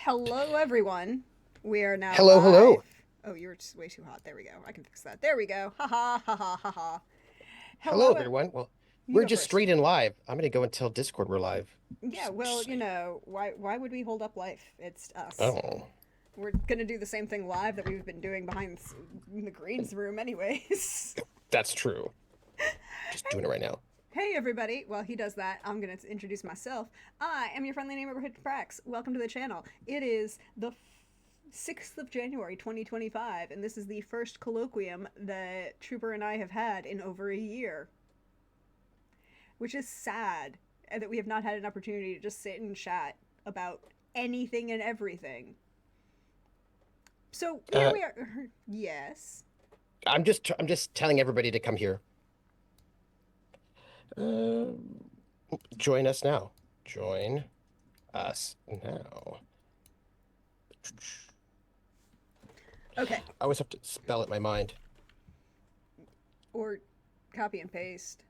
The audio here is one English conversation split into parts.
Hello, everyone. We are now Hello, live. hello. Oh, you're just way too hot. There we go. I can fix that. There we go. Ha ha ha ha ha ha. Hello, Hello. everyone. Well, You we're go just first. straight in live. I'm gonna go and tell Discord we're live. Yeah. Well, Just saying. why would we hold up life? It's us. Oh, We're gonna do the same thing live that we've been doing in the greens room, anyways. that's true. Just doing it right now. Hey, everybody. While he does that, I'm gonna introduce myself. I am your friendly neighborhood Prax. Welcome to the channel. It is the 6th of January 2025, and this is the first colloquium that Trooper and I have had in over a year, which is sad, and that we have not had an opportunity to just sit and chat about anything and everything. So here Uh, we are. Yes. I'm just telling everybody to come here. Uh, join us now. Join us now. Okay. I always have to spell it in my mind. Or copy and paste.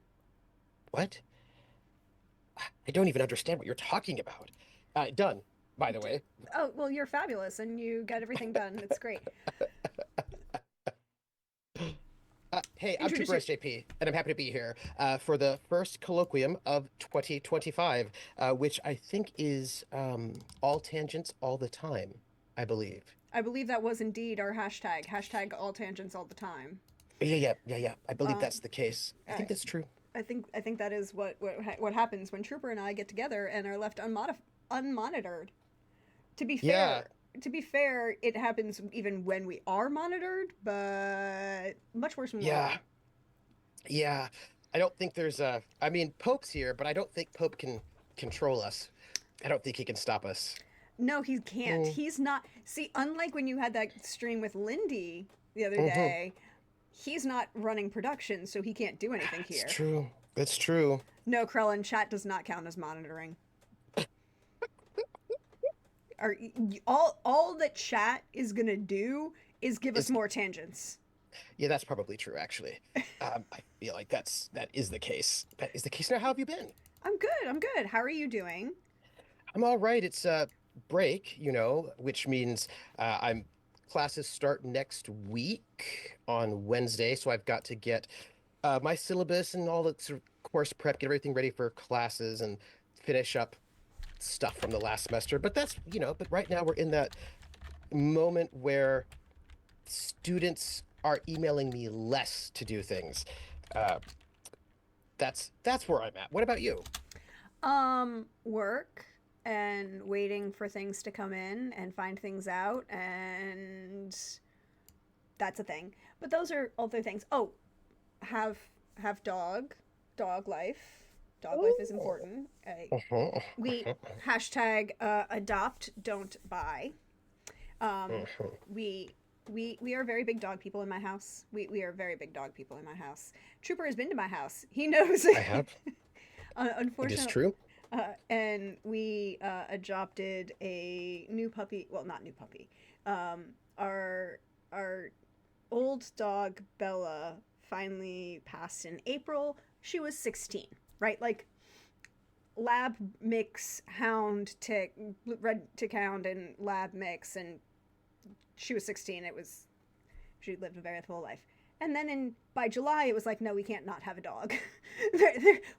What? I don't even understand what you're talking about. Done, by the way. Oh, well, you're fabulous, and you got everything done. It's great. Hey, I'm Introduce Trooper your. SJP, and I'm happy to be here for the first colloquium of 2025, which I think is all tangents all the time, I believe. I believe that was indeed our hashtag. Hashtag all tangents all the time. Yeah. I believe Um, that's the case. I I, think that's true. I think that is what happens when Trooper and I get together and are left unmonitored. To be Yeah, fair, it happens even when we are monitored, but much worse when we're yeah, home. yeah. I don't think there's I mean, Pope's here, but I don't think Pope can control us. I don't think he can stop us. No, he can't. Mm, He's not. See, unlike when you had that stream with Lindy the other hmm. day, he's not running production, so he can't do anything It's here. true. It's true. No, Krellin, chat does not count as monitoring. Are all that chat is gonna do is give us Is more tangents. Yeah, that's probably true, actually. I feel like that is the case. That is the case. Now, how have you been? I'm good. I'm good. How are you doing? I'm all right. It's break, which means I'm classes start next week on Wednesday, so I've got to get my syllabus and all the sort of course prep, get everything ready for classes and finish up stuff from the last semester. But but right now we're in that moment where students are emailing me less to do things. Uh, that's where I'm at. What about you? Work and waiting for things to come in and find things out, and that's a thing. But those are other things. Oh, have dog life. Dog life is Oh. important. Uh-huh, We uh-huh, hashtag adopt, don't buy. Um, uh-huh. we we are very big dog people in my house. We are very big dog people in my house. Trooper has been to my house. He knows. I have. It is Unfortunately, true. and we adopted a new puppy. Well, not new puppy. Our old dog Bella finally passed in April. She was 16, right? Like lab mix hound tick red tick hound and lab mix, and she was 16. She lived a very full life. And then by July, it was like, no, we can't not have a dog.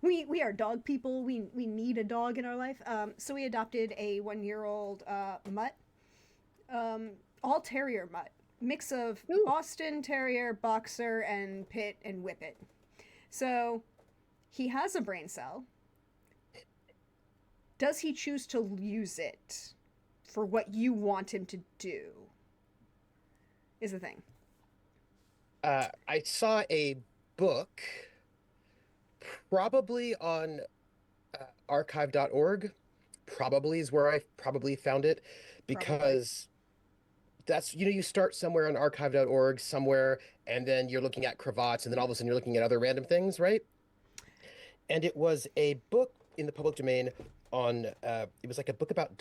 We are dog people. We need a dog in our life. So we adopted a 1 year old mutt, all terrier mutt, mix of Ooh. Boston Terrier, Boxer, and Pit and Whippet. So he has a brain cell. Does he choose to use it for what you want him to do? Is the thing. I saw a book, probably on archive.org. Probably is where I probably found it, Probably. because you start somewhere on archive.org somewhere, and then you're looking at cravats, and then all of a sudden you're looking at other random things, right? And it was a book in the public domain on it was like a book about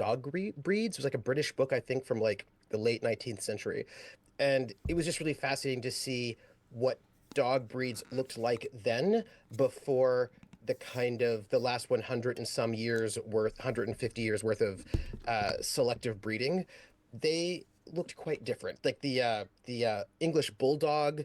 breeds. It was like a British book, I think, from like the late 19th century. And it was just really fascinating to see what dog breeds looked like then, before the kind of the last 100 and some years worth, 150 years worth of selective breeding, they looked quite different. Like the English bulldog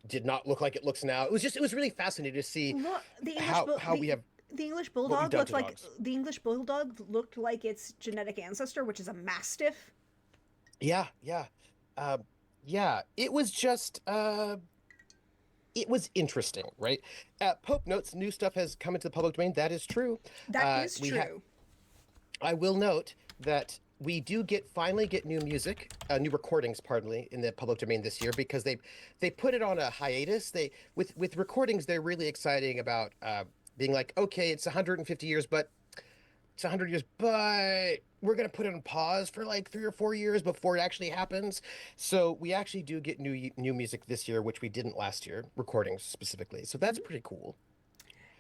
did not look like it looks now. It was really fascinating to see Look, how we have the English what we've bulldog done looked to like dogs. the English bulldog looked like its genetic ancestor, which is a mastiff. Yeah, yeah. Um, yeah, it was just it was interesting, right? Pope notes new stuff has come into the public domain. That is true. That is We have true. I will note that we do finally get new music, new recordings, pardon me, in the public domain this year because they put it on a hiatus. They with recordings, they're really exciting about being like, okay, it's 150 years, but it's 100 years, but we're gonna put it on pause for like 3 or 4 years before it actually happens. So we actually do get new music this year, which we didn't last year, recordings specifically. So that's Hmm. pretty cool.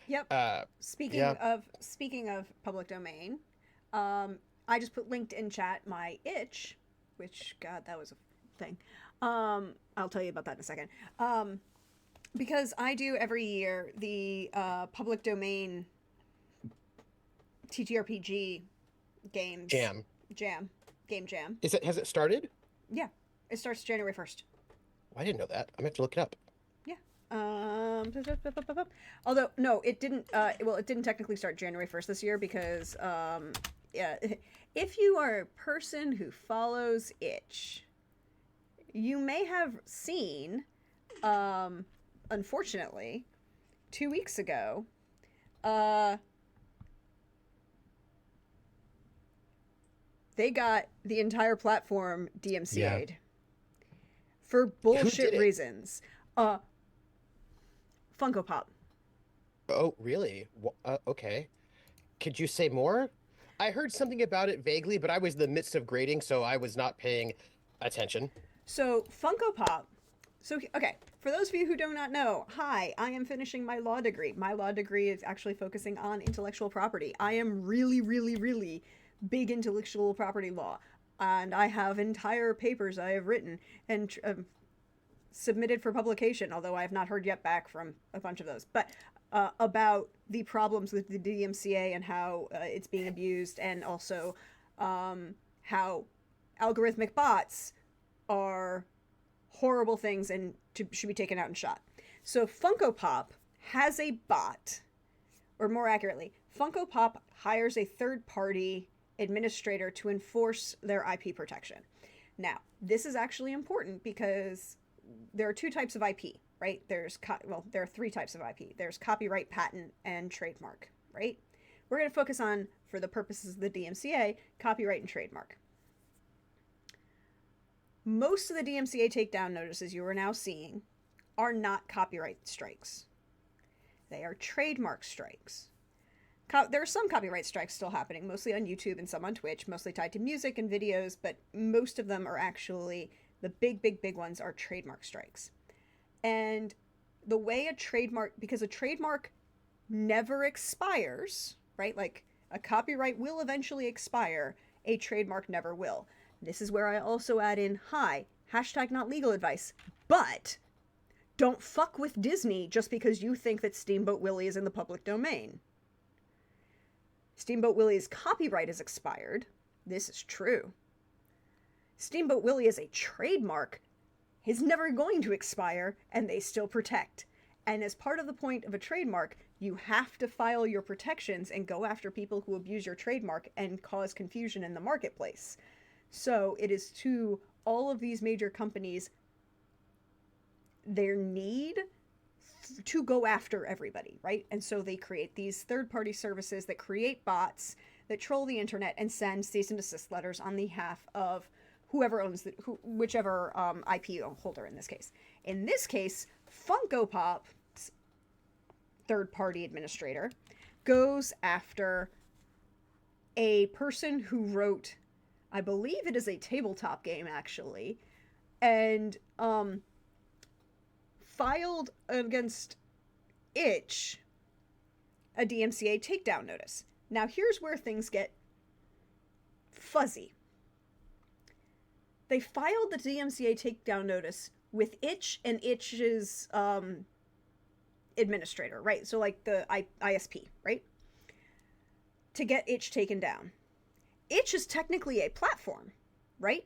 Yep. Uh, yeah, Speaking of public domain, um, I just put linked in chat my itch, which God, that was a thing. I'll tell you about that in a second. Um, because I do every year the public domain TTRPG games jam. jam, game jam. Has it started? Yeah, it starts January 1st. I didn't know that. I'm gonna have to look it up. Yeah. Although no, it didn't. Well, it didn't technically start January 1st this year because yeah, if you are a person who follows itch, you may have seen, unfortunately, 2 weeks ago, uh, they got the entire platform Yeah. DMCA'd for Who did bullshit it? reasons. Uh, Funko Pop. Oh, really? Okay. Could you say more? I heard something about it vaguely, but I was in the midst of grading, so I was not paying attention. So Funko Pop. So okay, for those of you who do not know, hi, I am finishing my law degree. My law degree is actually focusing on intellectual property. I am really, really, really big intellectual property law, and I have entire papers I have written and submitted for publication. Although I have not heard yet back from a bunch of those, but about the problems with the DMCA and how it's being abused, and also how algorithmic bots are horrible things and should be taken out and shot. So Funko Pop has a bot, or more accurately, Funko Pop hires a third party administrator to enforce their IP protection. Now, this is actually important because there are two types of IP, right? There are three types of IP. There's copyright, patent, and trademark, right? We're going to focus on, for the purposes of the DMCA, copyright and trademark. Most of the DMCA takedown notices you are now seeing are not copyright strikes. They are trademark strikes. There are some copyright strikes still happening, mostly on YouTube and some on Twitch, mostly tied to music and videos, but most of them are actually, the big ones are trademark strikes. And the way because a trademark never expires, right? Like a copyright will eventually expire, a trademark never will. This is where I also add in, hi, hashtag not legal advice, but don't fuck with Disney just because you think that Steamboat Willie is in the public domain. Steamboat Willie's copyright is expired. This is true. Steamboat Willie is a trademark. Is never going to expire, and they still protect. And as part of the point of a trademark, you have to file your protections and go after people who abuse your trademark and cause confusion in the marketplace. So it is to all of these major companies their need to go after everybody, right? And so they create these third-party services that create bots that troll the internet and send cease and desist letters on behalf of whoever owns whichever IP holder in this case. In this case, Funko Pop's third-party administrator goes after a person who wrote, I believe it is a tabletop game actually, and filed against Itch a DMCA takedown notice. Now here's where things get fuzzy. They filed the DMCA takedown notice with Itch and Itch's administrator, right? So like the ISP, right? To get itch taken down. Itch is technically a platform, right?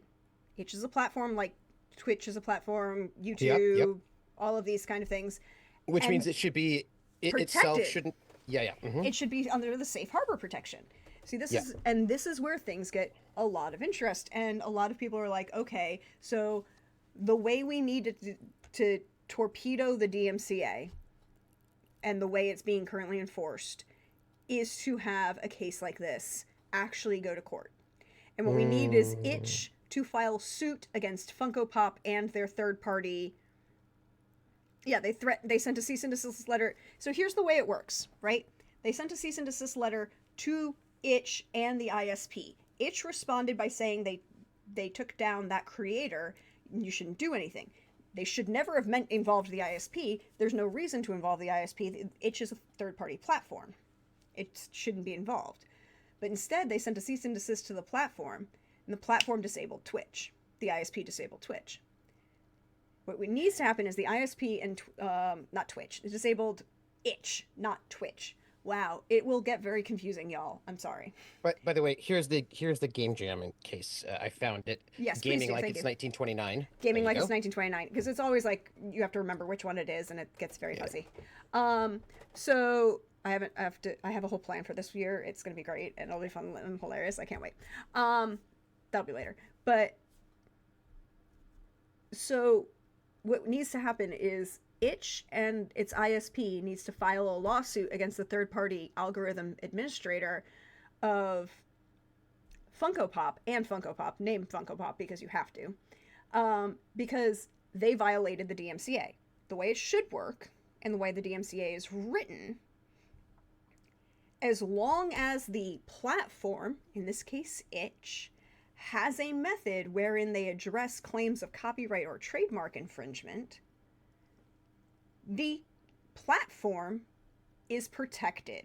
Itch is a platform, like Twitch is a platform, Yep, yep. YouTube, all of these kind of things, Which means and it should be it itself protected. shouldn't. Yeah, yeah. It should be under the safe harbor protection. See, Yeah. this is where things get a lot of interest, and a lot of people are like, okay, so the way we need to torpedo the DMCA and the way it's being currently enforced is to have a case like this actually go to court. And what we need is Mm. itch to file suit against Funko Pop and their third party. Yeah, they sent a cease and desist letter. So here's the way it works, right? They sent a cease and desist letter to Itch and the ISP. Itch responded by saying they took down that creator. You shouldn't do anything. They should never have involved the ISP. There's no reason to involve the ISP. Itch is a third party platform. It shouldn't be involved. But instead, they sent a cease and desist to the platform, and the platform disabled Twitch. The ISP disabled Twitch. What needs to happen is the ISP and not Twitch. It disabled Itch, not Twitch. Wow, it will get very confusing, y'all. I'm sorry. But by the way, here's the game jam in case I found it. Yes, please Gaming do. like Thank it's you. 1929. Gaming There like you it's go. 1929, because it's always like you have to remember which one it is, and it gets very Yeah. fuzzy. So I have a whole plan for this year. It's gonna be great, and it'll be fun and hilarious. I can't wait. That'll be later. But so what needs to happen is Itch and its ISP needs to file a lawsuit against the third party algorithm administrator of Funko Pop and Funko Pop, name Funko Pop because you have to, because they violated the DMCA. The way it should work and the way the DMCA is written, as long as the platform, in this case Itch, has a method wherein they address claims of copyright or trademark infringement, the platform is protected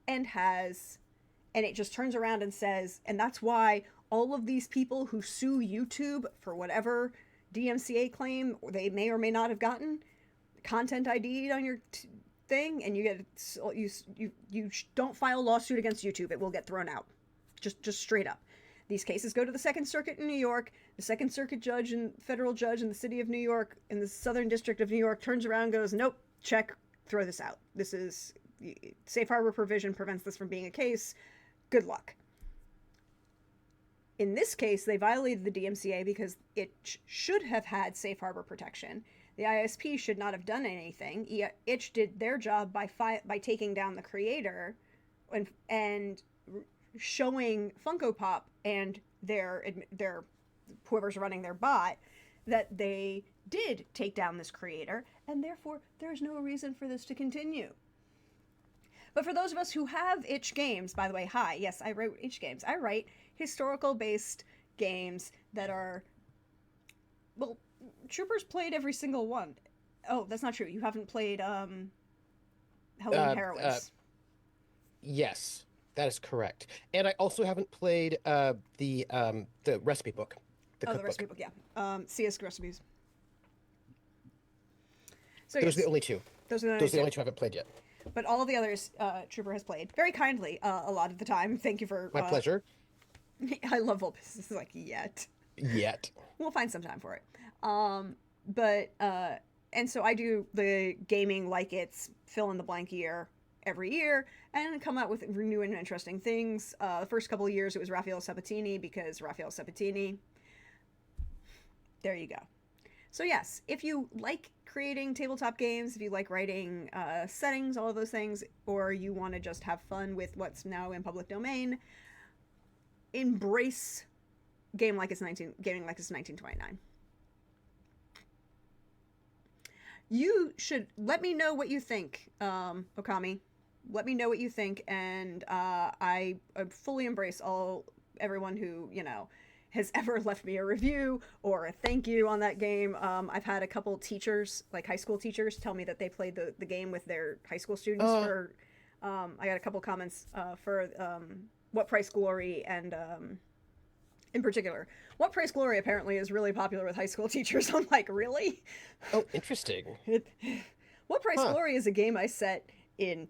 and it just turns around and says, and that's why all of these people who sue YouTube for whatever DMCA claim they may or may not have gotten, content ID on your thing, and you don't file a lawsuit against YouTube, it will get thrown out. Just straight up. These cases go to the Second Circuit in New York. The Second Circuit judge and federal judge in the city of New York, in the Southern District of New York, turns around and goes, nope, check, throw this out. This is, safe harbor provision prevents this from being a case. Good luck. In this case, they violated the DMCA because it should have had safe harbor protection. The ISP should not have done anything. Itch did their job by taking down the creator and showing Funko Pop and their whoever's running their bot that they did take down this creator, and therefore there's no reason for this to continue. But for those of us who have Itch games, by the way, hi, yes, I write Itch games. I write historical based games that are, well, Troopers played every single one. Oh, that's not true. You haven't played Halloween Heroines. Yes, that is correct. And I also haven't played the recipe book, the Oh, the cookbook. recipe book, yeah. CS recipes. So Those yes, are the only two. those are the Those are the two. only two I haven't played yet. But all of the others, Trooper has played very kindly a lot of the time. Thank you for My pleasure. I love Vulpes. This is like yet. Yet. We'll find some time for it. And so I do the gaming like it's fill in the blank year every year and come out with new and interesting things. The first couple of years it was Raffaele Sabatini because Raffaele Sabatini. There you go. So yes, if you like creating tabletop games, if you like writing settings, all of those things, or you want to just have fun with what's now in public domain, embrace gaming like it's 1929. You should let me know what you think, Okami. Let me know what you think, and I fully embrace everyone who has ever left me a review or a thank you on that game. I've had a couple teachers, like high school teachers, tell me that they played the game with their high school students for. I got a couple comments for What Price Glory and. In particular, What Price Glory apparently is really popular with high school teachers. I'm like, really? Oh, interesting. What Price Huh. Glory is a game I set in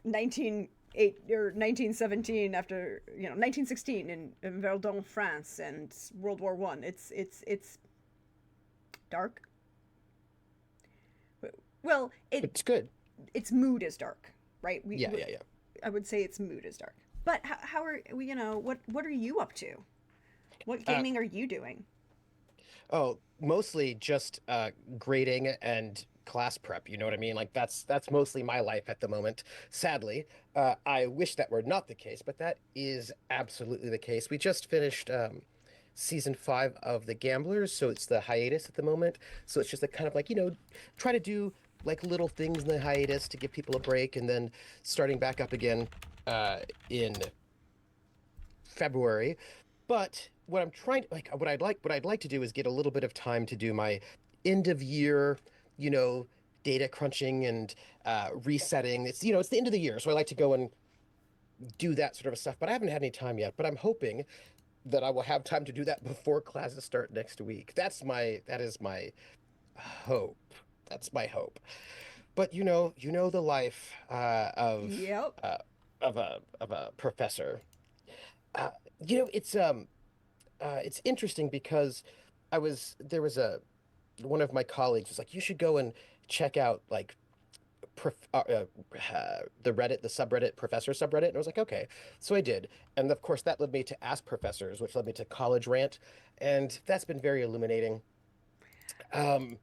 1908 or 1917 after 1916 in Verdun, France, and World War One. It's dark. Well, It's good. its mood is dark, right? Yeah, yeah, yeah. I would say its mood is dark. But how are we? What are you up to? What Uh, gaming are you doing? oh, mostly just grading and class prep. You know what I mean? Like that's mostly my life at the moment. Sadly, I wish that were not the case, but that is absolutely the case. We just finished season 5 of The Gamblers, so it's the hiatus at the moment. So it's just a kind of like, try to do like little things in the hiatus to give people a break, and then starting back up again in February. But what I'm trying to like, what I'd like to do is get a little bit of time to do my end of year, you know, data crunching and resetting. It's the end of the year, so I like to go and do that sort of stuff. But I haven't had any time yet. But I'm hoping that I will have time to do that before classes start next week. That is my hope. That's my hope. But you know the life Yep. uh, of a professor. Uh, it's interesting because I was there was a one of my colleagues was like, you should go and check out like the Reddit, the subreddit, professor subreddit. And I was like, okay. So I did. And of course, that led me to Ask Professors, which led me to College Rant. And that's been very illuminating. Um,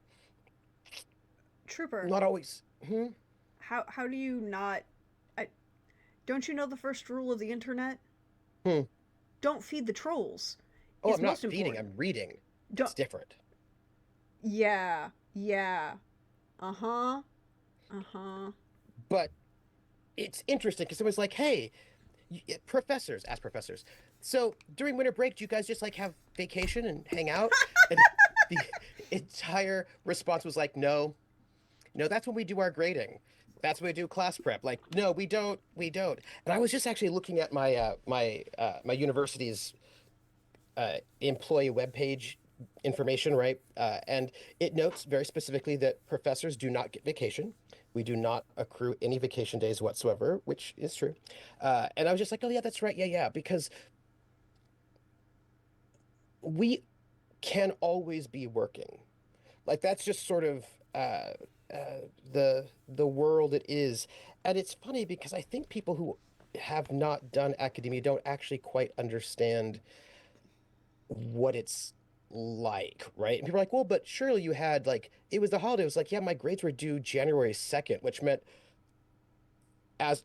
Trooper, not always. Hmm? how do you not? I, don't you know the first rule of the internet? Hmm. Don't feed the trolls. Oh, Is I'm not most feeding, important. I'm reading. Don't. It's different. Yeah. Yeah. Uh huh. Uh huh. But it's interesting because it was like, hey, professors, ask professors. So during winter break, do you guys just like have vacation and hang out? And the entire response was like, no, no, that's when we do our grading. That's when we do class prep. Like, no, we don't. And I was just actually looking at my university's employee webpage information, right? And it notes very specifically that professors do not get vacation. We do not accrue any vacation days whatsoever, which is true. And I was just like, oh yeah, that's right, yeah, yeah, because we can always be working. Like that's just sort of the world it is. And it's funny because I think people who have not done academia don't actually quite understand what it's like, right? And people are like, well, but surely you had like it was the holiday. It was like, yeah, my grades were due January 2nd, which meant as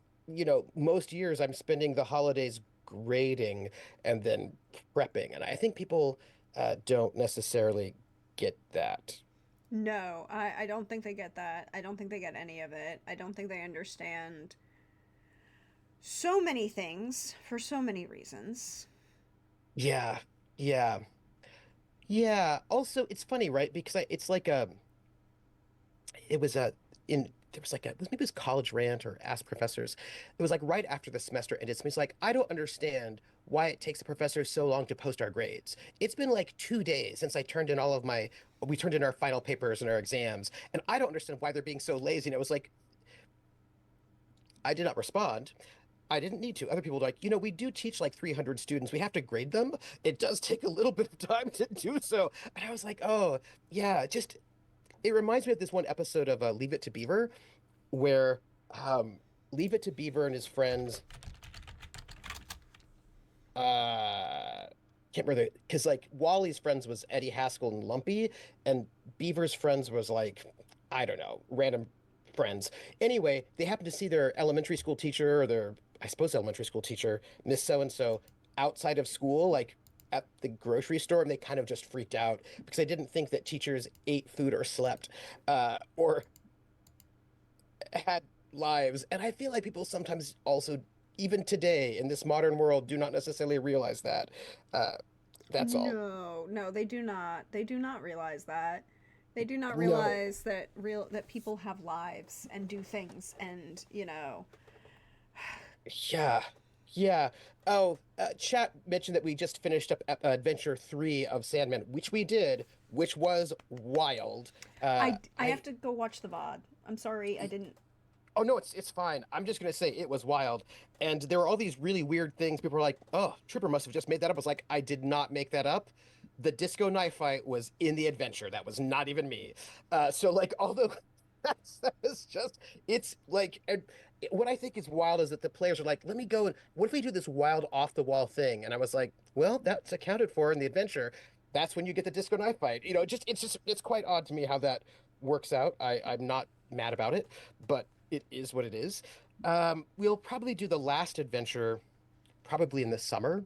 most years I'm spending the holidays grading and then prepping. And I think people don't necessarily get that. No, I don't think they get that. I don't think they get any of it. I don't think they understand so many things for so many reasons. Yeah, yeah, yeah. Also, it's funny, right? Because it's like it was a in there was like a maybe it was College Rant or Ask Professors. It was like right after the semester ended. So it's like I don't understand why it takes the professors so long to post our grades. It's been like 2 days since I turned in all of my we turned in our final papers and our exams, and I don't understand why they're being so lazy. And it was like I did not respond. I didn't need to. Other people were like, we do teach like 300 students. We have to grade them. It does take a little bit of time to do so. And I was like, oh, yeah, just it reminds me of this one episode of Leave It to Beaver where Leave It to Beaver and his friends can't remember because like Wally's friends was Eddie Haskell and Lumpy, and Beaver's friends was like I don't know, random friends. Anyway, they happened to see their elementary school teacher or their I suppose elementary school teacher, Miss So and So, outside of school, like at the grocery store, and they kind of just freaked out because they didn't think that teachers ate food or slept, or had lives. And I feel like people sometimes also, even today in this modern world, do not necessarily realize that. Uh, that's all. No, no, they do not. They do not realize that. They do not No. realize that people have lives and do things and, Yeah. Yeah. Oh, chat mentioned that we just finished up Adventure 3 of Sandman, which we did. which was wild. I have to go watch the VOD. I'm sorry, I didn't. Oh no, it's fine. I'm just gonna say it was wild, and there were all these really weird things. People were like, "Oh, Trooper must have just made that up." I was like, "I did not make that up. The disco knife fight was in the adventure. That was not even me." So like, although that's just it's like what I think is wild is that the players are like, "Let me go and what if we do this wild off the wall thing?" And I was like, "Well, that's accounted for in the adventure. That's when you get the disco knife fight." Just it's quite odd to me how that works out. I'm not mad about it, but it is what it is. We'll probably do the last adventure probably in the summer.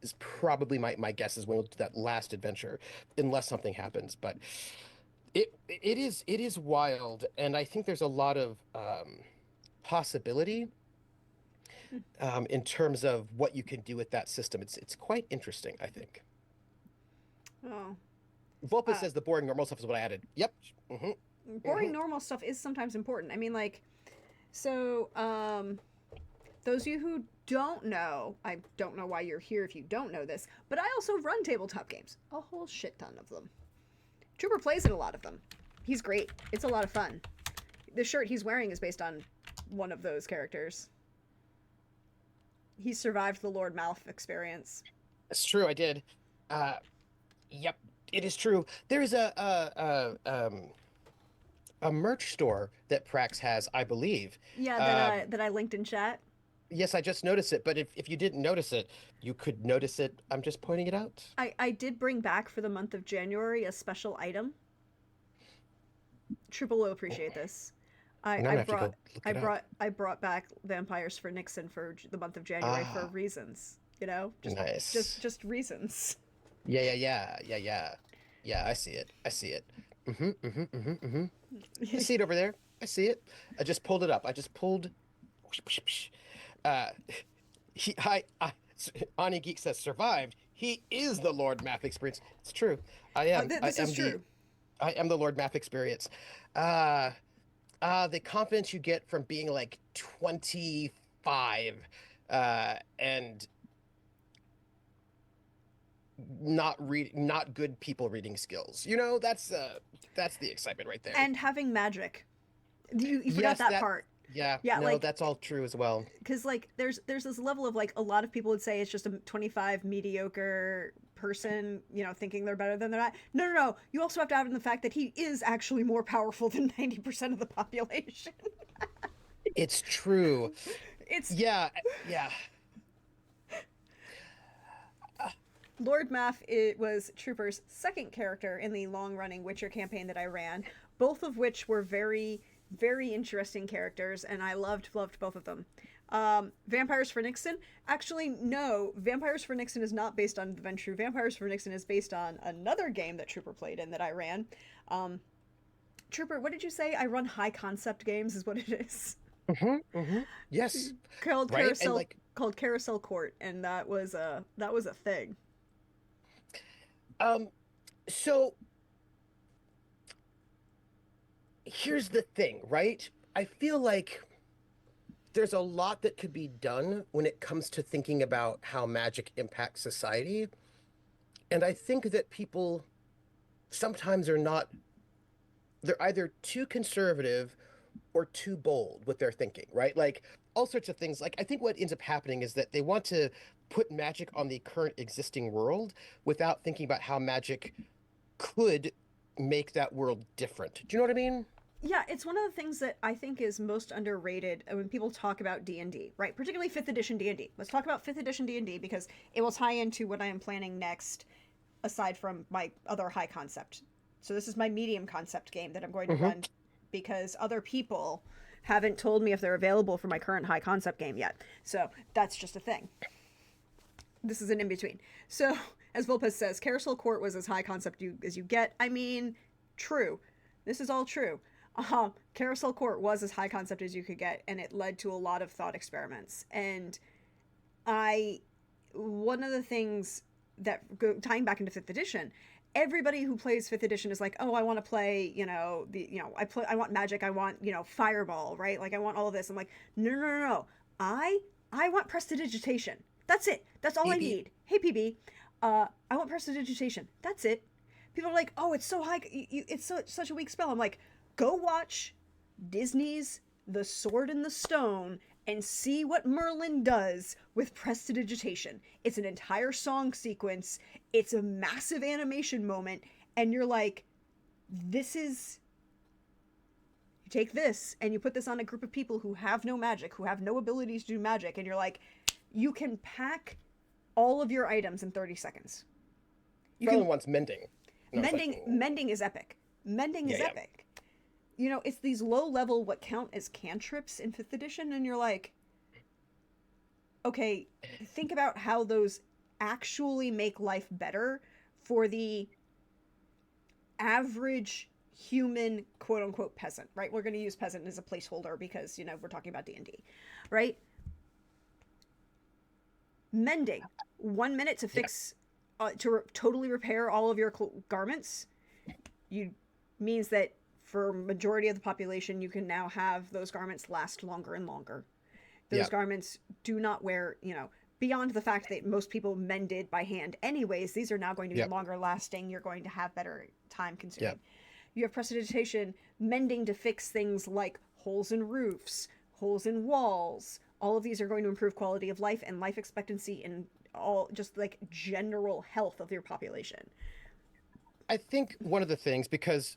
Is probably my guess is when we'll do that last adventure, unless something happens. But it is wild, and I think there's a lot of possibility in terms of what you can do with that system. It's quite interesting, I think. Oh, Vulpes uh, says the boring normal stuff is what I added. Yep. Hmm. Hmm. boring normal stuff is sometimes important. I mean, like, so those of you who don't know, I don't know why you're here if you don't know this, but I also run tabletop games, a whole shit ton of them. Trooper plays in a lot of them. He's great. It's a lot of fun. The shirt he's wearing is based on one of those characters. He survived the Lord Malf experience. It's true. I did. Uh, yep. It is true. There is a merch store that Prax has, I believe. Yeah, Um, that I linked in chat. yes, I just noticed it, but if you didn't notice it, you could notice it. I'm just pointing it out. I did bring back for the month of January a special item. Triple will appreciate this. I, And I'm I gonna have to brought go look it up. I brought back Vampires for Nixon for the month of January for Ah, reasons. You know, nice. just reasons. Yeah, yeah, yeah, yeah, yeah. Yeah, I see it. I see it. Mm-hmm, mm-hmm, mm-hmm, mm-hmm. I see it over there. I see it. I just pulled it up. I just pulled. Uh, I Ani Geek says survived. He is the Lord Math Experience. It's true. I am. I This is am the. true. I am the Lord Math Experience. The confidence you get from being like 25, and not good people reading skills. That's the excitement right there. And having magic. You forgot Yes, that part. yeah, Yeah, no, like that's all true as well. because like there's this level of like a lot of people would say it's just a 25 mediocre person, you know, thinking they're better than they're not. No, no, no. You also have to add in the fact that he is actually more powerful than 90% of the population. It's true. It's Yeah, yeah. Lord Math. It was Trooper's second character in the long-running Witcher campaign that I ran, both of which were very interesting characters, and I loved both of them. Vampires for Nixon. Actually, no. Vampires for Nixon is not based on the Ventrue. Vampires for Nixon is based on another game that Trooper played in that I ran. Um, Trooper, what did you say? I run high concept games, is what it is. Hmm. Hmm. Yes, called right? And Carousel called Carousel Court, and that was a thing. um, so here's the thing, right? I feel like there's a lot that could be done when it comes to thinking about how magic impacts society. And I think that people sometimes are not, they're either too conservative or too bold with their thinking, right? Like all sorts of things. Like I think what ends up happening is that they want to put magic on the current existing world without thinking about how magic could make that world different. Do you know what I mean? Yeah, it's one of the things that I think is most underrated when people talk about D&D, right? Particularly 5th edition D&D. Let's talk about 5th edition D&D because it will tie into what I am planning next aside from my other high concept. So this is my medium concept game that I'm going to Hmm. run because other people haven't told me if they're available for my current high concept game yet. So that's just a thing. This is an in between. So, as Vulpes says, Carousel Court was as high concept as you get. I mean, true. This is all true. Carousel Court was as high concept as you could get, and it led to a lot of thought experiments. And I, one of the things that tying back into 5th edition, everybody who plays 5th edition is like, oh, I want to play, I want magic, I want, fireball, right? Like I want all of this. I'm like, no, no, no, no. I want prestidigitation. That's it. That's all I Maybe. need. Hey, PB, I want prestidigitation. That's it. People are like, oh, it's so high, it's such a weak spell. I'm like, go watch Disney's The Sword in the Stone and see what Merlin does with prestidigitation. It's an entire song sequence, it's a massive animation moment, and you're like, this is. You take this and you put this on a group of people who have no magic, who have no abilities to do magic, and you're like, you can pack all of your items in 30 seconds. You Merlin can wants mending. And I was like, mending is epic. Mending is yeah. epic. You know, it's these low level what count as cantrips in 5th edition, and you're like, okay, think about how those actually make life better for the average human quote unquote peasant, right? We're going to use peasant as a placeholder because, you know, we're talking about D&D, right? Mending 1 minute to fix totally repair all of your garments. You means that for majority of the population you can now have those garments last longer and longer. Those garments do not wear, you know, beyond the fact that most people mended by hand anyways, these are now going to be longer lasting. You're going to have better time consuming. You have prestidigitation, mending to fix things like holes in roofs, holes in walls. All of these are going to improve quality of life and life expectancy and all just like general health of your population. I think one of the things, because,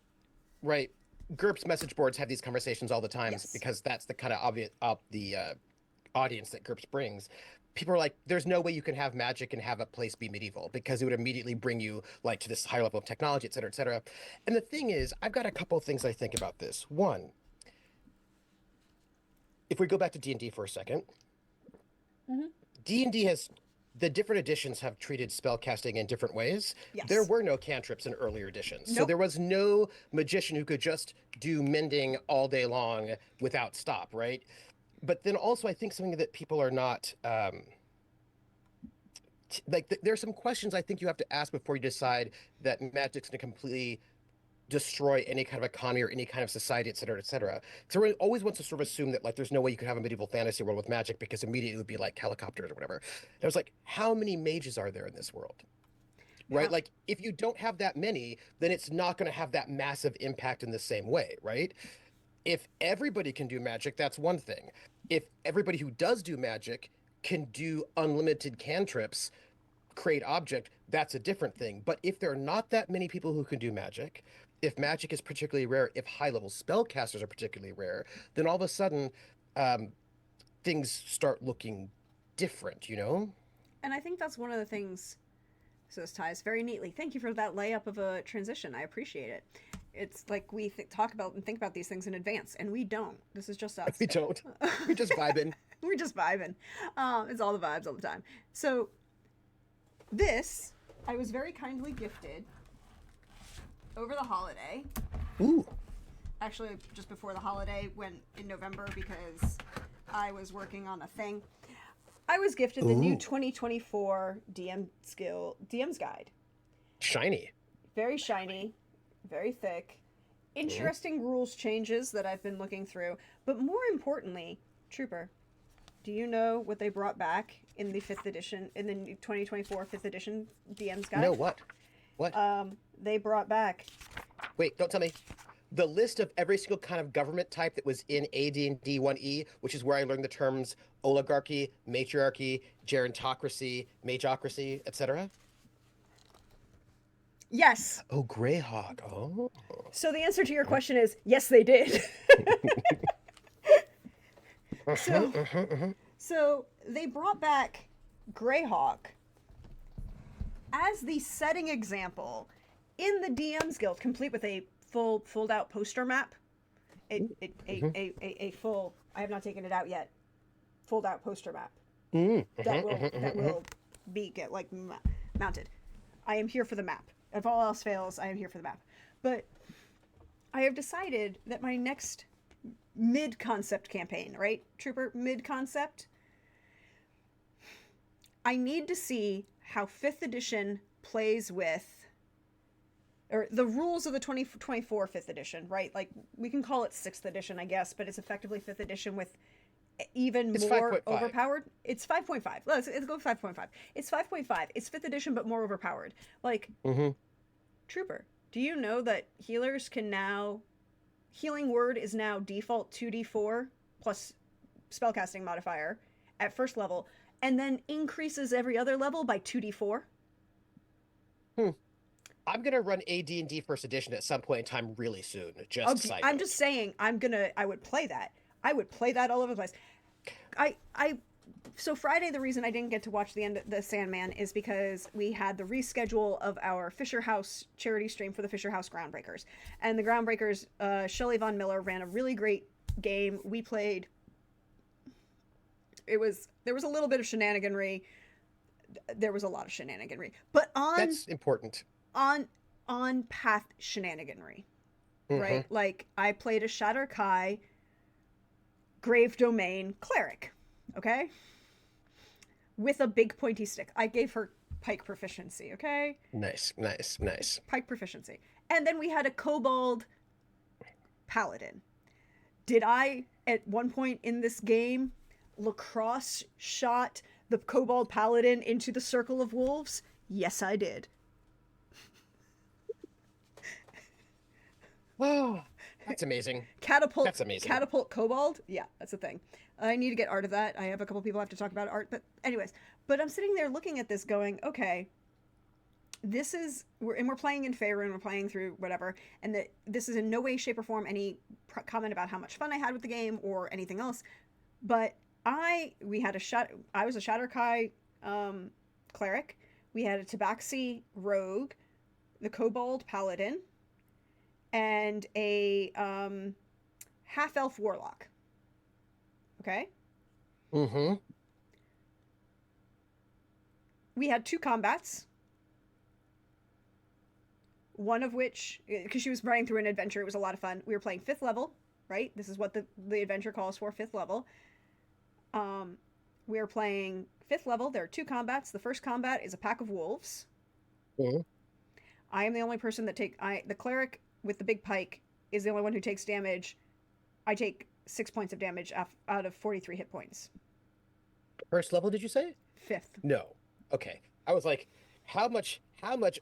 right, GURPS message boards have these conversations all the time because that's the kind of obvious audience that GURPS brings. People are like, there's no way you can have magic and have a place be medieval because it would immediately bring you like to this higher level of technology, et cetera, et cetera. And the thing is, I've got a couple of things I think about this. One, if we go back to D&D for a second, D&D has, the different editions have treated spellcasting in different ways. There were no cantrips in earlier editions. So there was no magician who could just do mending all day long without stop, right? But then also I think something that people are not, there's some questions I think you have to ask before you decide that magic's going to completely destroy any kind of economy or any kind of society, et cetera, et cetera. So everyone always wants to sort of assume that like there's no way you could have a medieval fantasy world with magic because immediately it would be like helicopters or whatever. And I was like, how many mages are there in this world? Right? Like if you don't have that many, then it's not going to have that massive impact in the same way, right? If everybody can do magic, that's one thing. If everybody who does do magic can do unlimited cantrips, create object, that's a different thing. But if there are not that many people who can do magic, if magic is particularly rare, if high-level spellcasters are particularly rare, then all of a sudden things start looking different, you know? And I think that's one of the things, so this ties very neatly. Thank you for that layup of a transition. I appreciate it. It's like we talk about and think about these things in advance, and we don't. This is just us. We don't. We're just vibing. We're just vibing. It's all the vibes all the time. So this, I was very kindly gifted over the holiday. Ooh. Actually, just before the holiday, when in November, because I was working on a thing. I was gifted the new 2024 DM's Guide. Shiny. Very shiny, very thick. Interesting rules changes that I've been looking through. But more importantly, Trooper, do you know what they brought back in the 5th edition, in the 2024 5th edition DM's Guide? No, what? What? They brought back... Wait, don't tell me. The list of every single kind of government type that was in AD&D 1E, which is where I learned the terms oligarchy, matriarchy, gerontocracy, magocracy, etc. Yes. Oh, Greyhawk. Oh. So the answer to your question is yes, they did. So they brought back Greyhawk as the setting example in the DM's Guild, complete with a full fold-out poster map. A full, I have not taken it out yet, fold-out poster map that will be mounted. I am here for the map. If all else fails, I am here for the map. But I have decided that my next mid-concept campaign, right, Trooper? Mid-concept. I need to see how 5th edition plays with, or the rules of the 2024 5th edition, right? Like, we can call it 6th edition, I guess, but it's effectively 5th edition with even more 5.5. overpowered. It's 5.5. Let's go 5.5. It's 5.5. It's 5th edition, but more overpowered. Like, Trooper, do you know that healers can now healing word is now default 2d4 plus spellcasting modifier at first level, and then increases every other level by 2d4? Hmm. I'm gonna run AD&D First Edition at some point in time really soon. Just Okay, side I'm just note. saying I would play that. I would play that all over the place. I so Friday, the reason I didn't get to watch the end of the Sandman is because we had the reschedule of our Fisher House charity stream for the Fisher House Groundbreakers, and the Groundbreakers, Shelley Von Miller ran a really great game. We played. There was a little bit of shenaniganry. There was a lot of shenaniganry, but That's important. on on path shenaniganry, Hmm. right? Like I played a Shatter Kai Grave Domain cleric, okay, with a big pointy stick. I gave her pike proficiency, okay? Nice, nice, nice. Pike proficiency. And then we had a kobold paladin. Did I, at one point in this game, lacrosse shot the kobold paladin into the circle of wolves? Yes, I did. Oh, that's amazing. Catapult, That's amazing. catapult kobold? Yeah, that's a thing. I need to get art of that. I have a couple people I have to talk about art, but anyways. But I'm sitting there looking at this going, okay, this is we're playing in Faerun, we're playing through whatever, and that this is in no way, shape, or form any comment about how much fun I had with the game or anything else. But we had I was a Shatterkai cleric. We had a Tabaxi rogue, the Kobold paladin, and a half elf warlock. Okay, Hmm. we had two combats, one of which, because she was running through an adventure, it was a lot of fun. We were playing fifth level, right? This is what the adventure calls for, fifth level. Um, we are playing fifth level. There are two combats. The first combat is a pack of wolves. Hmm. I am the only person that the cleric with the big pike is the only one who takes damage. I take 6 points of damage out of 43 hit points. First level, did you say? Fifth. No. Okay. I was like, how much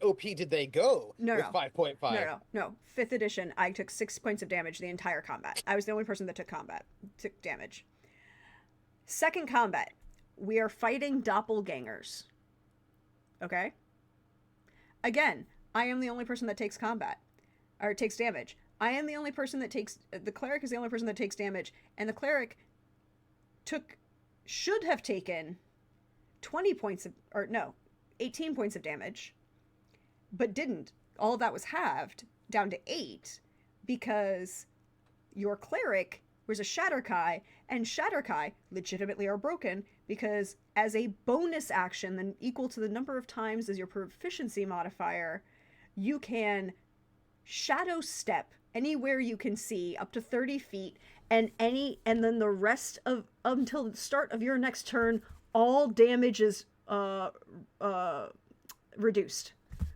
OP did they go No, with no. 5.5? No. Fifth edition, I took 6 points of damage the entire combat. I was the only person that took damage. Second combat, we are fighting doppelgangers. Okay? Again, I am the only person that takes combat or takes damage. I am the only person that takes the cleric is the only person that takes damage, and the cleric took should have taken 20 points of or no, 18 points of damage, but didn't. All of that was halved down to 8 because your cleric was a Shatterkai, and Shatterkai legitimately are broken because as a bonus action, then equal to the number of times as your proficiency modifier, you can shadow step anywhere you can see up to 30 feet, and then the rest of until the start of your next turn, all damage is reduced.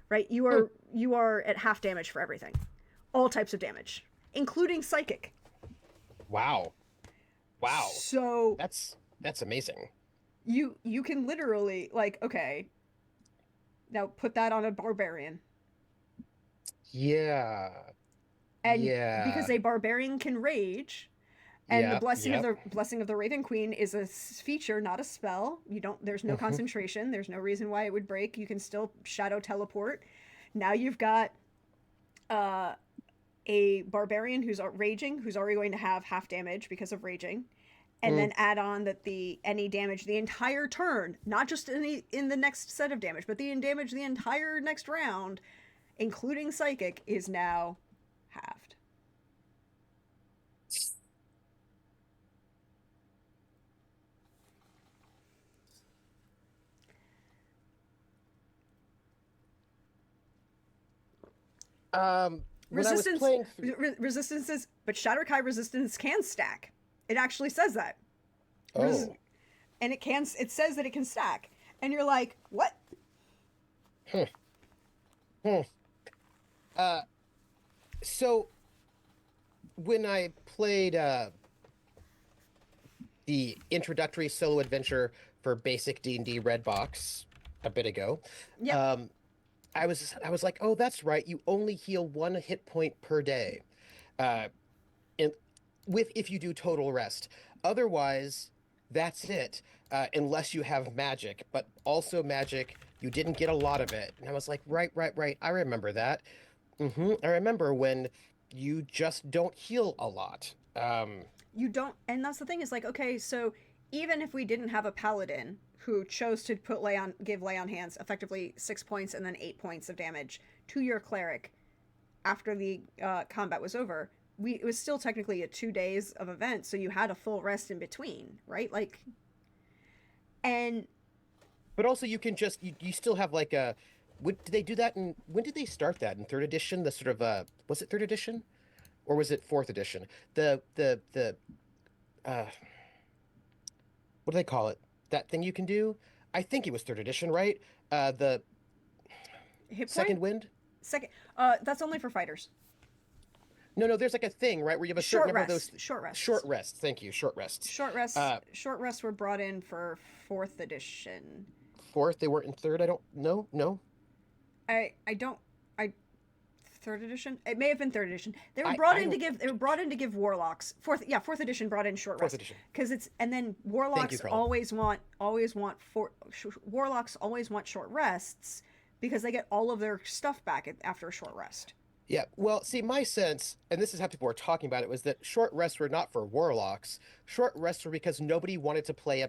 Right? Hmm. You are at half damage for everything. All types of damage, including psychic. Wow. Wow. So That's amazing. you can literally like, okay, now put that on a barbarian. Yeah. And because Yeah. a barbarian can rage, and the Yep. Yep. blessing of the Raven Queen is a feature, not a spell. You don't there's no Hmm. concentration, there's no reason why it would break. You can still shadow teleport. Now you've got uh a barbarian who's raging, who's already going to have half damage because of raging, and Mm. then add on that the any damage the entire turn, not just in the next set of damage, but the damage the entire next round, including psychic, is now halved. When I was playing through. Resistances, but Shatterkai resistance can stack. It actually says that. Res- Oh. and it says that it can stack. And you're like, what? Hmm. Hmm. Uh, so when I played the introductory solo adventure for basic D&D Red Box a bit ago, Yep. um, I was like, oh, that's right. You only heal 1 hit point per day. Uh, and with if you do total rest. Otherwise, that's it. Unless you have magic, but also magic, you didn't get a lot of it. And I was like, right, right, right. I remember that. I remember when you just don't heal a lot. You don't, and that's the thing is like, okay, so even if we didn't have a paladin who chose to give lay on hands effectively 6 points and then 8 points of damage to your cleric after the combat was over, it was still technically a 2 days of event, so you had a full rest in between, right? Like, and but also you can just you still have like a did they do that in when did they start that in third edition? The sort of was it third edition or was it fourth edition? The uh what do they call it? That thing you can do? I think it was third edition, right? The hit point second wind? second. That's only for fighters. No, no, there's like a thing, right, where you have a certain Short number of those rests. Short short rests. rests. Thank you, short rests. Short rests. Uh, Short rests were brought in for fourth edition. fourth, they weren't in third. I don't know. No, I don't I third edition. It may have been third edition. I don't. They were brought in to give warlocks fourth edition brought in short Fourth rest edition. because it's and then Thank you, Carl. warlocks always want short rests because they get all of their stuff back after a short rest. Yeah, well, see, my sense, and this is how people were talking about it, was that short rests were not for warlocks. Short rests were because nobody wanted to play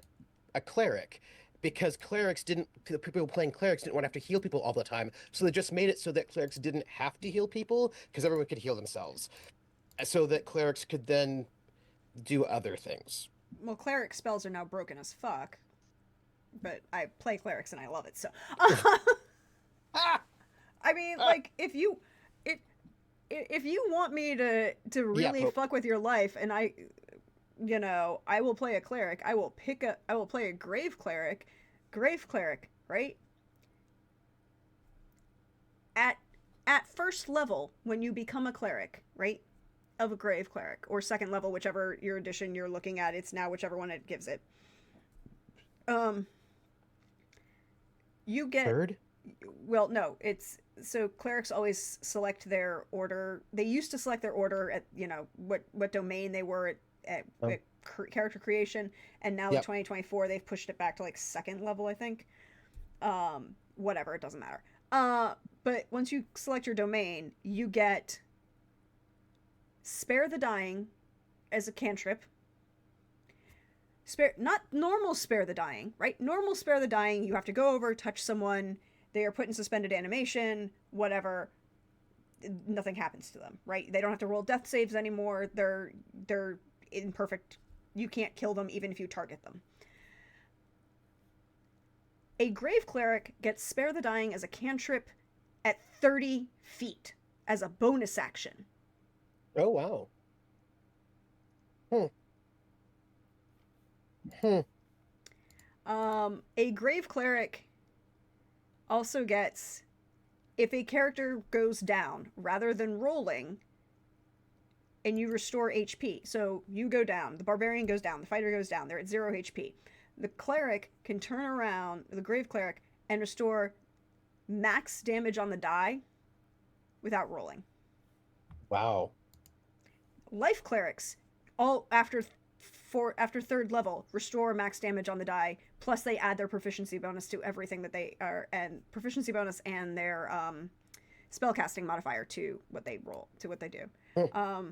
a cleric. Because the people playing clerics didn't want to have to heal people all the time. So they just made it so that clerics didn't have to heal people because everyone could heal themselves. So that clerics could then do other things. Well, cleric spells are now broken as fuck, but I play clerics and I love it. So, Ah! I mean, Ah! like if you want me to Yeah, really fuck with your life, and I will play a cleric. I will play a grave cleric, right? At at first level, when you become a cleric, right, of a grave cleric, or second level, whichever your edition you're looking at, it's now whichever one it gives it. Um, you get Third? well, no, it's so clerics always select their order. They used to select their order at what domain they were Oh, at character creation, and now in yep. 2024 they've pushed it back to like second level, I think. Whatever, it doesn't matter. But once you select your domain, you get spare the dying as a cantrip. Spare not normal spare the dying, right? Normal spare the dying, you have to go over, touch someone, they are put in suspended animation, whatever. Nothing happens to them, right? They don't have to roll death saves anymore. They're imperfect. You can't kill them even if you target them. A grave cleric gets spare the dying as a cantrip at 30 feet as a bonus action. Oh, wow. Hmm. Hmm. A grave cleric also gets, if a character goes down rather than rolling, and you restore HP. So you go down, the barbarian goes down, the fighter goes down, they're at 0 HP. The cleric can turn around, the grave cleric, and restore max damage on the die without rolling. Wow. Life clerics, all after third level, restore max damage on the die, plus they add their proficiency bonus to everything that they are, and proficiency bonus and their spellcasting modifier to what they roll, to what they do. Hmm.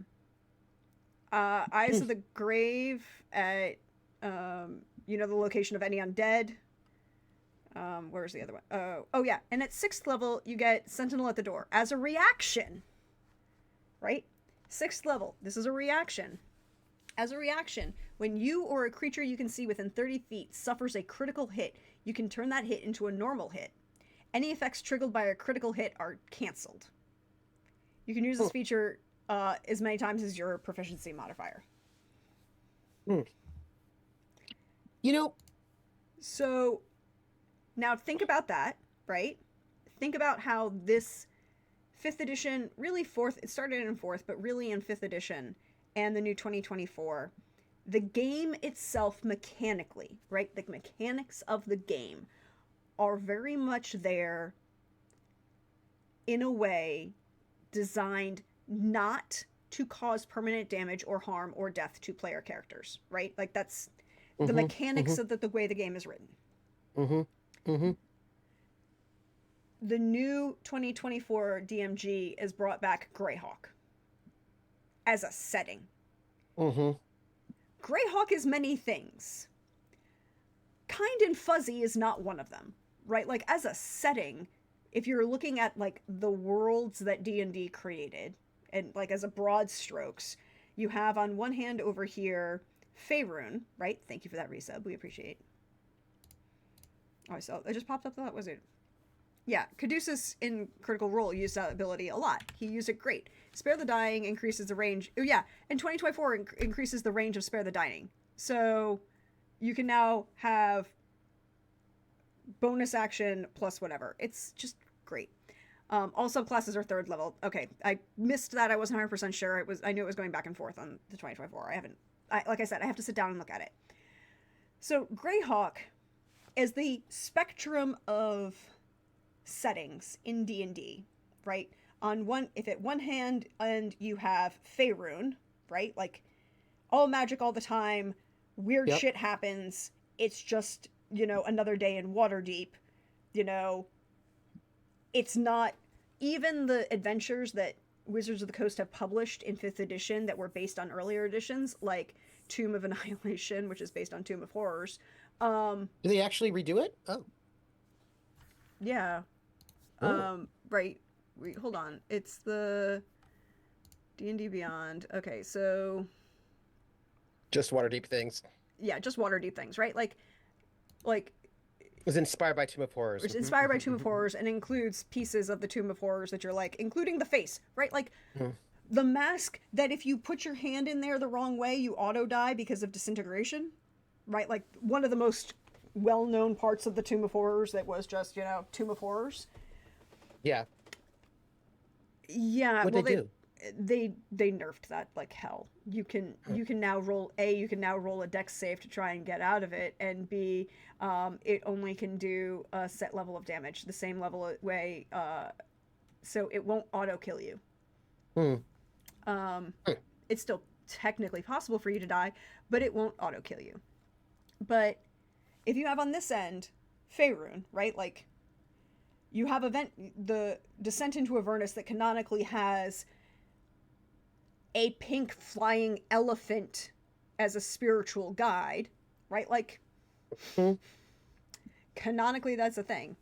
Eyes of the Grave at the location of any undead. Where's the other one? Oh yeah, and at 6th level you get Sentinel at the Door as a reaction. Right? 6th level. This is a reaction. As a reaction, when you or a creature you can see within 30 feet suffers a critical hit, you can turn that hit into a normal hit. Any effects triggered by a critical hit are cancelled. You can use this feature as many times as your proficiency modifier. Hmm. You know, So now think about that, right? Think about how this 5th edition, really 4th, it started in 4th, but really in 5th edition and the new 2024, the game itself mechanically, right? The mechanics of the game are very much there in a way designed not to cause permanent damage or harm or death to player characters, right? Like that's the Mm-hmm. Mm-hmm. mechanics of the way the game is written. Mm-hmm. Mm-hmm. The new 2024 DMG has brought back Greyhawk as a setting. Mm-hmm. Greyhawk is many things. Kind and Fuzzy is not one of them, right? Like as a setting, if you're looking at like the worlds that D&D created and like as a broad strokes, you have on one hand over here Faerun, right? Thank you for that resub. We appreciate. Oh, I saw it just popped up. That was it. Yeah, Caduceus in Critical Role used that ability a lot. He used it great. Spare the Dying increases the range. Oh yeah, and 2024 increases the range of Spare the Dying. So you can now have bonus action plus whatever. It's just great. All subclasses are third level. Okay, I missed that. I wasn't 100% sure. I knew it was going back and forth on the 2024. I haven't. Like I said, I have to sit down and look at it. So Greyhawk is the spectrum of settings in D&D, right? On one, if at one hand and you have Faerun, right? Like all magic all the time, weird Yep. shit happens. It's just, you know, another day in Waterdeep. You know, it's not even the adventures that Wizards of the Coast have published in 5th edition that were based on earlier editions, like Tomb of Annihilation, which is based on Tomb of Horrors. Um, Do they actually redo it? Oh. yeah. Oh. Right. Wait, hold on. It's the D&D Beyond. Okay, so Just Waterdeep things. yeah, just Waterdeep things, right? Like It was inspired by Tomb of Horrors. it's inspired by Tomb of Horrors and includes pieces of the Tomb of Horrors that you're like, including the face, right? Like Mhm. the mask that if you put your hand in there the wrong way, you auto die because of disintegration, right? Like one of the most well-known parts of the Tomb of Horrors that was just, you know, Tomb of Horrors. Yeah. Yeah, What'd well they do? they nerfed that like hell. You can now roll a dex save to try and get out of it, and B, it only can do a set level of damage, the same level way, so it won't auto kill you. Hmm. Um, Hmm. it's still technically possible for you to die, but it won't auto kill you. But if you have on this end Faerun, right? Like you have the Descent into Avernus that canonically has a pink flying elephant as a spiritual guide, right? Like Hmm. canonically that's a thing.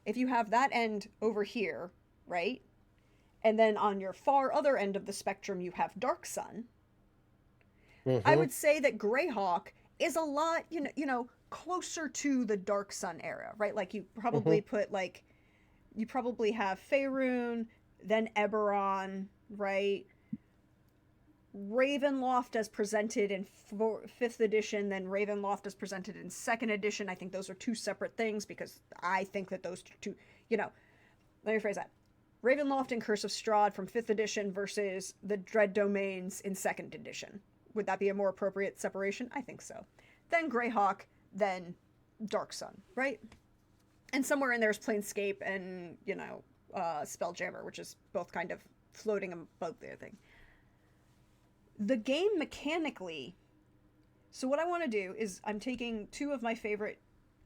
If you have that end over here, right? And then on your far other end of the spectrum you have Dark Sun, I Mm-hmm. would say that Greyhawk is a lot, closer to the Dark Sun era, right? Like Mm-hmm. you probably have Faerun, then Eberron, right? Ravenloft as presented in 5th edition, then Ravenloft as presented in 2nd edition. I think those are two separate things because I think that those two, you know, let me phrase that. Ravenloft and Curse of Strahd from 5th edition versus the Dread Domains in 2nd edition. Would that be a more appropriate separation? I think so. Then Greyhawk, then Dark Sun, right? And somewhere in there is Planescape and, Spelljammer, which is both kind of floating above the thing. The game mechanically. So what I want to do is I'm taking two of my favorite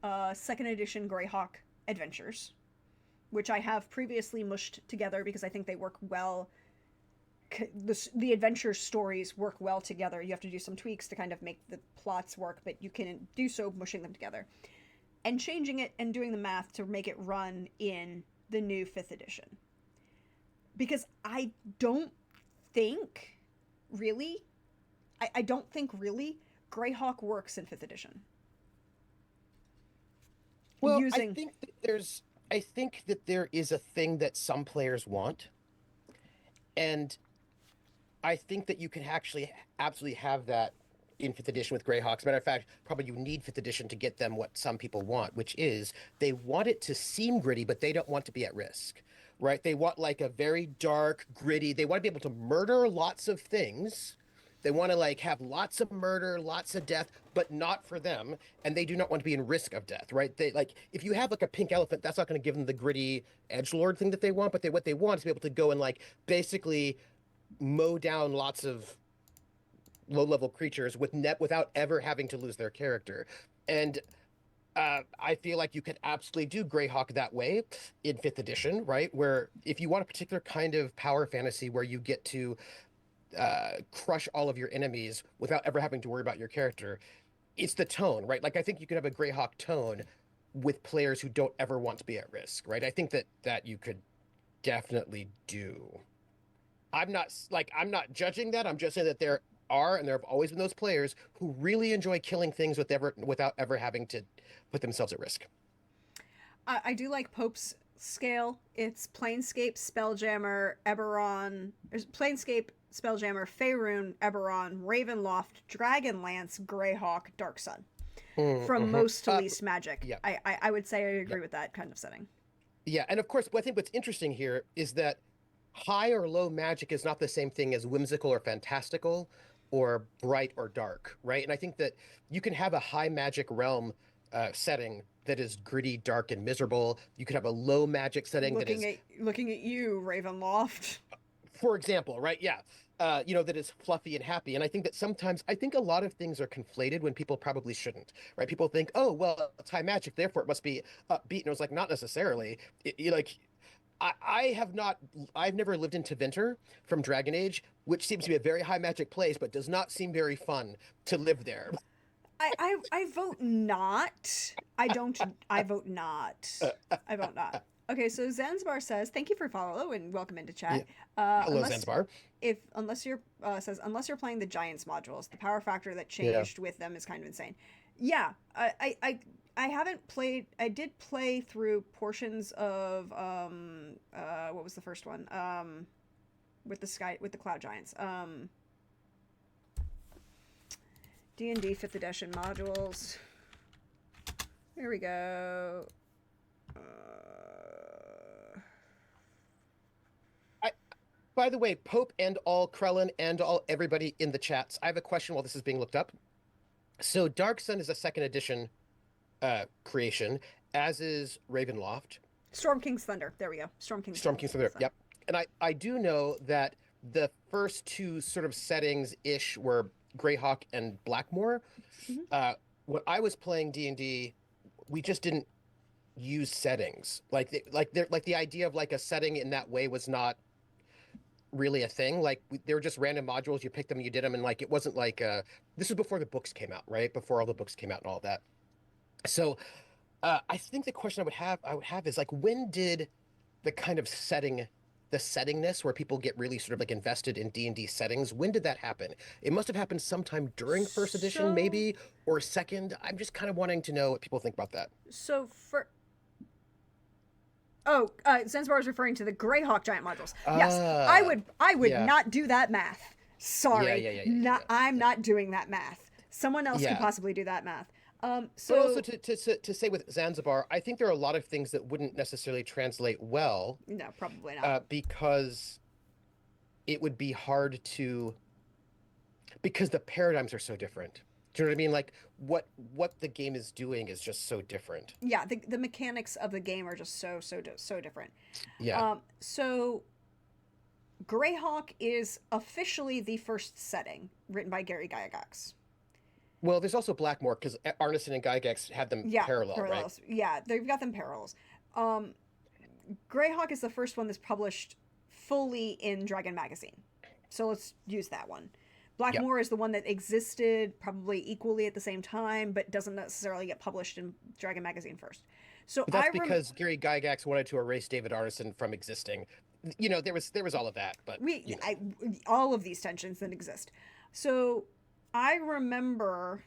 2nd edition Greyhawk adventures, which I have previously mushed together because I think they work well. The adventure stories work well together. You have to do some tweaks to kind of make the plots work, but you can do so mushing them together and changing it and doing the math to make it run in the new 5th edition. Because I don't think really, I don't think really Greyhawk works in 5th edition. Well, Using I think that there is a thing that some players want, and I think that you can actually absolutely have that in fifth edition with Greyhawks. Matter of fact, probably you need fifth edition to get them what some people want, which is they want it to seem gritty, but they don't want to be at risk, right? They want like a very dark, gritty. They want to be able to murder lots of things, They want to like have lots of murder, lots of death, but not for them, and they do not want to be in risk of death, right? They like if you have like a pink elephant, that's not going to give them the gritty edgelord thing that they want, but what they want is to be able to go and like basically mow down lots of low level creatures without ever having to lose their character. And I feel like you could absolutely do Greyhawk that way in fifth edition, right? Where if you want a particular kind of power fantasy where you get to crush all of your enemies without ever having to worry about your character, it's the tone, right? Like I think you could have a Greyhawk tone with players who don't ever want to be at risk, right? I think that you could definitely do. I'm not judging that. I'm just saying that there are and there have always been those players who really enjoy killing things without ever having to put themselves at risk. I do like Pope's scale. It's Planescape, Spelljammer, Eberron, Planescape, Spelljammer, Faerun, Eberron, Ravenloft, Dragonlance, Greyhawk, Dark Sun. From Mm-hmm. most to least magic. Yeah, I would say I yeah, agree with that kind of setting. yeah. And of course, I think what's interesting here is that high or low magic is not the same thing as whimsical or fantastical or bright or dark, right? And I think that you can have a high magic realm setting that is gritty, dark, and miserable. You could have a low magic setting that is, Looking at you, Ravenloft. for example, right? Yeah. That is fluffy and happy. And I think that sometimes, I think a lot of things are conflated when people probably shouldn't, right? People think, oh, well, it's high magic, therefore it must be upbeat. And it was like, not necessarily. Like, I have not, I've never lived in Tevinter from Dragon Age, which seems to be a very high magic place, but does not seem very fun to live there. I vote not. I don't. I vote not. I vote not. Okay, so Zanzibar says, "Thank you for follow and welcome into Yeah. chat." Hello, Unless Zanzibar. if unless you're says unless you're playing the Giants modules, the power factor that Yeah. changed with them is kind of insane. Yeah, I haven't played. I did play through portions of what was the first one with the Cloud Giants D&D 5th edition modules. Here we go. I, by the way, Pope and all Krellin and all everybody in the chats, I have a question while this is being looked up. So Dark Sun is a second edition creation, as is Ravenloft. Storm King's Thunder. There we go. Storm King's Storm Thunder. King's Thunder. Yep. And I do know that the first two sort of settings ish were Greyhawk and Blackmoor. Mm-hmm. When I was playing D&D, we just didn't use settings. Like the idea of like a setting in that way was not really a thing. Like they were just random modules. You picked them, you did them, and like it wasn't like this was before the books came out, right? Before all the books came out and all that. So I think the question I would have is like when did the kind of the settingness where people get really sort of like invested in D&D settings, when did that happen? It must have happened sometime during first edition, So maybe, or second. I'm just kind of wanting to know what people think about that. so for Oh, Zanzibar is referring to the Greyhawk giant modules. Yes, Ah, I would yeah, not do that math. yeah, Sorry, yeah, yeah, yeah, yeah, not yeah. I'm not doing that math. Someone else could Yeah. possibly do that math. But also So to say with Zanzibar, I think there are a lot of things that wouldn't necessarily translate well no, probably not. because it would be hard to because the paradigms are so different. Do you know what I mean? Like what the game is doing is just so different. Yeah, the mechanics of the game are just so different. Yeah. So Greyhawk is officially the first setting written by Gary Gygax. Well, there's also Blackmore because Arneson and Gygax had them Yeah, parallel, right? parallels. Yeah, they've got them parallels. Um, Greyhawk is the first one that's published fully in Dragon Magazine. So let's use that one. Yep. Blackmore is the one that existed probably equally at the same time, but doesn't necessarily get published in Dragon Magazine first. So But that's because Gary Gygax wanted to erase David Arneson from existing. There was all of that, but all of these tensions that exist. So I remember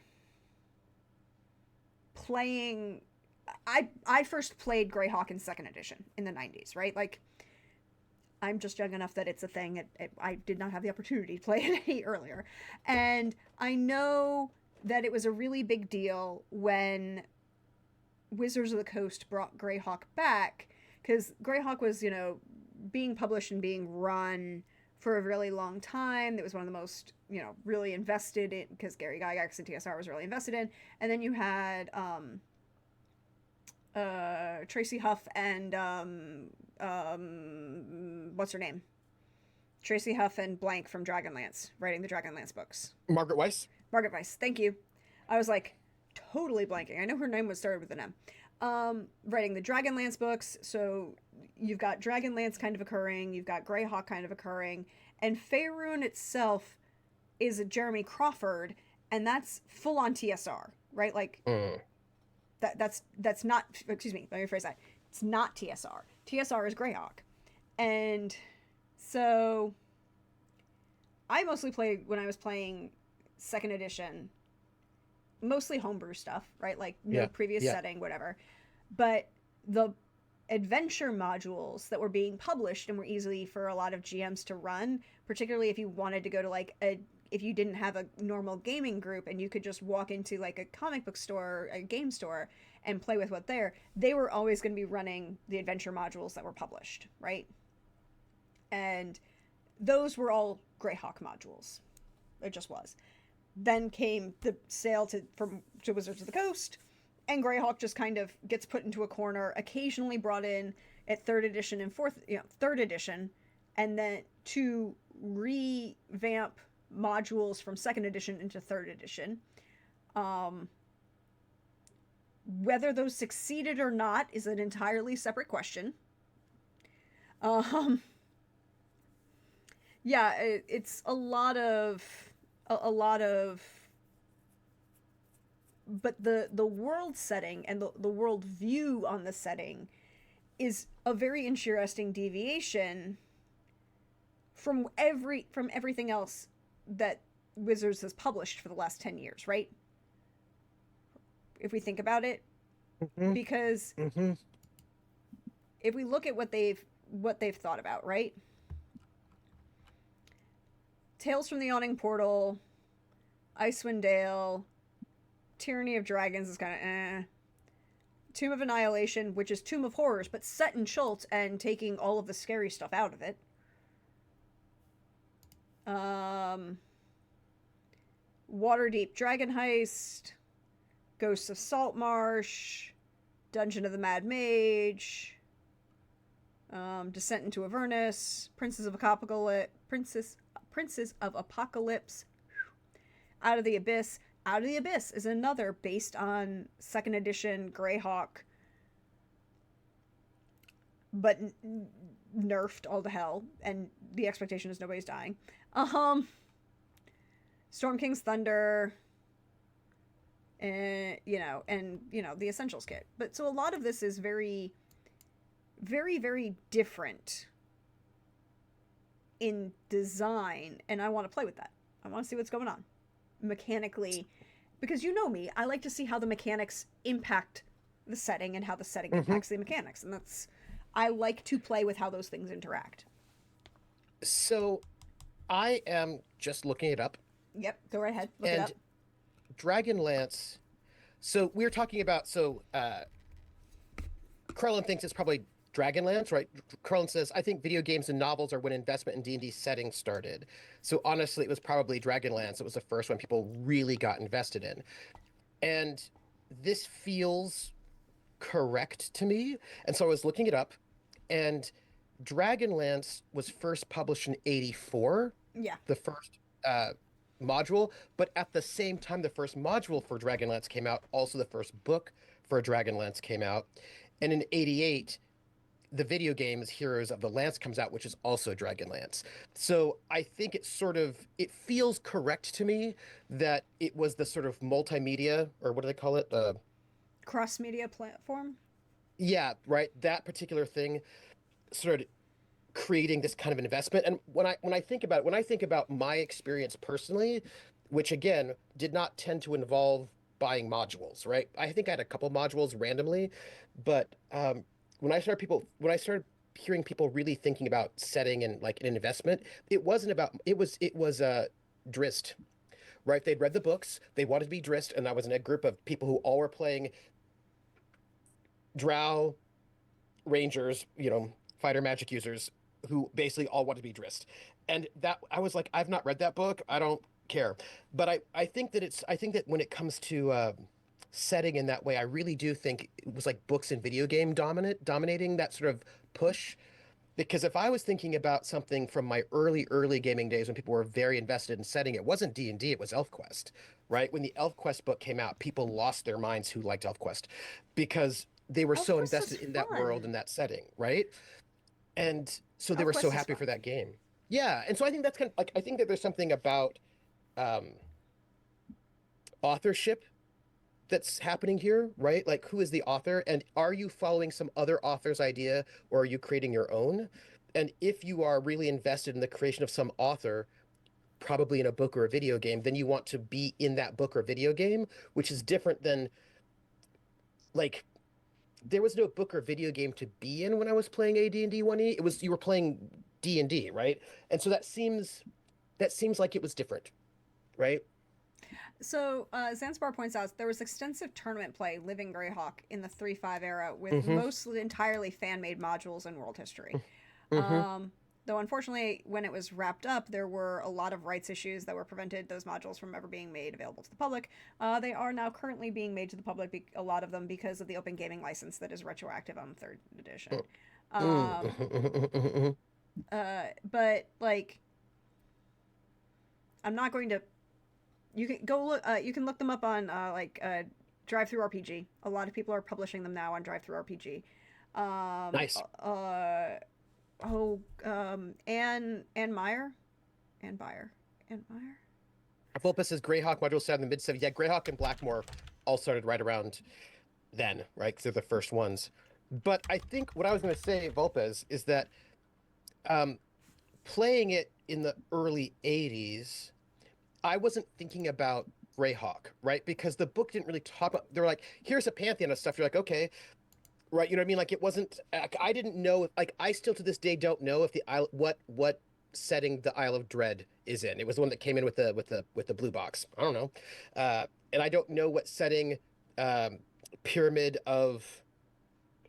playing. I first played Greyhawk in second edition in the 90s, right? Like I'm just young enough that it's a thing. I did not have the opportunity to play it any earlier. And I know that it was a really big deal when Wizards of the Coast brought Greyhawk back, because Greyhawk was, being published and being run for a really long time. That was one of the most, really invested in, because Gary Gygax and TSR was really invested in. And then you had Tracy Huff and what's her name? Tracy Huff and blank from Dragonlance, writing the Dragonlance books. Margaret Weiss. Margaret Weiss, thank you. I was like totally blanking. I know her name was started with an M. Writing the Dragonlance books, so you've got Dragonlance kind of occurring, you've got Greyhawk kind of occurring, and Faerun itself is a Jeremy Crawford, and that's full on TSR, right? Like Mm. that's not. Excuse me. Let me rephrase that. It's not TSR. TSR is Greyhawk, and so I mostly played when I was playing second edition, mostly homebrew stuff, right? Like no Yeah. previous Yeah. setting, whatever. But the adventure modules that were being published and were easily for a lot of GMs to run, particularly if you wanted to go to like a if you didn't have a normal gaming group and you could just walk into like a comic book store, a game store, and play with what there, they were always going to be running the adventure modules that were published, right? And those were all Greyhawk modules. It just was. Then came the sale to Wizards of the Coast, and Greyhawk just kind of gets put into a corner, occasionally brought in at third edition and third edition, and then to revamp modules from second edition into third edition. Um, whether those succeeded or not is an entirely separate question. Um, yeah, it's a lot of a lot of but the world setting and the world view on the setting is a very interesting deviation from everything else that Wizards has published for the last 10 years, right? If we think about it, Hmm. because Hmm. if we look at what they've thought about, right? Tales from the Yawning Portal, Icewind Dale, Tyranny of Dragons is kind of Tomb of Annihilation, which is Tomb of Horrors, but set in Schultz and taking all of the scary stuff out of it. Um, Waterdeep Dragon Heist, Ghosts of Saltmarsh, Dungeon of the Mad Mage, Descent into Avernus, Princes of Apocalypse, Out of the Abyss. Out of the Abyss is another based on second edition Greyhawk, but nerfed all to hell, and the expectation is nobody's dying. Storm King's Thunder, and the Essentials kit. But so a lot of this is very, very, very different in design, and I want to play with that. I want to see what's going on mechanically, because you know me, I like to see how the mechanics impact the setting and how the setting Hmm. impacts the mechanics, and I like to play with how those things interact. So I am just looking it up, Yep, go right ahead, look it and up. Dragonlance. So we were talking about Carlin thinks it's probably Dragonlance, right? Carlin says, "I think video games and novels are when investment in D&D settings started." So honestly, it was probably Dragonlance. It was the first one people really got invested in. And this feels correct to me. And so I was looking it up, and Dragonlance was first published in 84, Yeah. the first module, but at the same time the first module for Dragonlance came out, also the first book for Dragonlance came out. And in 88, the video game is Heroes of the Lance comes out, which is also Dragonlance. So I think it feels correct to me that it was the sort of multimedia, or what do they call it? Cross media platform. Yeah, right. That particular thing sort of creating this kind of investment. And when I think about my experience personally, which again did not tend to involve buying modules, right? I think I had a couple modules randomly, but when I started hearing people really thinking about setting and like an investment, it was Drist, right? They'd read the books, they wanted to be Drist, and I was in a group of people who all were playing Drow Rangers, fighter magic users who basically all wanted to be Drist. And that I was like, I've not read that book. I don't care. But I think that when it comes to setting in that way, I really do think it was like books and video game dominating that sort of push. Because if I was thinking about something from my early gaming days when people were very invested in setting, it wasn't D&D, it was ElfQuest, right? When the ElfQuest book came out, people lost their minds who liked ElfQuest because they were so ElfQuest was invested in that world fun. and that setting, right? And so they were so ElfQuest is happy fun. for that game. Yeah, and so I think that's kind of like I think that there's something about um authorship that's happening here, right? Like who is the author and are you following some other author's idea or are you creating your own? And if you are really invested in the creation of some author, probably in a book or a video game, then you want to be in that book or video game, which is different than like there was no book or video game to be in when I was playing AD&D 1E. It was you were playing D&D, right? And so that seems like it was different, right? So Zanzibar points out there was extensive tournament play living Greyhawk in the 3.5 era with Mm-hmm. mostly entirely fan-made modules and world history. Mm-hmm. Um, though unfortunately, when it was wrapped up, there were a lot of rights issues that were prevented those modules from ever being made available to the public. They are now currently being made to the public, a lot of them because of the open gaming license that is retroactive on third edition. Um, Mm-hmm. but like, I'm not going to. You can go look. You can look them up on Drive Through RPG. A lot of people are publishing them now on Drive Through RPG. Um, Nice. Ann Meyer, Ann Beyer, Ann Meyer. Vulpes is Greyhawk module set in the mid 70s. Yeah, Greyhawk and Blackmore all started right around then, right? Because they're the first ones. But I think what I was going to say, Vulpes, is that um, playing it in the early 80s, I wasn't thinking about Greyhawk, right? Because the book didn't really talk about, they were like, here's a pantheon of stuff. You're like, okay, right? You know what I mean? Like it wasn't, I didn't know, like I still to this day don't know if the Isle, what setting the Isle of Dread is in. It was the one that came in with the blue box. I don't know. And I don't know what setting um, Pyramid of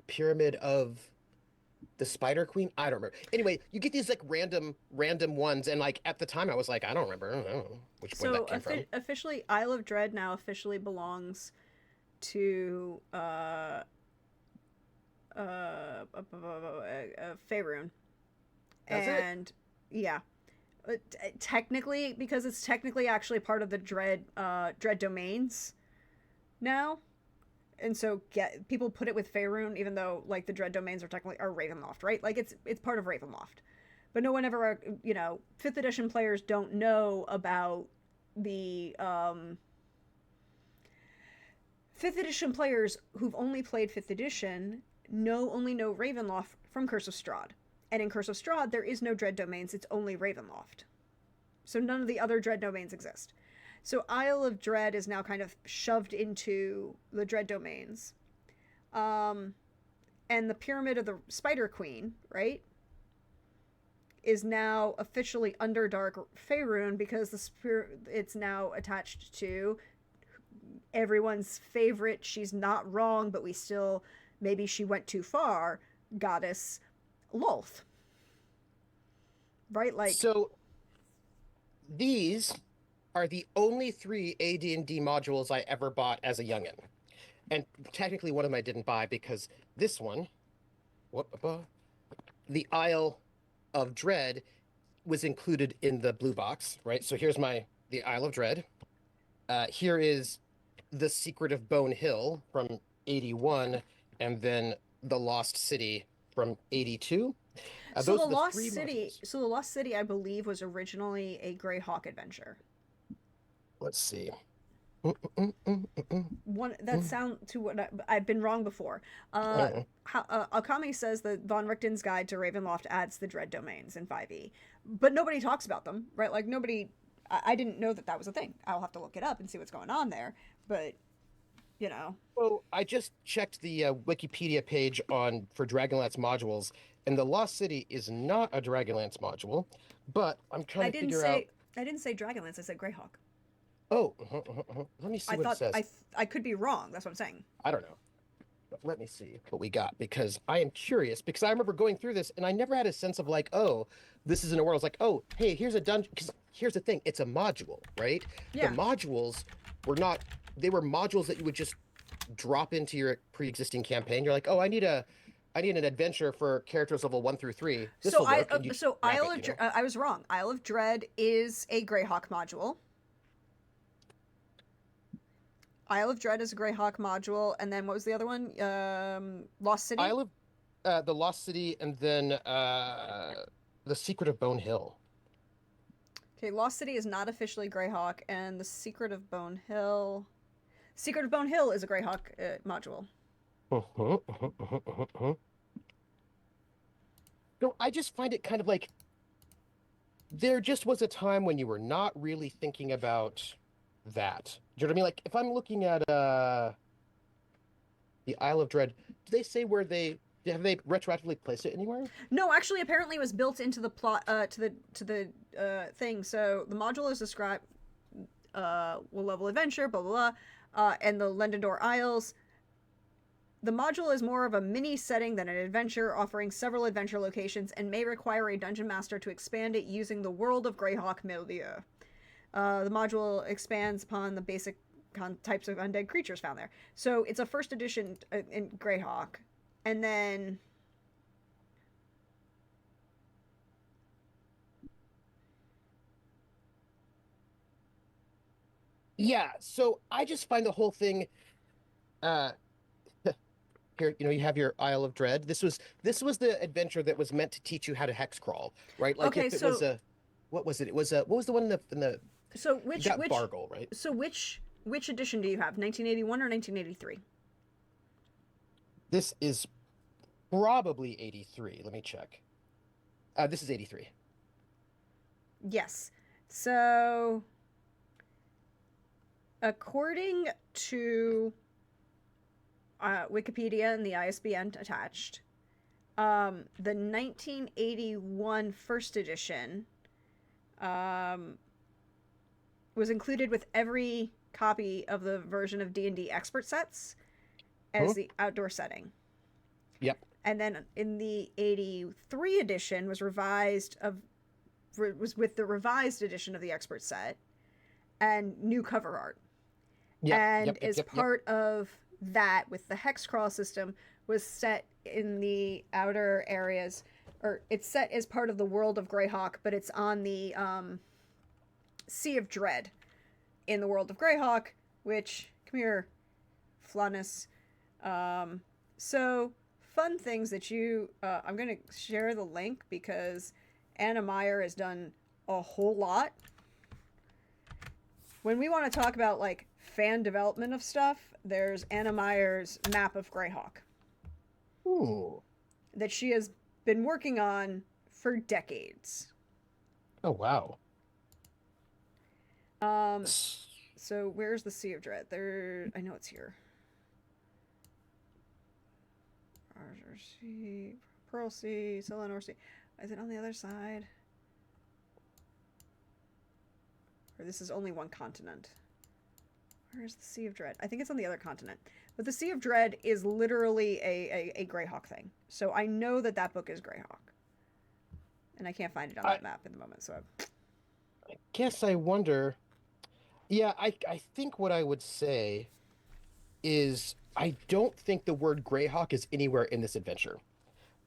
Pyramid of the Spider Queen. I don't remember. Anyway, you get these like random ones, and like at the time I was like, I don't remember. I don't know which where that So came from. officially, Isle of Dread now officially belongs to Faerun, Does it? and yeah, technically because it's technically actually part of the Dread domains now, and so get people put it with Faerun, even though like the Dread domains are technically are Ravenloft, right? Like it's part of Ravenloft, but no one ever fifth edition players don't know about the fifth edition players who've only played fifth edition only know Ravenloft from Curse of Strahd. And in Curse of Strahd, there is no Dread domains, it's only Ravenloft. So none of the other Dread domains exist. So Isle of Dread is now kind of shoved into the Dread domains. Um, and the Pyramid of the Spider Queen, right, is now officially Underdark Faerun because it's now attached to everyone's favorite. She's not wrong, but we still maybe she went too far. Goddess Lolth, right? Like, So these are the only three AD&D modules I ever bought as a youngin. And technically one of them I didn't buy because this one, what the Isle of Dread was included in the blue box, right? So here's the Isle of Dread. Here is the Secret of Bone Hill from 81, and then the Lost City from 82. Those are the three modules. So the Lost City, I believe, was originally a Greyhawk adventure. Let's see. One that sound to what I've been wrong before. Akami says that Von Richten's Guide to Ravenloft adds the Dread domains in 5e, but nobody talks about them, right? Like nobody. I didn't know that that was a thing. I'll have to look it up and see what's going on there. But you know, So I just checked the Wikipedia page on for Dragonlance modules, and the Lost City is not a Dragonlance module, but I'm trying I to didn't figure out. say I didn't say Dragonlance. I said Greyhawk. Oh, let me see I what it thought says. I could be wrong. That's what I'm saying. I don't know. let me see what we got because I am curious because I remember going through this and I never had a sense of like, oh, this is in a world. It's like, oh, hey, here's a dungeon. Because here's the thing, it's a module, right? The Yeah. modules were not, they were modules that you would just drop into your pre-existing campaign. You're like, oh, I need an adventure for characters level 1 through 3. This So will work, and you just so grab it, you know? I was wrong. Isle of Dread is a Greyhawk module. Isle of Dread is a Greyhawk module, and then what was the other one? Lost City. Isle of the Lost City, and then the Secret of Bone Hill. Okay, Lost City is not officially Greyhawk, and the Secret of Bone Hill. Secret of Bone Hill is a Greyhawk module. Uh-huh, uh-huh, uh-huh, uh-huh. No, I just find it kind of like there just was a time when you were not really thinking about that. Do you know what I mean? Like if I'm looking at the Isle of Dread, do they say where they have they retroactively placed it anywhere? No, actually, apparently it was built into the plot to the thing. So the module is described will level adventure, blah blah blah, and the Lendendor Isles. The module is more of a mini setting than an adventure, offering several adventure locations, and may require a dungeon master to expand it using the world of Greyhawk milieu. The module expands upon the basic types of undead creatures found there. So it's a first edition in Greyhawk, and then Yeah, so I just find the whole thing uh here, you have your Isle of Dread. This was the adventure that was meant to teach you how to hex crawl, right? Like okay, if it was so a what was it? It was a what was the one in the so you got which Bargle, right? so which edition do you have? 1981 or 1983? This is probably 83. Let me check. This is 83. Yes. So according to Wikipedia and the ISBN attached, the 1981 first edition um, was included with every copy of the version of D&D expert sets Huh? as the outdoor setting. Yep. And then in the 83 edition was with the revised edition of the expert set and new cover art. Yep. Yep. And Yep. as Yep. Yep. part of that, with the hex crawl system, was set in the outer areas, or it's set as part of the world of Greyhawk, but it's on the Sea of Dread in the world of Greyhawk, which, come here, Flanus. So, fun things that I'm going to share the link because Anna Meyer has done a whole lot. When we want to talk about like fan development of stuff, there's Anna Meyer's map of Greyhawk Ooh. that she has been working on for decades. Oh wow. Um, so where's the Sea of Dread? There, I know it's here. Azure Sea, Pearl Sea, Selenor Sea. Is it on the other side? Or this is only one continent. Where's the Sea of Dread? I think it's on the other continent. But the Sea of Dread is literally a Greyhawk thing. So I know that that book is Greyhawk. And I can't find it on I that map at the moment. So guess I wonder. Yeah, I think what I would say is I don't think the word Greyhawk is anywhere in this adventure.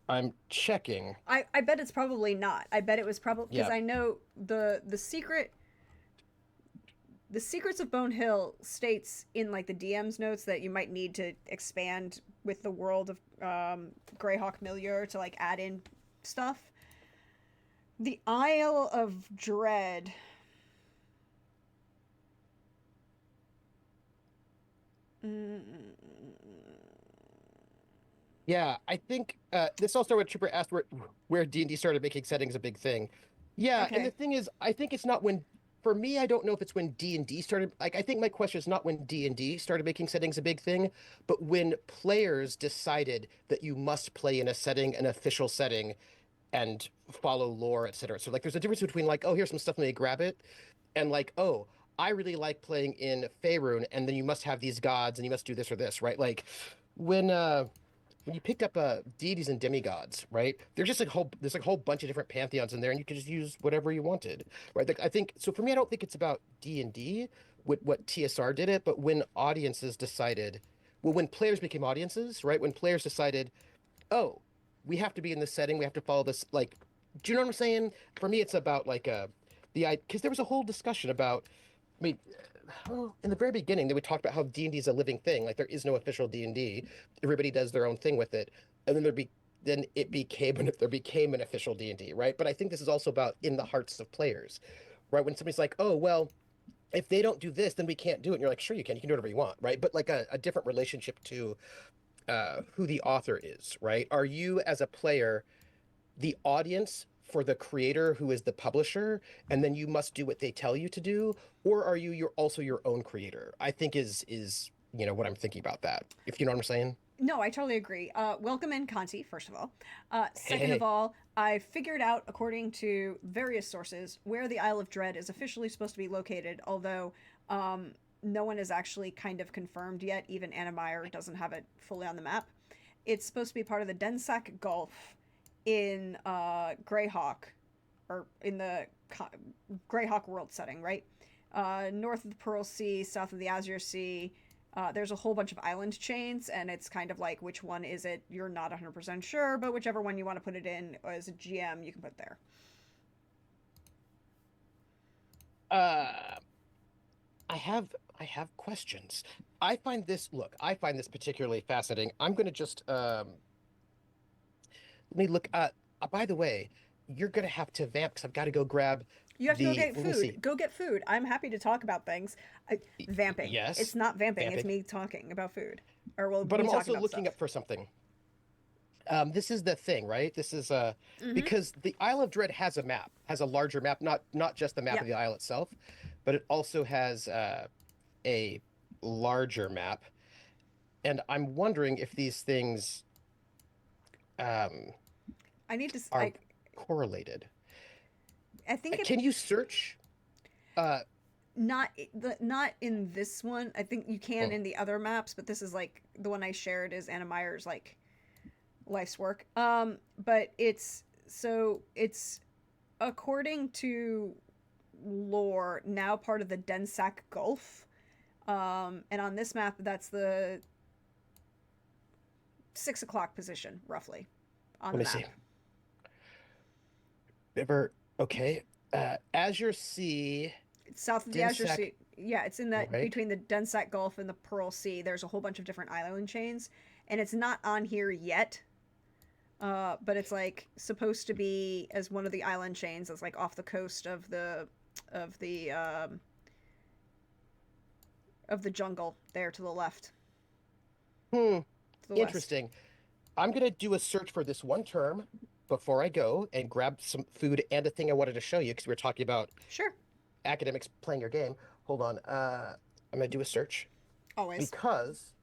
I'm checking. I bet it's probably not. I bet it was probably because Yeah. I know the Secrets of Bone Hill states in like the DM's notes that you might need to expand with the world of Greyhawk milieu to like add in stuff. The Isle of Dread. Mm, Yeah, I think this all started with Trooper asked where D&D started making settings a big thing. Yeah, and the okay. thing is, I think it's not when for me, I don't know if it's when D&D started. Like, I think my question is not when D&D started making settings a big thing, but when players decided that you must play in a setting, an official setting, and follow lore, etc. So, like, there's a difference between like, oh, here's some stuff, let me grab it, and like, oh, I really like playing in Faerun, and then you must have these gods, and you must do this or this, right? Like, when you picked up deities and demigods, right? There's like a whole bunch of different pantheons in there, and you could just use whatever you wanted, right? Like, I think so. For me, I don't think it's about D&D, what TSR did it, but when audiences decided, well, when players became audiences, right? When players decided, oh, we have to be in this setting, we have to follow this. Like, do you know what I'm saying? For me, it's about like because there was a whole discussion about. I mean, well, in the very beginning, they would talk about how D&D is a living thing. Like there is no official D&D. Everybody does their own thing with it, and then there became an official D&D, right? But I think this is also about in the hearts of players, right? When somebody's like, "Oh, well, if they don't do this, then we can't do it." And you're like, "Sure, you can. You can do whatever you want," right? But like a different relationship to who the author is, right? Are you as a player the audience for the creator who is the publisher, and then you must do what they tell you to do, or are you're also your own creator? I think is what I'm thinking about that. If you know what I'm saying. No, I totally agree. Welcome in, Conti, first of all. Hey, Second of hey. all, I figured out, according to various sources, where the Isle of Dread is officially supposed to be located, although no one has actually kind of confirmed yet. Even Anna Meyer doesn't have it fully on the map. It's supposed to be part of the Densac Gulf in Greyhawk, or in the Greyhawk world setting, right? North of the Pearl Sea, south of the Azure Sea. There's a whole bunch of island chains, and it's kind of like which one is it? You're not 100% sure, but whichever one you want to put it in as a GM, you can put there. Uh, I have questions. I find this particularly fascinating. I'm going to just let me look. By the way, you're going to have to vamp because I've got to go grab You have to go the. get Let me food. see. Go get food. I'm happy to talk about things. Vamping. It's Yes, not vamping. It's vamping. me talking about food, or well, But me I'm talking also about looking stuff. up for something. This is the thing, right? This is Mm-hmm. because the Isle of Dread has a map, has a larger map, not just the map Yeah. of the isle itself, but it also has a larger map. And I'm wondering if these things um, I need to. are correlated. I think it Can you search? Uh, not in this one. I think you can oh, in the other maps, but this is like the one I shared is Anna Meyer's like life's work. But it's according to lore now part of the Densac Gulf. And on this map, that's the 6 o'clock position roughly on let the me see. map. River. Okay. Azure Sea, It's south of the Azure Dinsac, Sea. Yeah, it's in that right? between the Densac Gulf and the Pearl Sea. There's a whole bunch of different island chains, and it's not on here yet. But it's like supposed to be as one of the island chains that's like off the coast of the of the jungle there to the left, Hmm. to the west. Interesting. I'm gonna do a search for this one term before I go and grab some food and a thing I wanted to show you because we were talking about Sure, academics playing your game. Hold on. I'm gonna do a search always. because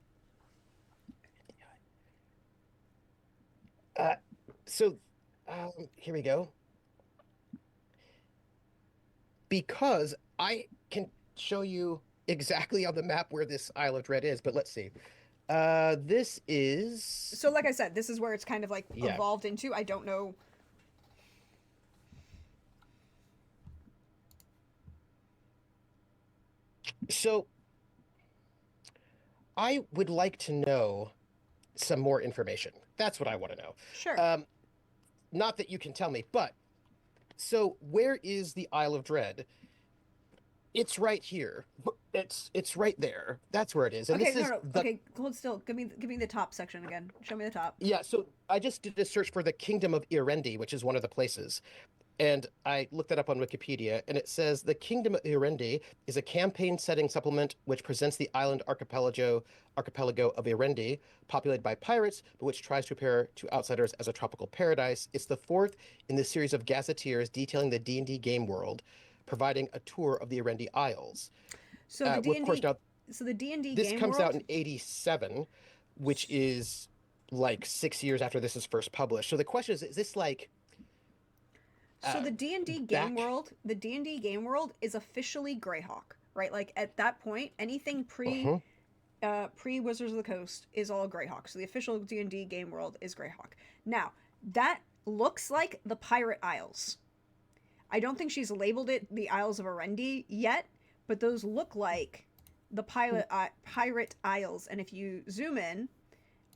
uh, so here we go. Because I can show you exactly on the map where this Isle of Dread is, but let's see. This is So, like I said, this is where it's kind of like yeah. evolved into. I don't know. So I would like to know some more information. That's what I want to know. Sure. Um, Not that you can tell me, but so where is the Isle of Dread? It's right here. It's right there. That's where it is. And Okay, this no, is no. the Okay, hold still. Give me the top section again. Show me the top. yeah, so I just did a search for the Kingdom of Irendi, which is one of the places. And I looked that up on Wikipedia, and it says the Kingdom of Irendi is a campaign setting supplement which presents the island archipelago of Irendi, populated by pirates, but which tries to appear to outsiders as a tropical paradise. It's the fourth in the series of gazetteers detailing the D&D game world, providing a tour of the Irendi Isles. So the D Of and course, D, now so the D and D this game comes out world. in 87, which is like 6 years after this is first published. So the question is this like So uh, the D&D game back? world, the D&D game world is officially Greyhawk, right? Like at that point, anything pre Uh-huh. pre Wizards of the Coast is all Greyhawk. So the official D&D game world is Greyhawk. Now, that looks like the Pirate Isles. I don't think she's labeled it the Isles of Arendi yet, but those look like the Pirate Isles. And if you zoom in,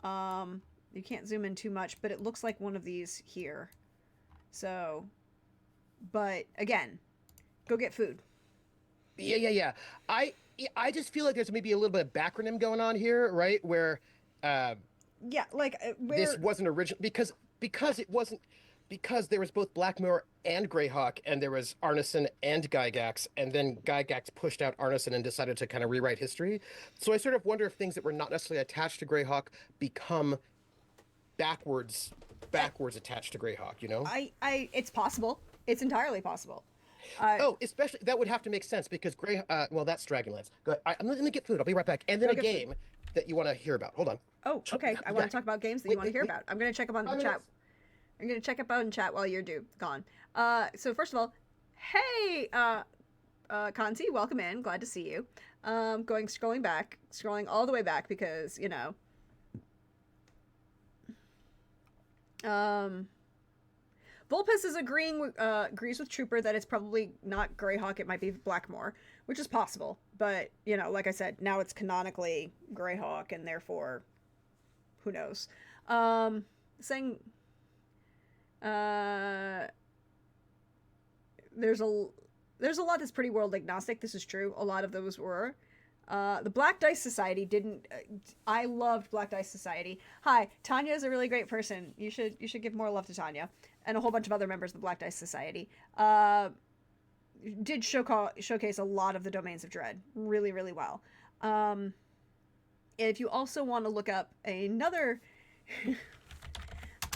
you can't zoom in too much, but it looks like one of these here. So, but again, go get food. Yeah. I I just feel like there's maybe a little bit of backronym going on here, right? Where uh, Yeah, like this where wasn't original because it wasn't because there was both Blackmoor and Greyhawk, and there was Arneson and Gygax, and then Gygax pushed out Arneson and decided to kind of rewrite history. So I sort of wonder if things that were not necessarily attached to Greyhawk become backwards I, backwards attached to Greyhawk, you know? it's possible. It's entirely possible. Uh, Oh, especially that would have to make sense because well, that's Dragonlance. Go ahead. I'm gonna get food. I'll be right back. And then Go a get food. game that you want to hear about. Hold on. Oh, okay. I want Yeah. to talk about games that you Wait, want to wait, hear wait. about. I'm gonna check up on the 5 chat. minutes. I'm gonna check up on chat while you're gone. So first of all, hey, Kanzi, welcome in. Glad to see you. Scrolling all the way back because um, Volpes is agrees with Trooper that it's probably not Greyhawk. It might be Blackmoor, which is possible. But like I said, now it's canonically Greyhawk, and therefore, who knows? Saying uh, there's a lot that's pretty world agnostic. This is true. A lot of those were. The Black Dice Society didn't. I loved Black Dice Society. Hi, Tanya is a really great person. You should give more love to Tanya and a whole bunch of other members of the Black Dice Society. Did showcase a lot of the domains of dread really really well. If you also want to look up another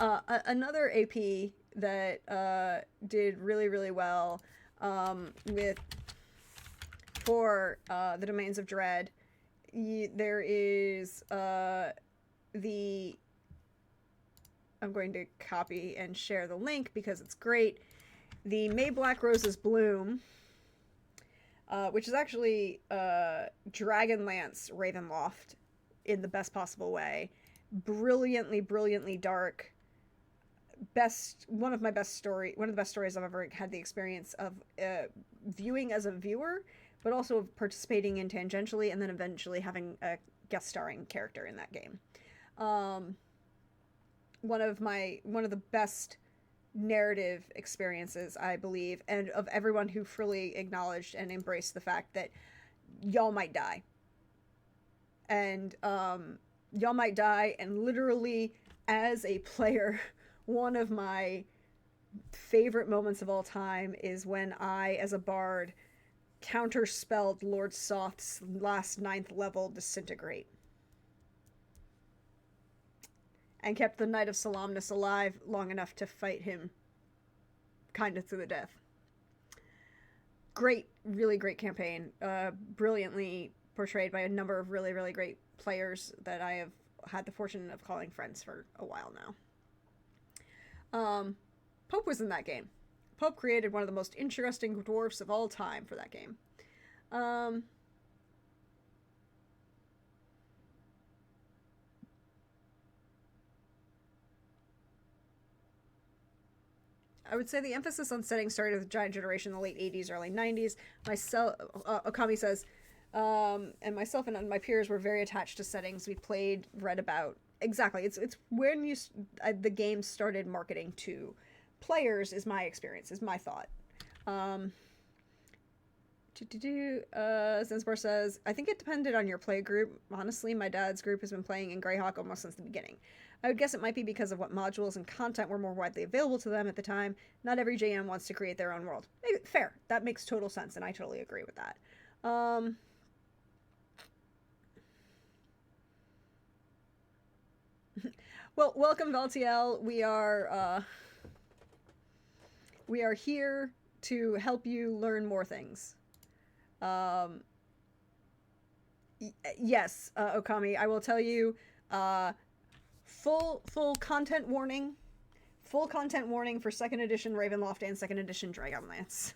another AP that did really really well with for the domains of dread, there is the I'm going to copy and share the link because it's great. The May Black Roses Bloom, which is actually Dragonlance Ravenloft in the best possible way. Brilliantly dark. One of the best stories I've ever had the experience of viewing as a viewer, but also of participating in tangentially, and then eventually having a guest starring character in that game. One of the best narrative experiences, I believe, and of everyone who fully acknowledged and embraced the fact that y'all might die. And y'all might die, and literally, as a player, one of my favorite moments of all time is when I, as a bard, counterspelled Lord Soth's last 9th level Disintegrate. And kept the Knight of Solemnus alive long enough to fight him kind of to the death. Great, really great campaign. Brilliantly portrayed by a number of really, really great players that I have had the fortune of calling friends for a while now. Pope was in that game. Pope created one of the most interesting dwarfs of all time for that game. I would say the emphasis on setting started with Giant Generation in the late 80s, early 90s. Okami says, and myself and my peers were very attached to settings we played, read about. Exactly. It's when the game started marketing to players, is my experience, is my thought. Zinspor says, I think it depended on your play group. Honestly, my dad's group has been playing in Greyhawk almost since the beginning. I would guess it might be because of what modules and content were more widely available to them at the time. Not every JM wants to create their own world. Fair. That makes total sense, and I totally agree with that. Well, welcome, Valtiel. We are here to help you learn more things. Yes, Okami, I will tell you, full content warning. Full content warning for 2nd edition Ravenloft and 2nd edition Dragonlance.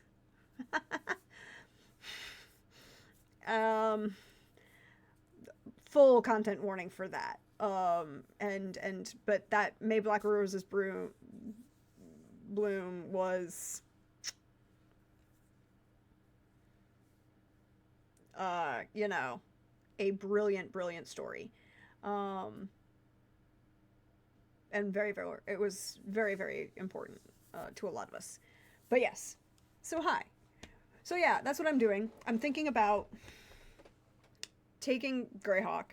full content warning for that. But that May Black Roses Bloom was you know, a brilliant, brilliant story. Um, and it was very, very important to a lot of us. But yes, so hi. So yeah, that's what I'm doing. I'm thinking about taking Greyhawk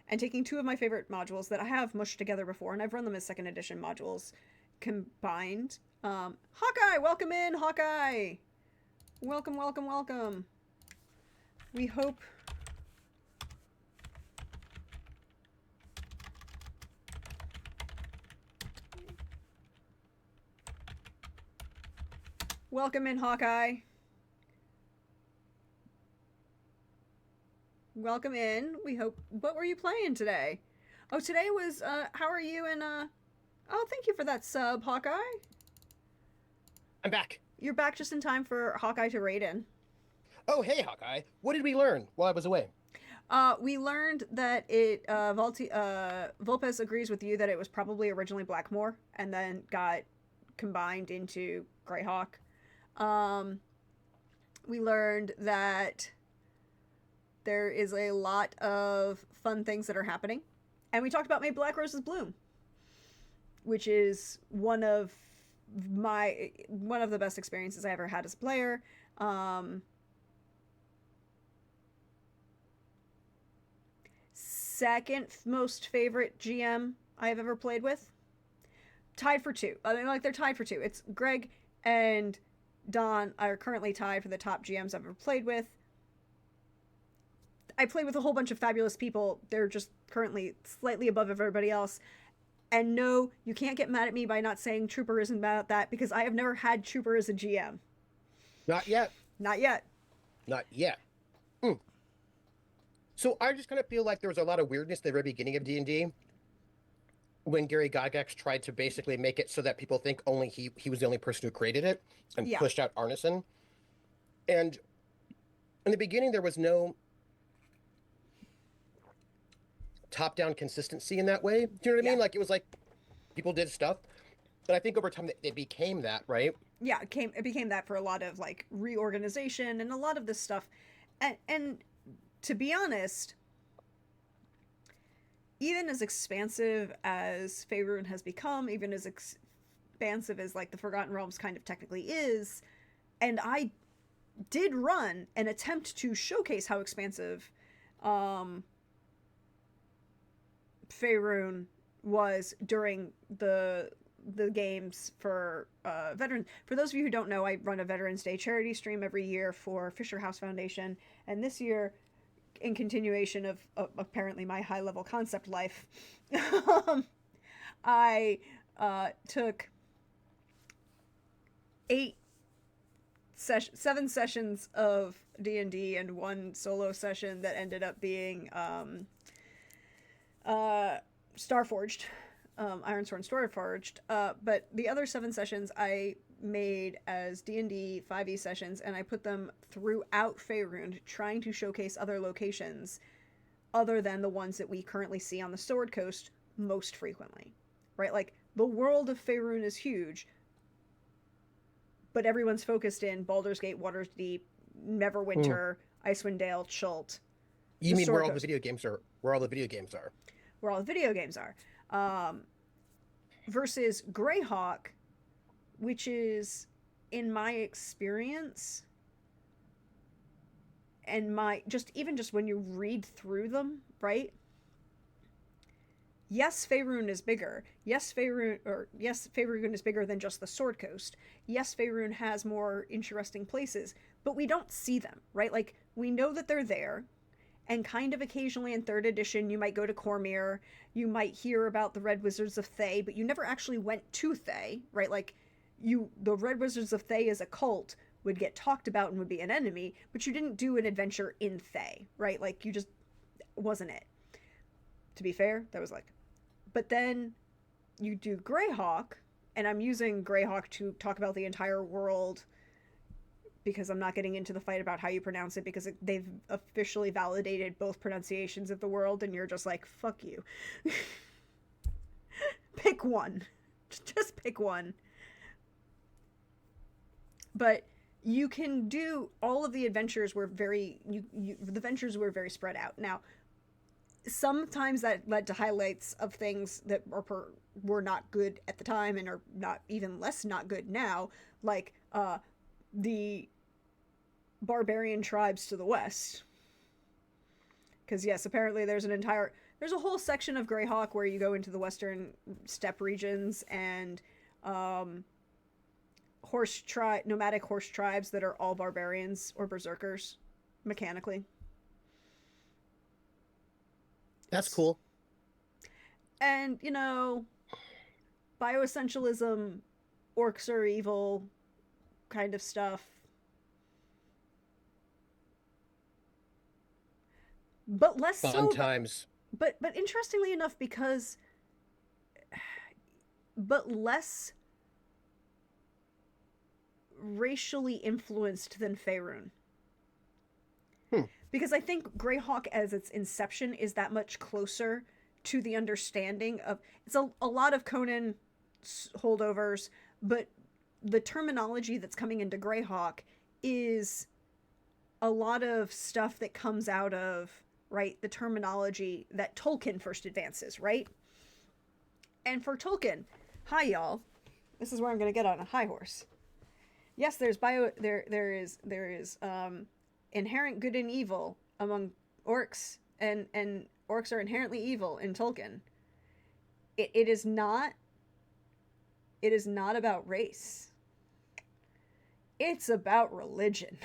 and taking two of my favorite modules that I have mushed together before, and I've run them as second edition modules combined. Hawkeye, welcome in, Hawkeye. Welcome, welcome, welcome. We hope welcome in, Hawkeye. Welcome in. We hope. What were you playing today? Oh, today was. How are you? And oh, thank you for that sub, Hawkeye. I'm back. You're back just in time for Hawkeye to raid in. Oh, hey, Hawkeye. What did we learn while I was away? We learned that Volpes agrees with you that it was probably originally Blackmoor and then got combined into Greyhawk. We learned that there is a lot of fun things that are happening. And we talked about May Black Roses Bloom, which is one of the best experiences I ever had as a player. Second most favorite GM I have ever played with. Tied for two. I mean, like, they're tied for two. It's Greg and Don are currently tied for the top GMs I've ever played with. I play with a whole bunch of fabulous people. They're just currently slightly above everybody else. And no, you can't get mad at me by not saying Trooper isn't about that, because I have never had Trooper as a GM. Not yet. Not yet. Not yet. So I just kind of feel like there was a lot of weirdness at the very beginning of D&D when Gary Gygax tried to basically make it so that people think only he was the only person who created it and pushed out Arneson. And in the beginning, there was no top-down consistency in that way. Do you know what I mean? Like, it was like people did stuff, but I think over time it became that, right? Yeah, it became that for a lot of like reorganization and a lot of this stuff. And to be honest, even as expansive as Faerun has become, even as expansive as like the Forgotten Realms kind of technically is, and I did run an attempt to showcase how expansive Faerun was during the games for veterans. For those of you who don't know, I run a Veterans Day charity stream every year for Fisher House Foundation, and this year, in continuation of apparently my high level concept life, I took 7 sessions of D&D and 1 solo session that ended up being Starforged, Ironsworn Storyforged. But the other 7 sessions I made as D&D 5e sessions, and I put them throughout Faerun, trying to showcase other locations other than the ones that we currently see on the Sword Coast most frequently. Right? Like, the world of Faerun is huge, but everyone's focused in Baldur's Gate, Waterdeep, Neverwinter, Icewind Dale, Chult. You mean where all the video games are? Where all the video games are? Where all the video games are. Versus Greyhawk, which is, in my experience, and just when you read through them, right? Yes, Faerun is bigger. Yes, Faerun is bigger than just the Sword Coast. Yes, Faerun has more interesting places, but we don't see them, right? Like, we know that they're there, and kind of occasionally in 3rd edition, you might go to Cormyr, you might hear about the Red Wizards of Thay, but you never actually went to Thay, right? Like, the Red Wizards of Thay as a cult would get talked about and would be an enemy, but you didn't do an adventure in Thay, right? Like, you just wasn't it. To be fair, that was like... But then you do Greyhawk, and I'm using Greyhawk to talk about the entire world because I'm not getting into the fight about how you pronounce it, because they've officially validated both pronunciations of the world, and you're just like, fuck you. Pick one. Just pick one. But you can do all of the adventures were very the ventures were very spread out. Now, sometimes that led to highlights of things that were not good at the time and are not even less not good now, like the barbarian tribes to the west. Because yes, apparently there's a whole section of Greyhawk where you go into the western steppe regions and nomadic horse tribes that are all barbarians or berserkers mechanically. That's cool. And, bioessentialism, orcs are evil kind of stuff. But less Fun so. times. But interestingly enough, but less racially influenced than Faerun. Because I think Greyhawk, as its inception, is that much closer to the understanding of... It's a lot of Conan holdovers, but the terminology that's coming into Greyhawk is a lot of stuff that comes out of, right, the terminology that Tolkien first advances, right? And for Tolkien, hi y'all, this is where I'm going to get on a high horse. Yes, there is inherent good and evil among orcs, and orcs are inherently evil in Tolkien. It is not about race. It's about religion.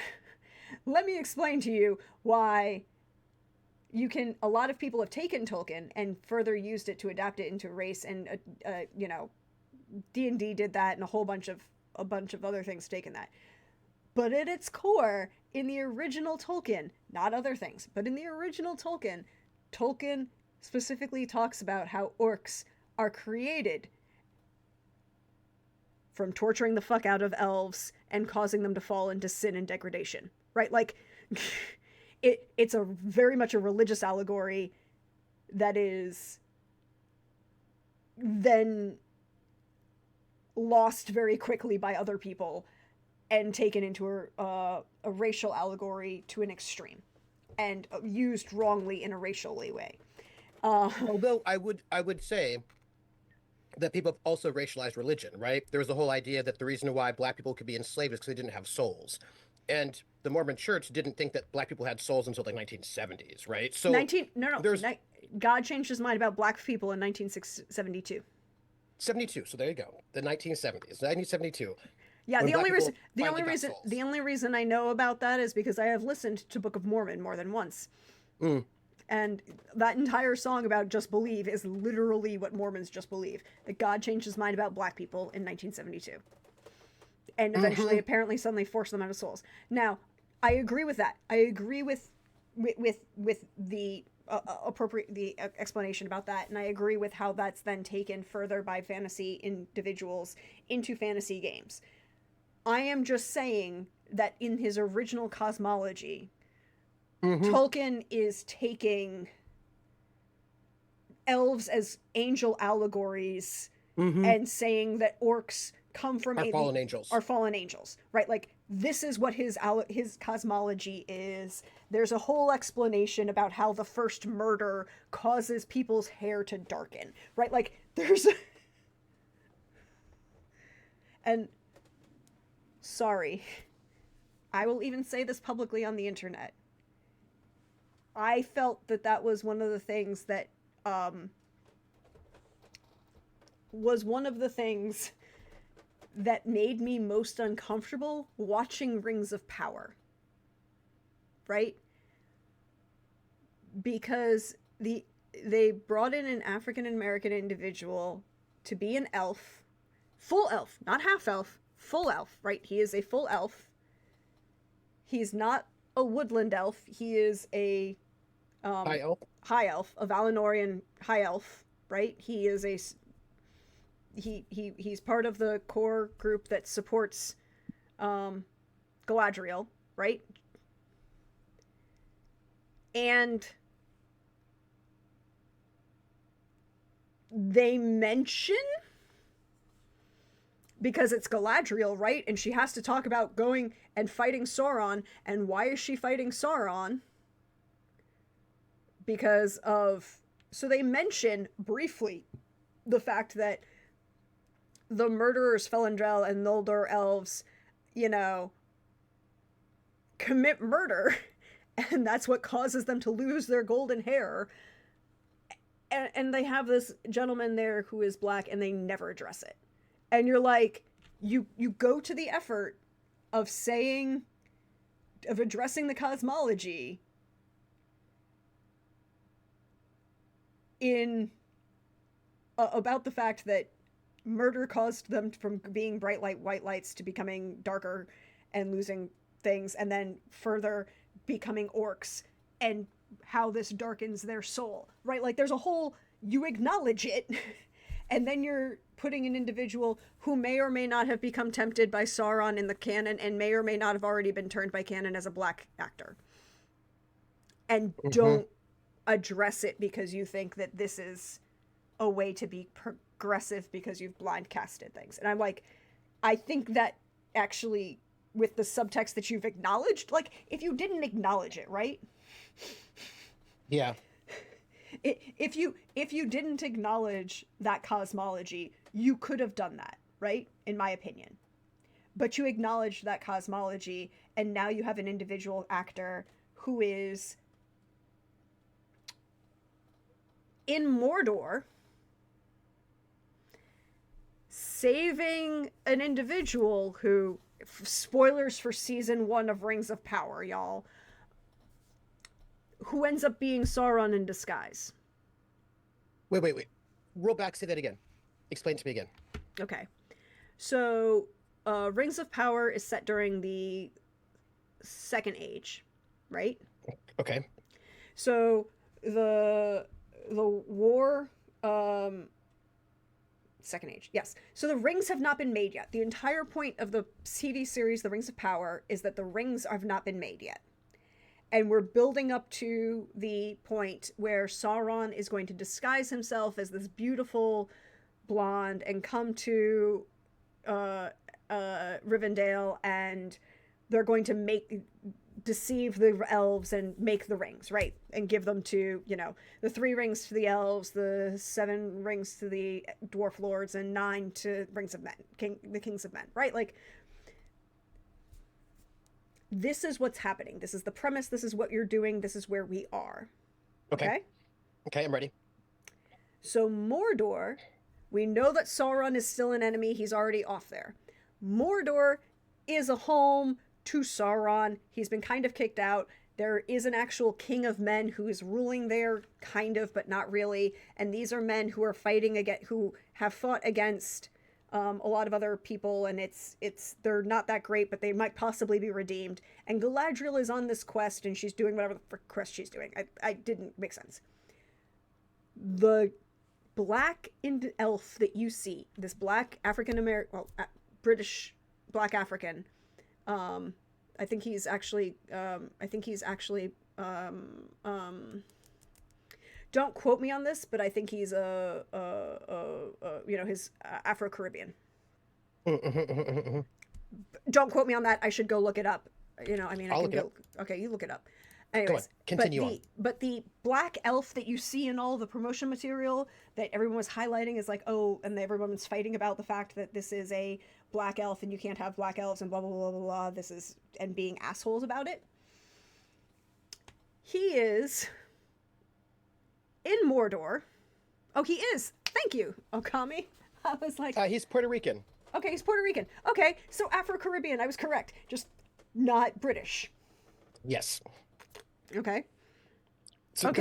Let me explain to you why a lot of people have taken Tolkien and further used it to adapt it into race, and D&D did that, and a bunch of other things taken that. But at its core, in the original Tolkien, not other things, but in the original Tolkien, Tolkien specifically talks about how orcs are created from torturing the fuck out of elves and causing them to fall into sin and degradation, right? Like, it's a very much a religious allegory that is then lost very quickly by other people and taken into a racial allegory to an extreme and used wrongly in a racially way. Although I would say that people have also racialized religion, right? There was the whole idea that the reason why black people could be enslaved is because they didn't have souls. And the Mormon church didn't think that black people had souls until like 1970s, right? So God changed his mind about black people in 1972. 72. So there you go. The 1970s, 1972. Yeah, the only reason I know about that is because I have listened to Book of Mormon more than once. And that entire song about just believe is literally what Mormons just believe, that God changed his mind about black people in 1972. And eventually apparently suddenly forced them out of souls. Now, I agree with that. I agree with the appropriate explanation about that, and I agree with how that's then taken further by fantasy individuals into fantasy games. I am just saying that in his original cosmology, Tolkien is taking elves as angel allegories and saying that orcs come from fallen angels. Are fallen angels, right? Like, this is what his cosmology is. There's a whole explanation about how the first murder causes people's hair to darken, right? Like, there's and sorry, I will even say this publicly on the internet. I felt that was one of the things that was one of the things that made me most uncomfortable watching Rings of Power. Right? Because they brought in an African American individual to be an elf, full elf, not half elf, full elf, right? He is a full elf. He's not a woodland elf. He is a high elf, a Valinorian high elf, right? He is he's part of the core group that supports Galadriel Galadriel, right? And they mention, because it's Galadriel, right? And she has to talk about going and fighting Sauron. And why is she fighting Sauron? Because of... So they mention briefly the fact that the murderers Felindrel and Noldor elves, you know, commit murder. And that's what causes them to lose their golden hair. And they have this gentleman there who is black, and they never address it. And you're like, you go to the effort of addressing the cosmology in about the fact that murder caused them from being bright light white lights to becoming darker and losing things, and then further becoming orcs, and how this darkens their soul, right? Like, there's a whole... You acknowledge it, and then you're putting an individual who may or may not have become tempted by Sauron in the canon, and may or may not have already been turned by canon as a black actor, and don't address it because you think that this is a way to be progressive because you've blind casted things. And I'm like, I think that actually, with the subtext that you've acknowledged, like, if you didn't acknowledge it, right? Yeah. If you didn't acknowledge that cosmology, you could have done that, right? In my opinion. But you acknowledged that cosmology, and now you have an individual actor who is in Mordor saving an individual who... Spoilers for season 1 of Rings of Power, y'all. Who ends up being Sauron in disguise. Wait. Roll back, say that again. Explain to me again. Okay. So, Rings of Power is set during the Second Age, right? Okay. So, the war... Second Age, yes. So the rings have not been made yet. The entire point of the TV series, The Rings of Power, is that the rings have not been made yet. And we're building up to the point where Sauron is going to disguise himself as this beautiful blonde and come to Rivendell, and they're going to deceive the elves and make the rings, right? And give them to, the 3 rings to the elves, the 7 rings to the dwarf lords, and 9 to rings of men, the kings of men, right? Like, this is what's happening. This is the premise. This is what you're doing. This is where we are. Okay? Okay, I'm ready. So Mordor, we know that Sauron is still an enemy. He's already off there. Mordor is a home to Sauron. He's been kind of kicked out. There is an actual king of men who is ruling there, kind of, but not really. And these are men who are who have fought against a lot of other people, and they're not that great, but they might possibly be redeemed. And Galadriel is on this quest, and she's doing whatever the frick quest she's doing. I didn't make sense. The black elf that you see, this black African-American, British black African, I think he's actually, don't quote me on this, but I think he's his Afro-Caribbean. Don't quote me on that. I should go look it up. I'll look it up. Okay, you look it up. Anyways, continue on. But the black elf that you see in all the promotion material that everyone was highlighting is like, oh, and everyone was fighting about the fact that this is a black elf and you can't have black elves and blah, blah, blah, blah, blah. And being assholes about it. He is in Mordor. Oh, he is. Thank you, Okami. I was like... he's Puerto Rican. Okay, he's Puerto Rican. Okay, so Afro-Caribbean. I was correct. Just not British. Yes. Okay. So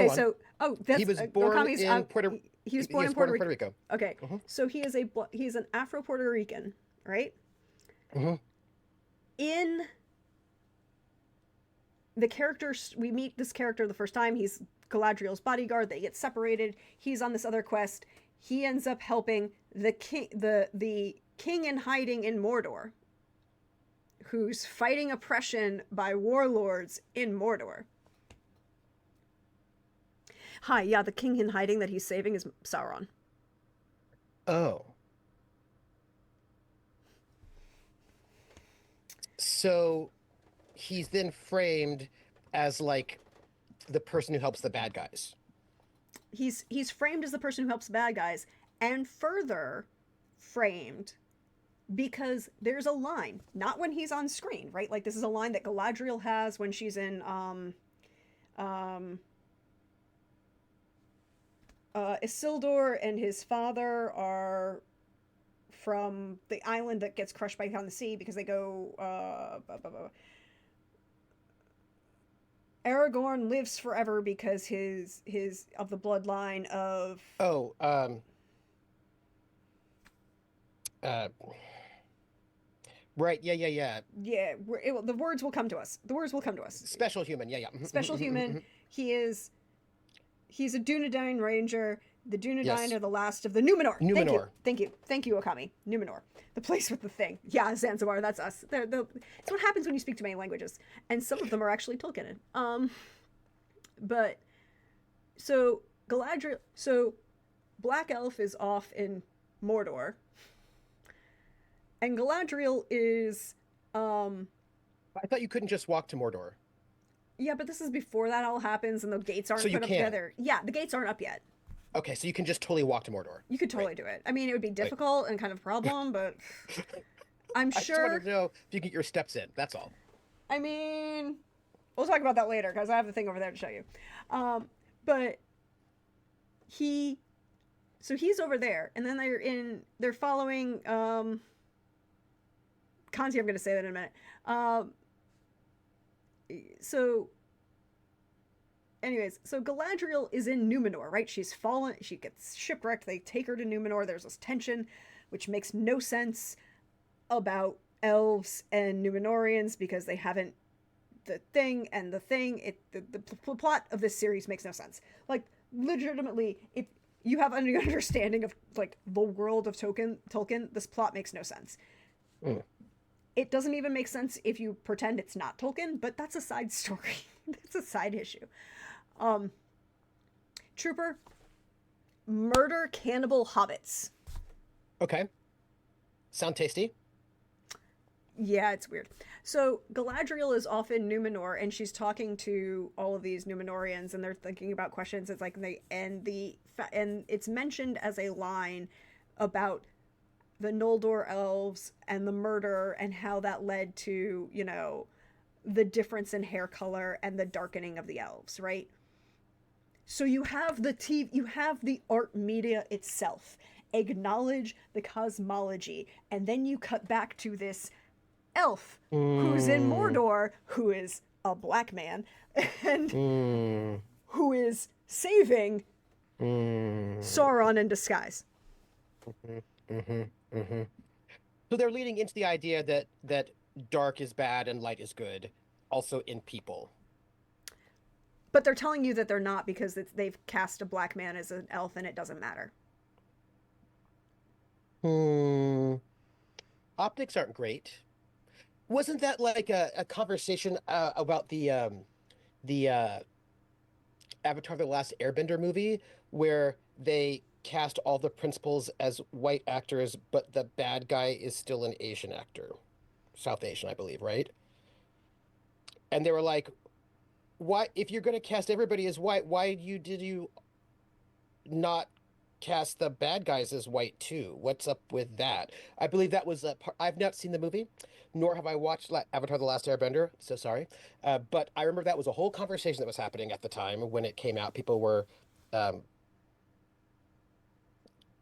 that's... He was born in Puerto... He was born in Puerto Rico. Okay, so he's an Afro-Puerto Rican, right? In the characters, we meet this character the first time. He's Galadriel's bodyguard. They get separated. He's on this other quest. He ends up helping the king in hiding in Mordor, who's fighting oppression by warlords in Mordor. Hi, yeah, the king in hiding that he's saving is Sauron. Oh. So he's then framed as like the person who helps the bad guys. He's framed as the person who helps the bad guys, and further framed because there's a line, not when he's on screen, right? Like this is a line that Galadriel has when she's in um Isildur and his father are from the island that gets crushed by on the sea because they go Aragorn lives forever because his of the bloodline of Oh, uh, right. Yeah, yeah, yeah. yeah, the words will come to us. The words will come to us. Special human. Yeah, yeah. Special human. He's a Dunedain ranger. The Dunedain Yes. are the last of the Numenor. Numenor. Thank you, Okami. Numenor, the place with the thing. Yeah, Zanzibar. That's us. It's what happens when you speak too many languages, and some of them are actually Tolkien. But so Galadriel. So Black Elf is off in Mordor, and Galadriel is I thought you couldn't just walk to Mordor. yeah, but this is before that all happens and the gates aren't So you put up can. together. Yeah, the gates aren't up yet. Okay, so you can just totally walk to Mordor. You could totally Right. do it. I mean, it would be difficult and kind of a problem, but I'm I just wanted sure. to know if you get your steps in. That's all. I mean, we'll talk about that later because I have the thing over there to show you. But he, so he's over there, and then they're following. Kanzi, I'm going to say that in a minute. So anyways, so Galadriel is in Numenor, right? She's fallen, she gets shipwrecked, they take her to Numenor, there's this tension, which makes no sense about elves and Numenorians because they haven't the thing and the thing, the plot of this series makes no sense. Like, legitimately, if you have any understanding of, like, the world of Tolkien, this plot makes no sense. Mm. It doesn't even make sense if you pretend it's not Tolkien, but that's a side story. That's a side issue. Trooper, murder cannibal hobbits. Okay. Sound tasty? Yeah, it's weird. So Galadriel is off in Numenor, and she's talking to all of these Numenorians, and they're thinking about questions. It's like and it's mentioned as a line about the Noldor elves and the murder and how that led to, you know, the difference in hair color and the darkening of the elves, right? So you have you have the art media itself acknowledge the cosmology, and then you cut back to this elf who's in Mordor, who is a black man, and who is saving Sauron in disguise. So they're leading into the idea that dark is bad and light is good, also in people. But they're telling you that they're not because they've cast a black man as an elf and it doesn't matter. Optics aren't great. Wasn't that like a conversation about the Avatar: The Last Airbender movie where they cast all the principals as white actors, but the bad guy is still an Asian actor, South Asian, I believe, right? And they were like, "Why? If you're going to cast everybody as white, why did you not cast the bad guys as white too? What's up with that?" I believe that was a part. I've not seen the movie, nor have I watched Avatar: The Last Airbender. So sorry, but I remember that was a whole conversation that was happening at the time when it came out. People were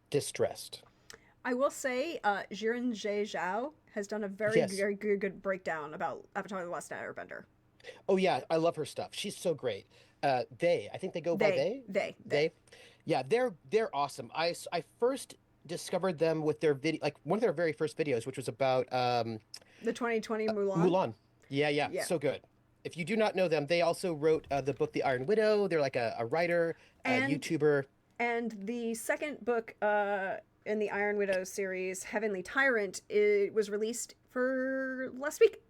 distressed. I will say, Jiren Jie Zhao has done a very, Yes. very good breakdown about Avatar: The Last Airbender. Oh yeah, I love her stuff. She's so great. I think they go by they. Yeah, they're awesome. I first discovered them with their video, like one of their very first videos, which was about The 2020 Mulan. Mulan. Yeah, yeah, Yeah. so good. If you do not know them, they also wrote the book The Iron Widow. They're like a writer, a And YouTuber. And the second book in the Iron Widow series, Heavenly Tyrant, it was released for last week.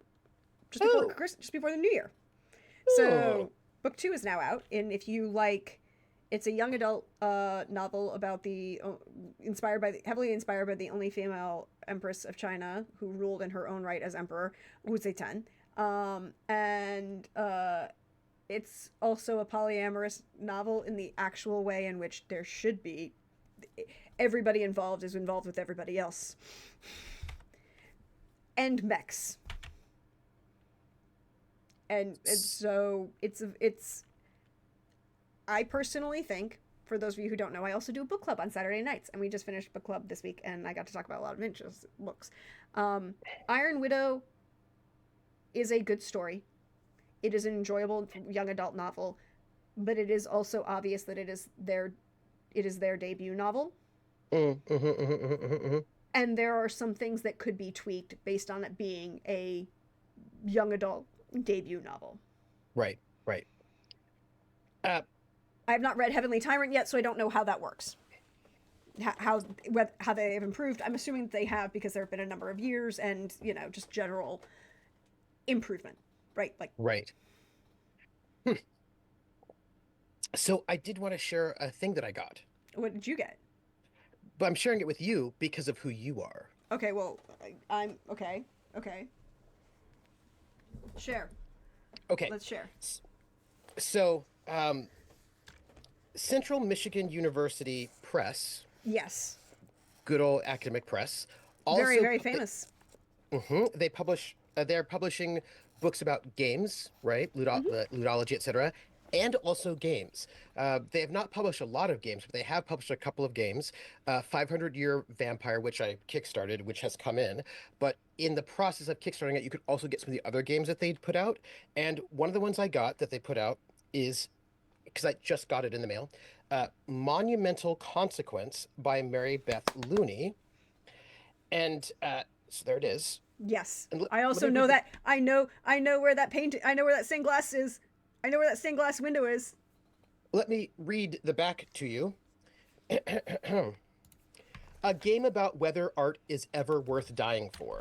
Oh, Just before the New Year. oh, So book two is now out, and if you like, it's a young adult novel about the heavily inspired by the only female empress of China who ruled in her own right as emperor, Wu Zetian. And it's also a polyamorous novel in the actual way in which there should be. Everybody involved is involved with everybody else. And mechs. And so it's I personally think, for those of you who don't know, I also do a book club on Saturday nights, and we just finished book club this week, and I got to talk about a lot of miniatures books. Iron Widow is a good story. It is an enjoyable young adult novel, but it is also obvious that it is their debut novel, and there are some things that could be tweaked based on it being a young adult debut novel. right, right. Uh, I have not read Heavenly Tyrant yet, so I don't know how that works. How how they have improved. I'm assuming they have because there have been a number of years and just general improvement, right? Like, right. Hmm. So I did want to share a thing that I got, what did you get? but I'm sharing it with you because of who you are. Okay, well, I'm okay. Okay, share. Okay, Let's share. so Central Michigan University Press, Yes, good old academic press, very also very famous. they publish they're publishing books about games, right? Ludology, etc., and also games. They have not published a lot of games, but they have published a couple of games. 500 Year Vampire, which I kickstarted, which has come in. But in the process of kickstarting it, you could also get some of the other games that they'd put out. And one of the ones I got that they put out is, because I just got it in the mail, Monumental Consequence by Mary Beth Looney. And so there it is. Yes, And I let also me know read that. I know where that paint. I know where that stained glass is. I know where that stained glass window is. let me read the back to you. A game about whether art is ever worth dying for.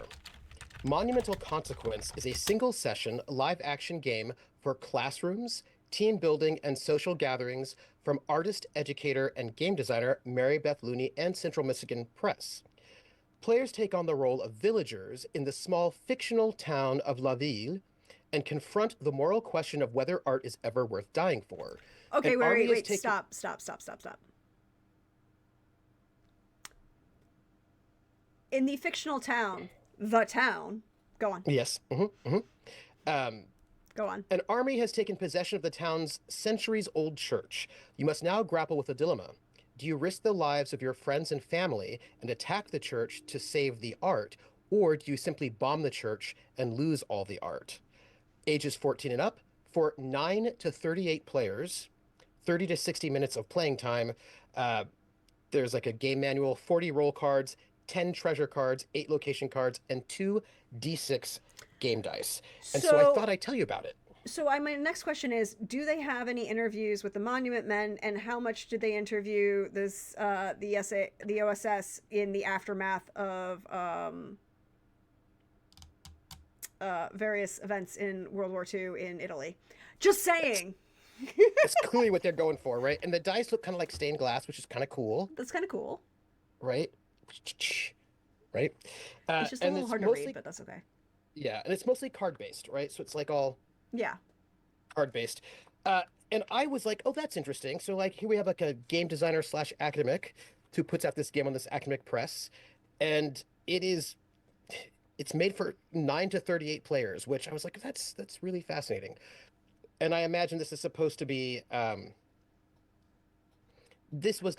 Monumental Consequence is a single session live action game for classrooms, team building, and social gatherings from artist, educator, and game designer Mary Beth Looney and Central Michigan Press. Players take on the role of villagers in the small fictional town of La Ville and confront the moral question of whether art is ever worth dying for. An Okay, army is wait. taken. Stop. In the fictional town, the town. Go on. Yes. Um, Go on. An army has taken possession of the town's centuries-old church. You must now grapple with a dilemma. Do you risk the lives of your friends and family and attack the church to save the art, or do you simply bomb the church and lose all the art? Ages 14 and up, for 9 to 38 players, 30 to 60 minutes of playing time. Uh, there's like a game manual, 40 roll cards, 10 treasure cards, 8 location cards, and 2 d6 game dice. And so I So, thought I'd tell you about it. my next question is: do they have any interviews with the Monument Men, and how much did they interview the OSS in the aftermath of various events in World War II in Italy? Just That's saying. that's clearly what they're going for, right? And the dice look kind of like stained glass, which is kind of cool, That's kind of cool. right? Right? It's just a And little it's hard to read, mostly, but that's okay. yeah, and it's mostly card based, right? So it's like all Yeah. card based. Uh, and I was like, oh, that's interesting. So like here we have like a game designer slash academic who puts out this game on this academic press, and it's made for 9 to 38 players, which I was like, that's really fascinating. And I imagine this is supposed to be this was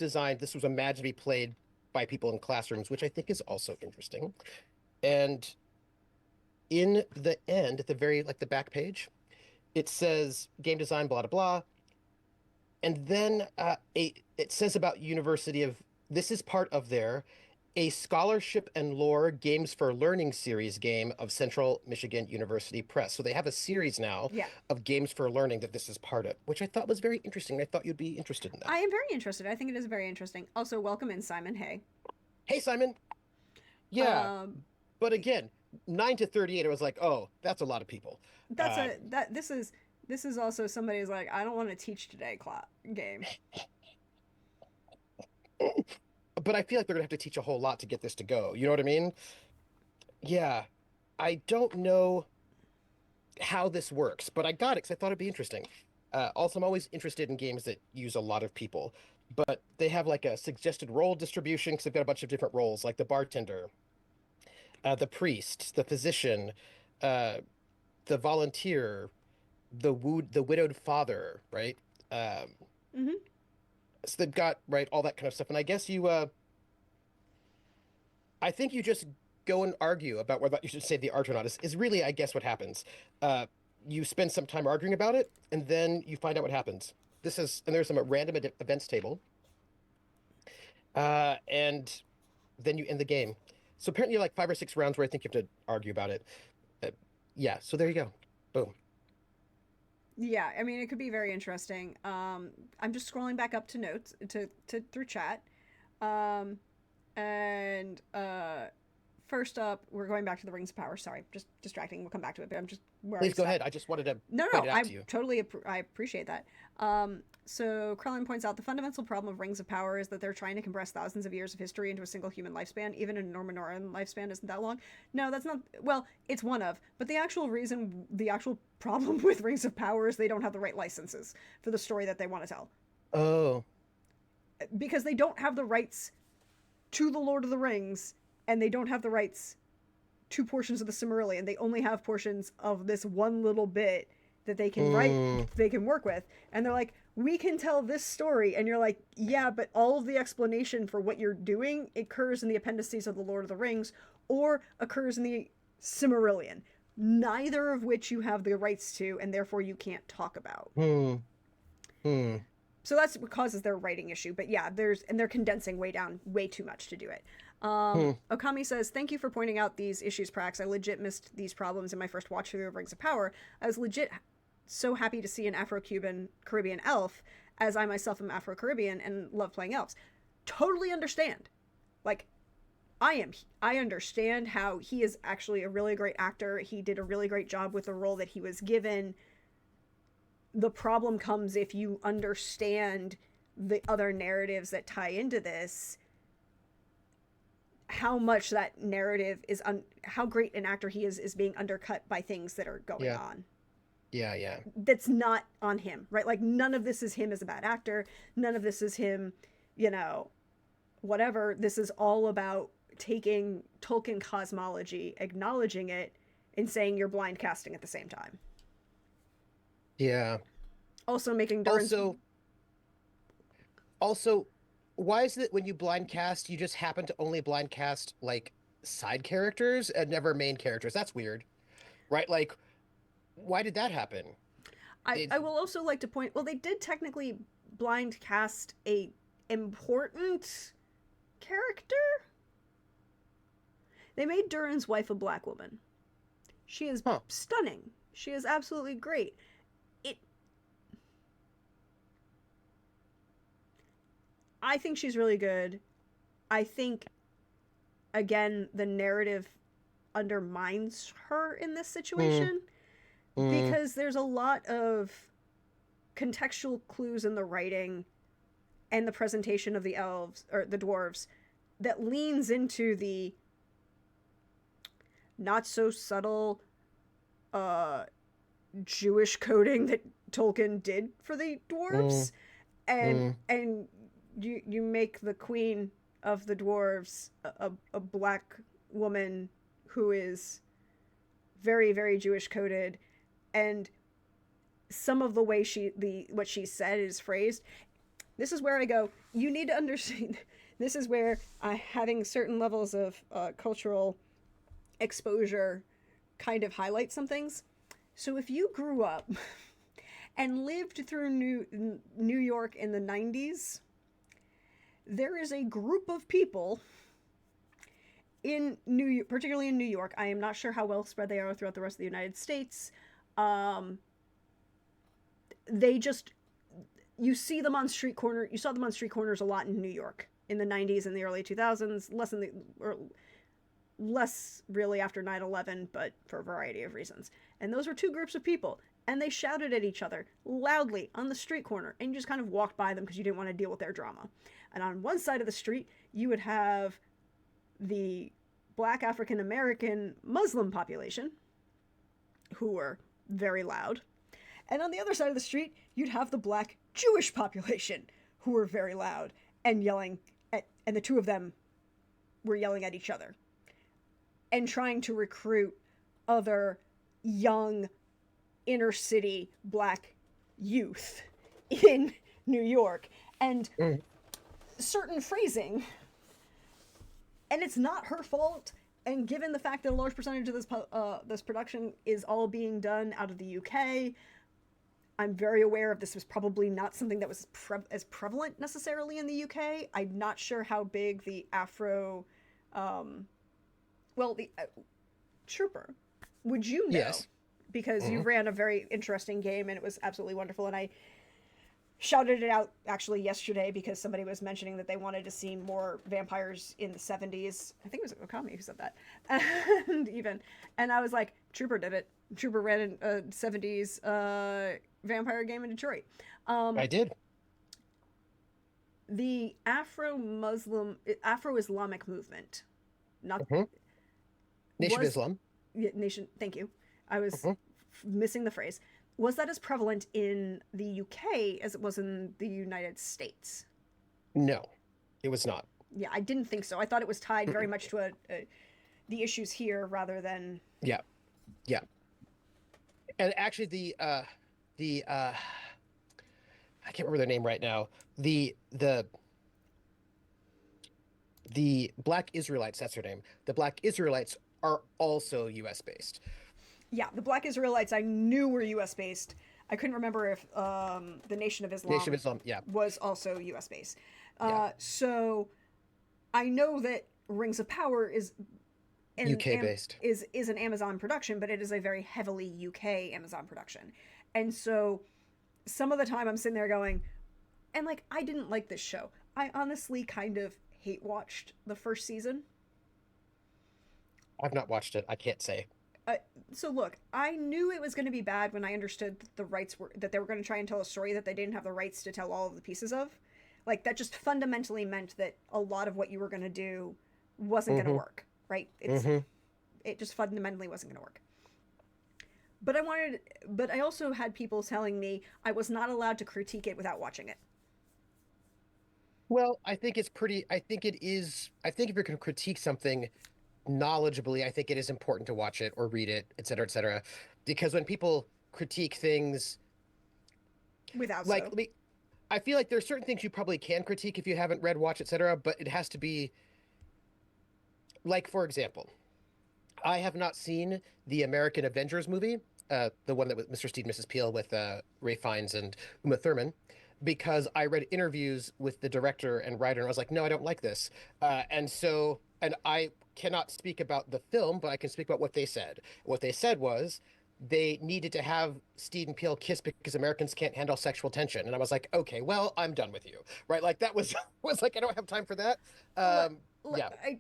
imagined to be played by people in classrooms, which I think is also interesting. And in the end, at the very like the back page, it says game design, blah blah blah, and then it says about University of this is part of their a scholarship and lore games for learning series game of Central Michigan University Press. So they have a series now Yeah. of games for learning that this is part of, which I thought was very interesting. I thought you'd be interested in that. I am very interested. I think it is very interesting. Also, welcome in Simon Hay. Hey, Simon. Yeah, Um, but again, 9 to 38, it was like, oh, that's a lot of people. That's Um, a that this is also somebody's like, I don't want to teach today game. but I feel like they're gonna have to teach a whole lot to get this to go. You know what I mean? Yeah. I don't know how this works, but I got it because I thought it'd be interesting. Also, I'm always interested in games that use a lot of people, but they have like a suggested role distribution because they've got a bunch of different roles, like the bartender, the priest, the physician, uh, the volunteer, the widowed father, right? Um, Mm-hmm. so they've got right all that kind of stuff, and I guess I think you just go and argue about whether you should say the art or not. Is really, I guess, what happens. Uh, you spend some time arguing about it, and then you find out what happens. And there's some random events table, and then you end the game. So apparently, like 5 or 6 rounds where I think you have to argue about it. Uh, yeah, so there you go. Boom. Yeah, I mean, it could be very interesting. I'm just scrolling back up to notes to through chat. Um, and first up, we're going back to the Rings of Power. Sorry, just distracting. We'll come back to it, but I'm just where I Please go stopped. ahead. I just wanted to No, point no, it out I to you. totally I appreciate that. So Krellin points out the fundamental problem of Rings of Power is that they're trying to compress thousands of years of history into a single human lifespan. Even a Normanoran lifespan isn't that long. No, that's not. Well, it's one of, but the actual reason, the actual problem with Rings of Power is they don't have the right licenses for the story that they want to tell, Oh. because they don't have the rights to the Lord of the Rings, and they don't have the rights to portions of the Silmarillion. They only have portions of this one little bit that they can write, Mm, they can work with. And they're like, we can tell this story. And you're like, yeah, but all of the explanation for what you're doing occurs in the appendices of the Lord of the Rings or occurs in the Silmarillion, neither of which you have the rights to, and therefore you can't talk about. hmm. Hmm. So that's what causes their writing issue. But yeah, they're condensing way down way too much to do it. Hmm. Okami says, "Thank you for pointing out these issues, Prax. I legit missed these problems in my first watch through of Rings of Power. I was legit so happy to see an Afro-Cuban Caribbean elf, as I myself am Afro-Caribbean and love playing elves. Totally understand. Like, I understand how he is actually a really great actor. He did a really great job with the role that he was given. The problem comes if you understand the other narratives that tie into this, how much that narrative is how great an actor he is being undercut by things that are going Yeah. on Yeah. Yeah. that's not on him, right? Like, none of this is him as a bad actor, none of this is him, you know, whatever. This is all about taking Tolkien cosmology, acknowledging it, and saying you're blind casting at the same time. Yeah. Also making Durin's. Also, Also, why is it when you blind cast, you just happen to only blind cast like side characters and never main characters? That's weird, right? Like, why did that happen? I It, will also like to point, well, they did technically blind cast a important character. They made Durin's wife a black woman. She is huh? stunning. She is absolutely great. It I think she's really good. I think, again, the narrative undermines her in this Mm, situation mm, because there's a lot of contextual clues in the writing and the presentation of the elves or the dwarves that leans into the not so subtle uh Jewish coding that Tolkien did for the mm, dwarves, and mm, you make the queen of the dwarves a black woman who is very very Jewish coded, and some of the way what she said is phrased. This is where I go, you need to understand. This is where having certain levels of cultural exposure kind of highlights some things. So if you grew up and lived through New York in the 90s, there is a group of people in particularly in New York. I am not sure how well spread they are throughout the rest of the United States. Um, they just you see them on street corner. You saw them on street corners a lot in New York in the 90s and the early 2000s. less really after 9/11, but for a variety of reasons. And those were two groups of people, and they shouted at each other loudly on the street corner, and you just kind of walked by them because you didn't want to deal with their drama. And on one side of the street, you would have the black African American Muslim population, who were very loud. And on the other side of the street, you'd have the black Jewish population, who were very loud and yelling and the two of them were yelling at each other and trying to recruit other young inner city black youth in New York. And certain phrasing, and it's not her fault. And given the fact that a large percentage of this production is all being done out of the UK, I'm very aware of this was probably not something that was as prevalent necessarily in the UK. I'm not sure how big the Afro, Trooper, would you know? Yes. Because you ran a very interesting game and it was absolutely wonderful. And I shouted it out actually yesterday because somebody was mentioning that they wanted to see more vampires in the 70s. I think it was Okami who said that. And I was like, Trooper did it. Trooper ran a 70s vampire game in Detroit. I did. The Afro-Islamic movement, not Nation of Islam. Nation. Thank you. I was missing the phrase. Was that as prevalent in the UK as it was in the United States? No, it was not. Yeah, I didn't think so. I thought it was tied very much to the issues here rather than. Yeah, yeah. And actually, I can't remember their name right now. The Black Israelites. That's their name. The Black Israelites are also U.S. based. Yeah, the Black Israelites I knew were U.S. based. I couldn't remember if the Nation of Islam, yeah, was also U.S. based. Yeah. So I know that Rings of Power is UK based. Is an Amazon production, but it is a very heavily UK Amazon production. And so some of the time I'm sitting there going, and like, I didn't like this show. I honestly kind of hate watched the first season. I've not watched it. I can't say. So look, I knew it was going to be bad when I understood that they were going to try and tell a story that they didn't have the rights to tell all of the pieces of. Like, that just fundamentally meant that a lot of what you were going to do wasn't going to work, right? It just fundamentally wasn't going to work. But I also had people telling me I was not allowed to critique it without watching it. Well, I think if you're going to critique something knowledgeably, I think it is important to watch it or read it, et cetera, because when people critique things without I feel like there are certain things you probably can critique if you haven't read, watch, et cetera, but it has to be like, for example, I have not seen the American Avengers movie, the one that was Mr. Steve and Mrs. Peel with Ray Fiennes and Uma Thurman, because I read interviews with the director and writer, and I was like, no, I don't like this. And I cannot speak about the film, but I can speak about what they said. What they said was they needed to have Steve and Peel kiss because Americans can't handle sexual tension. And I was like, okay, well, I'm done with you. Right? Like, that was like, I don't have time for that. Yeah.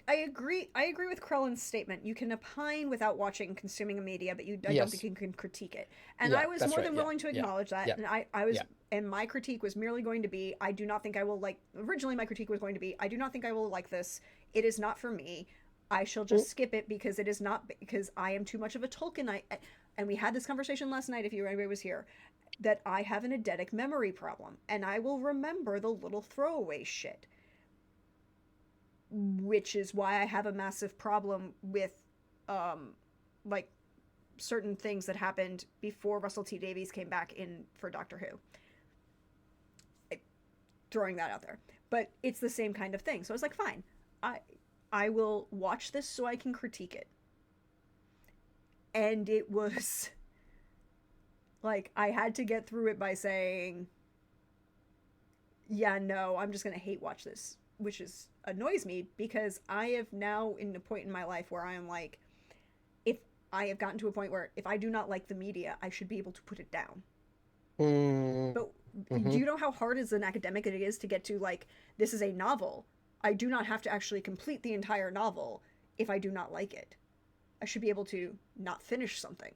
I agree with Krellin's statement. You can opine without watching and consuming a media, but I don't think you can critique it. And I was more than willing to acknowledge that. And I was and my critique was merely going to be, I do not think I will like, originally my critique was going to be, I do not think I will like this. It is not for me. I shall just skip it because it is not, because I am too much of a Tolkien. And we had this conversation last night, if anybody was here, that I have an eidetic memory problem and I will remember the little throwaway shit. Which is why I have a massive problem with, like, certain things that happened before Russell T Davies came back in for Doctor Who. Throwing that out there. But it's the same kind of thing. So I was like, fine. I will watch this so I can critique it. And it was, like, I had to get through it by saying, yeah, no, I'm just going to hate watch this. Which annoys me because I have now in a point in my life where I am like, if I have gotten to a point where if I do not like the media, I should be able to put it down. But do you know how hard as an academic it is to get to, like, this is a novel. I do not have to actually complete the entire novel if I do not like it. I should be able to not finish something.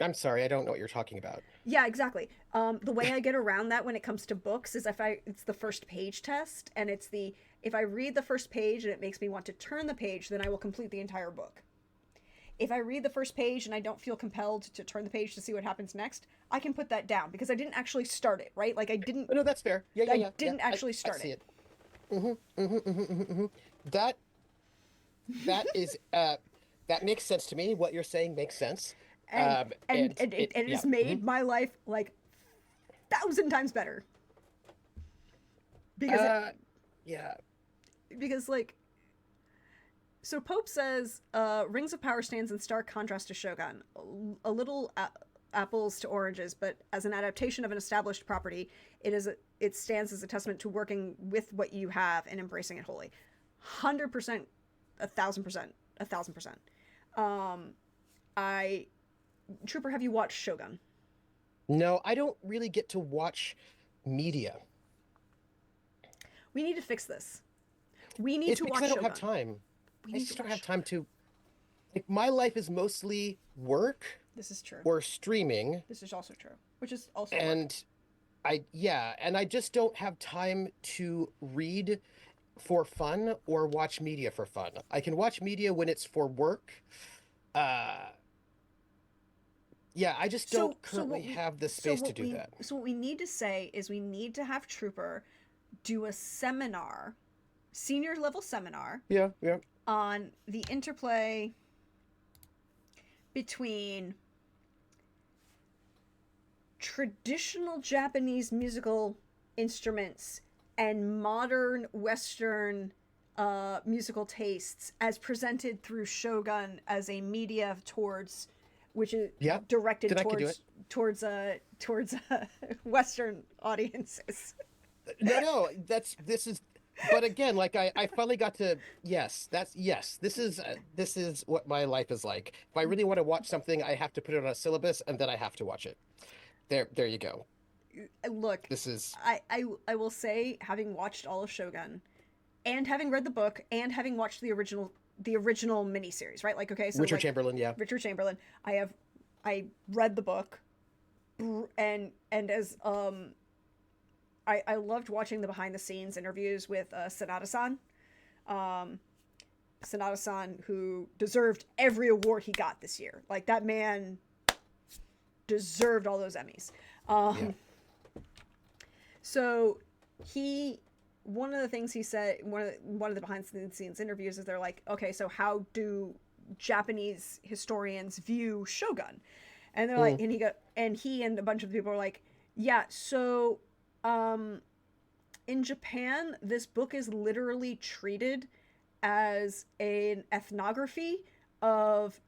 I'm sorry, I don't know what you're talking about. Yeah, exactly. The way I get around that when it comes to books is it's the first page test, and it's the if I read the first page and it makes me want to turn the page, then I will complete the entire book. If I read the first page and I don't feel compelled to turn the page to see what happens next, I can put that down because I didn't actually start it, right? Like Oh, no, that's fair. Yeah, yeah, I yeah, yeah. didn't I actually I start see it. it. That that is that makes sense to me. What you're saying makes sense. And And it yeah. has made my life like 1,000 times better because it Uh, yeah. because like so Pope says Rings of Power stands in stark contrast to Shogun, a little apples to oranges, but as an adaptation of an established property, it stands as a testament to working with what you have and embracing it wholly. 100%, 1,000%, 1,000%. Um, I Trooper, have you watched Shogun? No, I don't really get to watch media. We need to fix this. We need It's to because watch I don't have Shogun. time. We I need to just don't have watch. time to like my life is mostly work This is true. or streaming This is also true, which is also work. and and I just don't have time to read for fun or watch media for fun. I can watch media when it's for work. Uh yeah, I just don't currently have the space to do that. So what we need to say is we need to have Trooper do a seminar, senior level seminar Yeah, yeah. on the interplay between traditional Japanese musical instruments and modern Western musical tastes as presented through Shogun as a media towards which is Yeah. directed Then I could do it. towards Western audiences. No, no, this is but again, like I finally got to yes, this is what my life is like. If I really want to watch something, I have to put it on a syllabus and then I have to watch it. There you go. Look, This is I will say, having watched all of Shogun and having read the book and having watched the original miniseries, right? Like, okay, so Richard like Chamberlain, yeah. Richard Chamberlain, I read the book, and as I loved watching the behind the scenes interviews with Sanada-san. Um, Sanada-san, who deserved every award he got this year. Like, that man deserved all those Emmys. Yeah. So he, one of the things he said, one of the behind the scenes interviews is they're like, okay, so how do Japanese historians view Shogun? And they're like, and he and a bunch of people are like, yeah, so in Japan, this book is literally treated as an ethnography of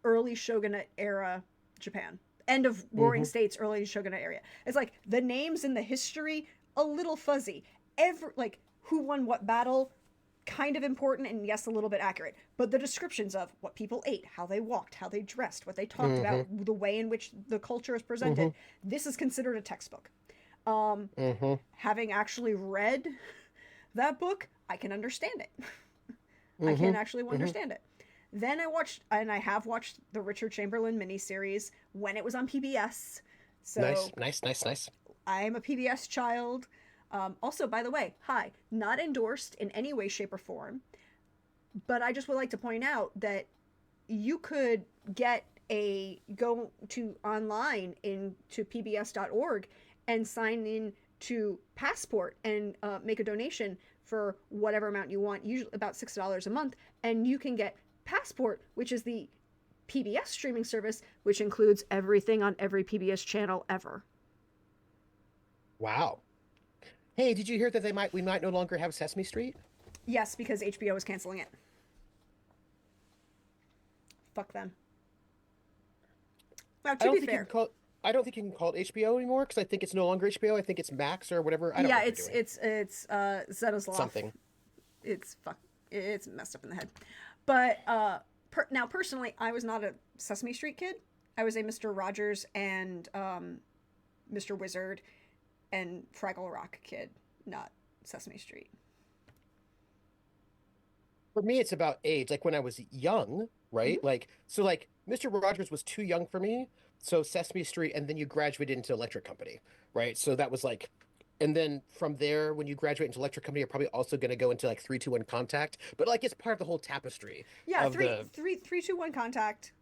early shogunate era Japan. End of Warring States, early shogunate area. It's like the names in the history, a little fuzzy. Like who won what battle, kind of important and yes, a little bit accurate. But the descriptions of what people ate, how they walked, how they dressed, what they talked about, the way in which the culture is presented, this is considered a textbook. Having actually read that book, I can understand it. I can actually understand it. Then I have watched the Richard Chamberlain miniseries when it was on PBS. So Nice. I am a PBS child. Also, by the way, hi, not endorsed in any way, shape, or form, but I just would like to point out that you could go to online into pbs.org and sign in to Passport and make a donation for whatever amount you want, usually about $6 a month, and you can get Passport, which is the PBS streaming service, which includes everything on every PBS channel ever. Wow. Hey, did you hear that we might no longer have Sesame Street? Yes, because HBO is canceling it. Fuck them. Now, to be fair, I don't think you can call it HBO anymore because I think it's no longer HBO. I think it's Max or whatever. I don't know what they're doing. it's Zeta's Something. It's messed up in the head. But now personally, I was not a Sesame Street kid. I was a Mr. Rogers and Mr. Wizard and Fraggle Rock kid, not Sesame Street. For me, it's about age. Like when I was young, Mhm. right? Like so, like Mr. Rogers was too young for me. So Sesame Street, and then you graduated into Electric Company, right? So that was like, and then from there, when you graduate into Electric Company, you're probably also going to go into like 3-2-1 Contact. But like it's part of the whole tapestry Yeah, of the three, two, one contact.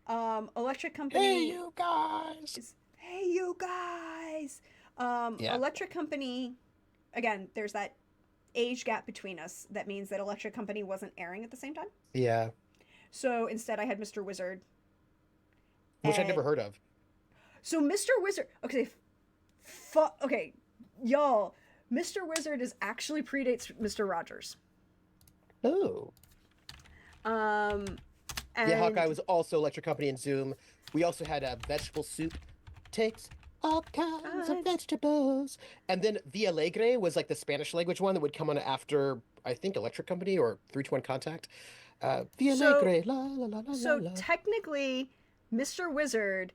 Electric hey, Company you guys. is hey you guys. Yeah, Electric Company again. There's that age gap between us. That means that Electric Company wasn't airing at the same time. yeah, So instead, I had Mr. Wizard, which I never and heard of. so Mr. Wizard. Okay, okay, y'all. Mr. Wizard is actually predates Mr. Rogers. Oh, Um, yeah, Hawkeye and was also Electric Company and Zoom. We also had a vegetable soup takes all kinds of guys. vegetables. And then Via Alegre was like the Spanish language one that would come on after, I think, Electric Company or 321 Contact. Via So Alegre, la la la la la so la. technically, Mr. Wizard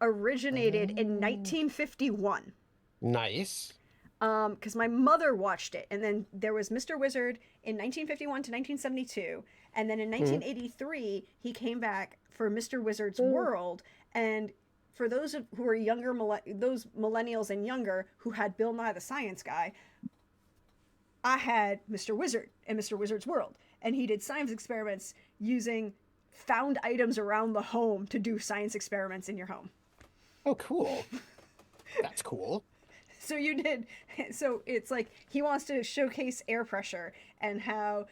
originated in Oh, 1951. nice. Because my mother watched it, and then there was Mr. Wizard in 1951 to 1972, and then in Mm. 1983 he came back for Mr. Wizard's Mm. World. And for those who are younger, those millennials and younger who had Bill Nye the Science Guy, I had Mr. Wizard and Mr. Wizard's World, and he did science experiments using found items around the home to do science experiments in your home. Oh, cool. That's cool. So you did. So it's like he wants to showcase air pressure and how,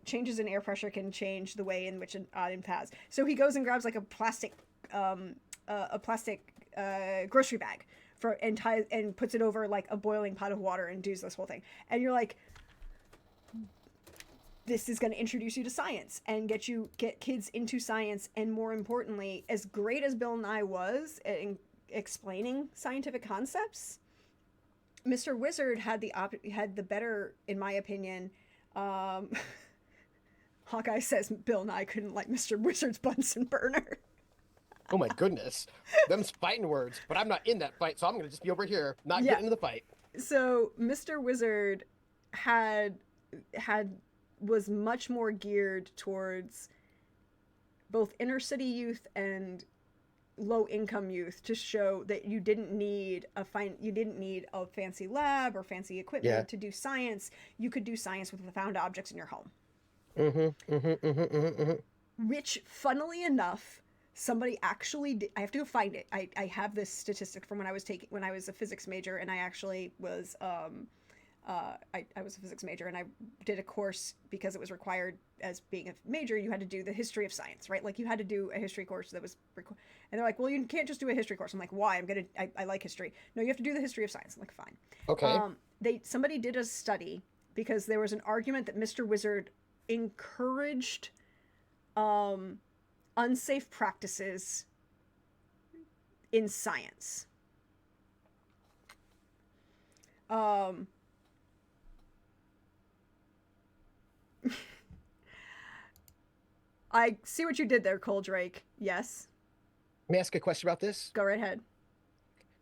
changes in air pressure can change the way in which an item has. So he goes and grabs like a plastic grocery bag for and ties and puts it over like a boiling pot of water and does this whole thing. And you're like, this is going to introduce you to science and get kids into science. And more importantly, as great as Bill Nye was in explaining scientific concepts, Mr. Wizard had the better, in my opinion. Um, Hawkeye says Bill Nye couldn't like Mr. Wizard's Bunsen burner. Oh my goodness. Them's fighting words, but I'm not in that fight, so I'm gonna just be over here, not Yeah. getting into the fight. So Mr. Wizard had had was much more geared towards both inner city youth and low income youth to show that you didn't need a fancy lab or fancy Yeah. equipment to do science. You could do science with the found objects in your home. Mm-hmm. Which, funnily enough, somebody actually did. I have to go find it. I have this statistic from when I was a physics major, and I actually was I was a physics major, and I did a course because it was required as being a major. You had to do the history of science, right? Like you had to do a history course that was, and they're like, well, you can't just do a history course. I'm like, why? I like history. No, you have to do the history of science. I'm like, fine. Okay. Somebody did a study because there was an argument that Mr. Wizard encouraged um, unsafe practices in science. Um, I see what you did there, Cole Drake. Yes, May I ask a question about this? go right ahead.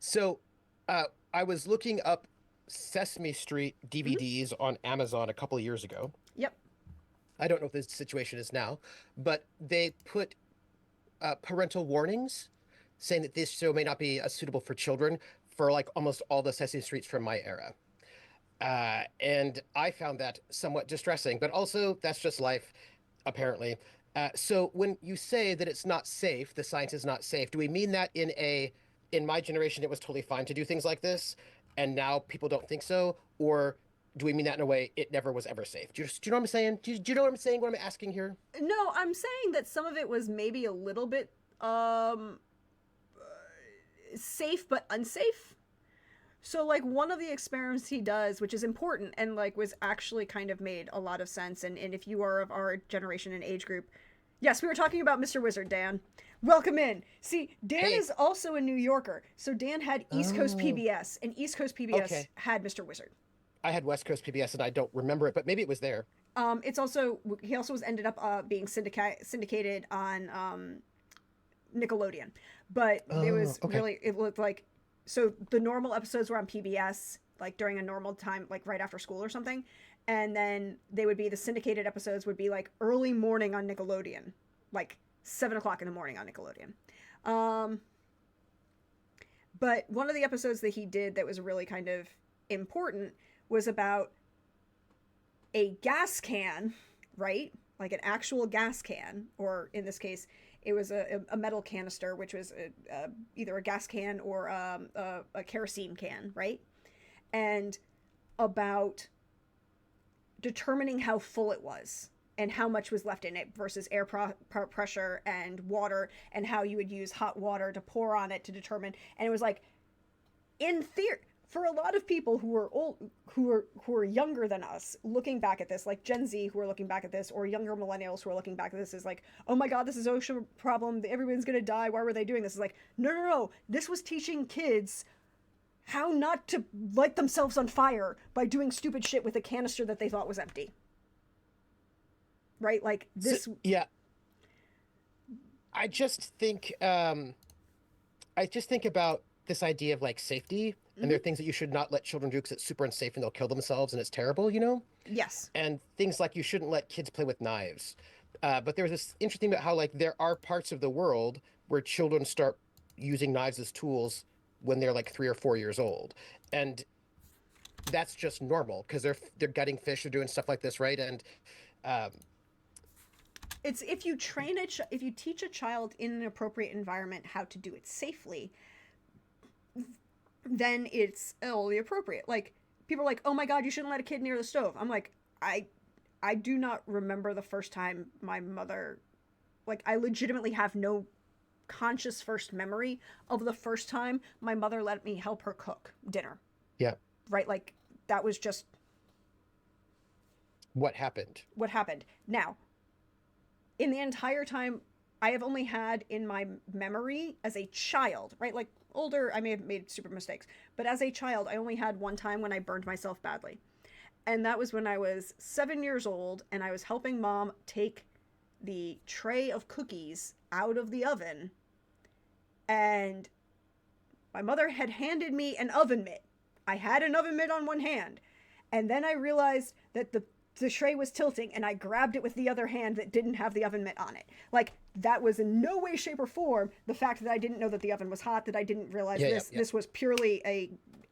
So, I was looking up Sesame Street Mm-hmm. DVDs on Amazon a couple of years ago. Yep. I don't know what the situation is now, but they put parental warnings saying that this show may not be suitable for children for like almost all the Sesame Streets from my era. And I found that somewhat distressing, but also that's just life, apparently. So when you say that it's not safe, the science is not safe, do we mean that in my generation, it was totally fine to do things like this, and now people don't think so? Or do we mean that in a way it never was ever safe? Do you know what I'm saying? Do you know what I'm saying? What I'm asking here? No, I'm saying that some of it was maybe a little bit safe but unsafe. So like one of the experiments he does, which is important and like was actually kind of made a lot of sense, and if you are of our generation and age group, yes, we were talking about Mr. Wizard, Dan. Welcome in. See, Dan Hey, is also a New Yorker, so Dan had East Coast oh, PBS, and East Coast PBS okay. had Mr. Wizard. I had West Coast PBS and I don't remember it, but maybe it was there. It's also he also was ended up being syndicated on Nickelodeon, but there Oh, was okay. really it looked like so the normal episodes were on PBS like during a normal time, like right after school or something. And then they would be, the syndicated episodes would be like early morning on Nickelodeon, like 7 o'clock in the morning on Nickelodeon. Um, but one of the episodes that he did that was really kind of important was about a gas can, right? Like an actual gas can, or in this case, it was a metal canister, which was either a gas can or a kerosene can, right? And about determining how full it was and how much was left in it versus pressure and water, and how you would use hot water to pour on it to determine. And it was like, in theory, for a lot of people who are old, who are younger than us, looking back at this, like Gen Z who are looking back at this, or younger millennials who are looking back at this, is like, oh my god, this is OSHA problem, everyone's gonna die, why were they doing this? It's like, no, no, no, this was teaching kids how not to light themselves on fire by doing stupid shit with a canister that they thought was empty. Right? Like this. So, yeah, I just think about this idea of like safety, and there are things that you should not let children do because it's super unsafe and they'll kill themselves and it's terrible, you know? Yes. And things like you shouldn't let kids play with knives. But there's this interesting about how like there are parts of the world where children start using knives as tools when they're like 3 or 4 years old, and that's just normal because they're gutting fish, they're doing stuff like this, right? And um, It's if you train if you teach a child in an appropriate environment how to do it safely, then it's only appropriate. Like, people are like, "Oh my god, you shouldn't let a kid near the stove." I'm like, I do not remember the first time my mother, like, I legitimately have no conscious first memory of the first time my mother let me help her cook dinner. yeah, Right? Like, that was just what happened? what happened. Now, in the entire time I have only had in my memory as a child, right? Like, older, I may have made super mistakes, but as a child, I only had one time when I burned myself badly. And that was when I was 7 years old and I was helping mom take the tray of cookies out of the oven. And my mother had handed me an oven mitt. I had an oven mitt on one hand. And then I realized that the tray was tilting, and I grabbed it with the other hand that didn't have the oven mitt on it. Like, that was in no way, shape, or form the fact that I didn't know that the oven was hot, that I didn't realize this was purely a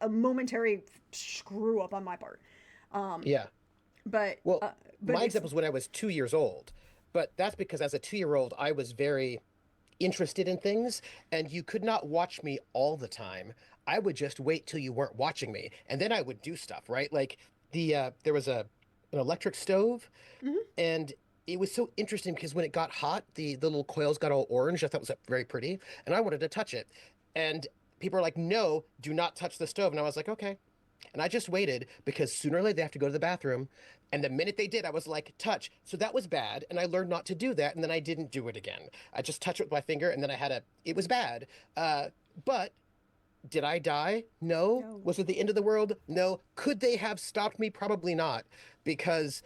momentary screw up on my part. Yeah. But Well, but my example is when I was 2 years old, but that's because as a 2 year old, I was very interested in things, and you could not watch me all the time. I would just wait till you weren't watching me, and then I would do stuff, right? Like there was an electric stove, Mhm. and it was so interesting because when it got hot, the little coils got all orange. I thought it was very pretty, and I wanted to touch it. And people are like, "No, do not touch the stove." And I was like, "Okay." And I just waited because sooner or later they have to go to the bathroom. And the minute they did, I was like, touch. So that was bad. And I learned not to do that. And then I didn't do it again. I just touched it with my finger, and then it was bad. But did I die? No. No. Was it the end of the world? No. Could they have stopped me? Probably not, because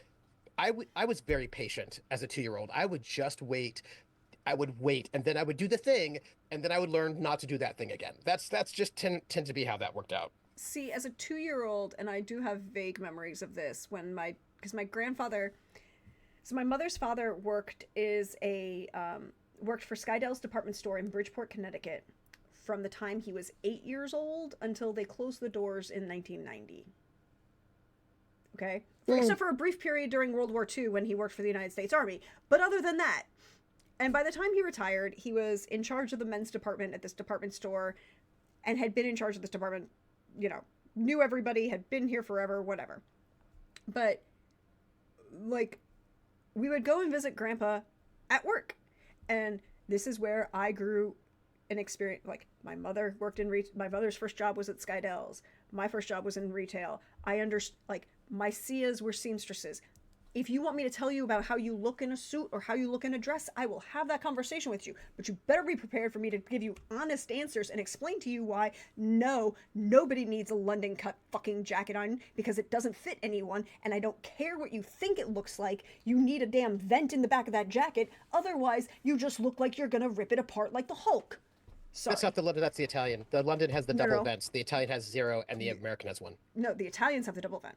I was very patient as a 2 year old. I would just wait. I would wait, and then I would do the thing, and then I would learn not to do that thing again. That's just tend to be how that worked out. See, as a 2 year old, and I do have vague memories of this, because my grandfather, so my mother's father worked for Skydale's department store in Bridgeport, Connecticut, from the time he was 8 years old until they closed the doors in 1990. Okay? Except for a brief period during World War II when he worked for the United States Army. But other than that, and by the time he retired, he was in charge of the men's department at this department store, and had been in charge of this department, knew everybody, had been here forever, whatever. But, like, we would go and visit Grandpa at work. And this is where I grew an experience. Like, my mother worked my mother's first job was at Skydale's. My first job was in retail. My Sias were seamstresses. If you want me to tell you about how you look in a suit or how you look in a dress, I will have that conversation with you. But you better be prepared for me to give you honest answers and explain to you why, no, nobody needs a London cut fucking jacket on, because it doesn't fit anyone, and I don't care what you think it looks like. You need a damn vent in the back of that jacket. Otherwise, you just look like you're gonna rip it apart like the Hulk. That's Sorry. not the London, that's the Italian. The London has the No, no, double no. vents. The Italian has zero, and the American has one. No, the Italians have the double vent.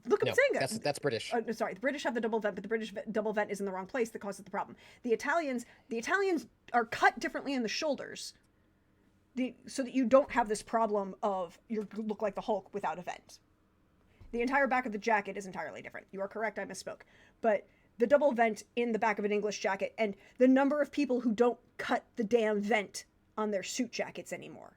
Look up No, Zanga. that's British. Sorry, the British have the double vent, but the double vent is in the wrong place that causes the problem. The Italians are cut differently in the shoulders, so that you don't have this problem of you look like the Hulk without a vent. The entire back of the jacket is entirely different. You are correct, I misspoke. But the double vent in the back of an English jacket, and the number of people who don't cut the damn vent on their suit jackets anymore.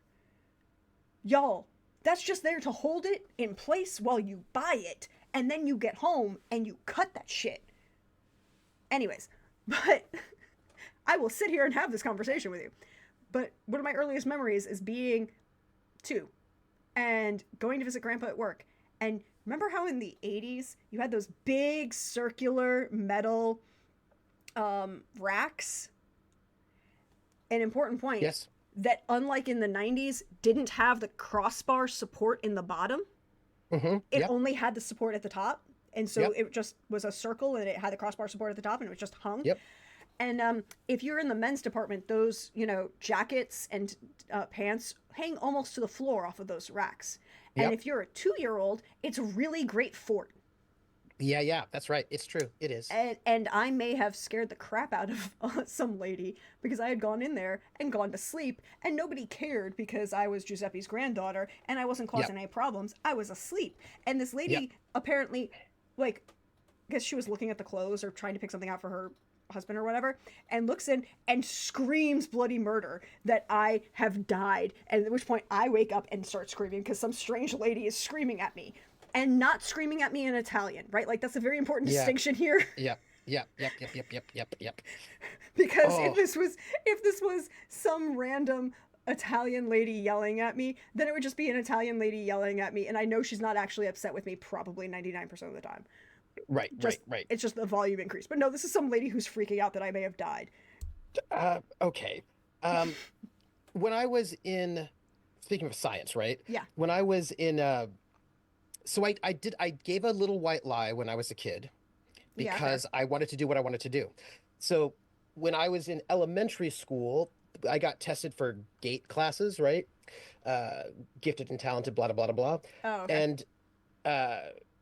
Y'all, that's just there to hold it in place while you buy it, and then you get home and you cut that shit. Anyways, but I will sit here and have this conversation with you. But one of my earliest memories is being 2 and going to visit grandpa at work. And remember how in the 80s you had those big circular metal racks? An important point, Yes. that unlike in the 90s didn't have the crossbar support in the bottom. Mm-hmm. It Yep. only had the support at the top. And so Yep. it just was a circle and it had the crossbar support at the top and it was just hung. Yep. And if you're in the men's department, those, jackets and pants hang almost to the floor off of those racks. And Yep. if you're a 2-year-old, it's really great for it. Yeah, yeah, that's right. It's true. It is. And I may have scared the crap out of some lady because I had gone in there and gone to sleep and nobody cared because I was Giuseppe's granddaughter and I wasn't Yep. causing any problems. I was asleep. And this Yep. lady apparently, like, I guess she was looking at the clothes or trying to pick something out for her husband or whatever, and looks in and screams bloody murder that I have died. And at which point I wake up and start screaming because some strange lady is screaming at me. And not screaming at me in Italian, right? Like, that's a very important Yeah. distinction here. Yep. Yep. Yep. Yep. Yep. Yep. Yep. Yep. Because Oh, if this was some random Italian lady yelling at me, then it would just be an Italian lady yelling at me, and I know she's not actually upset with me probably 99% of the time. right. Just Right. Right. it's just the volume increase. But no, this is some lady who's freaking out that I may have died. Okay. Um, when I was in, speaking of science, right? Yeah. When I was in, so I gave a little white lie when I was a kid Yeah, fair. because I wanted to do what I wanted to do. So when I was in elementary school, I got tested for GATE classes, right? Gifted and talented, blah, blah, blah, blah. Oh, okay. And uh,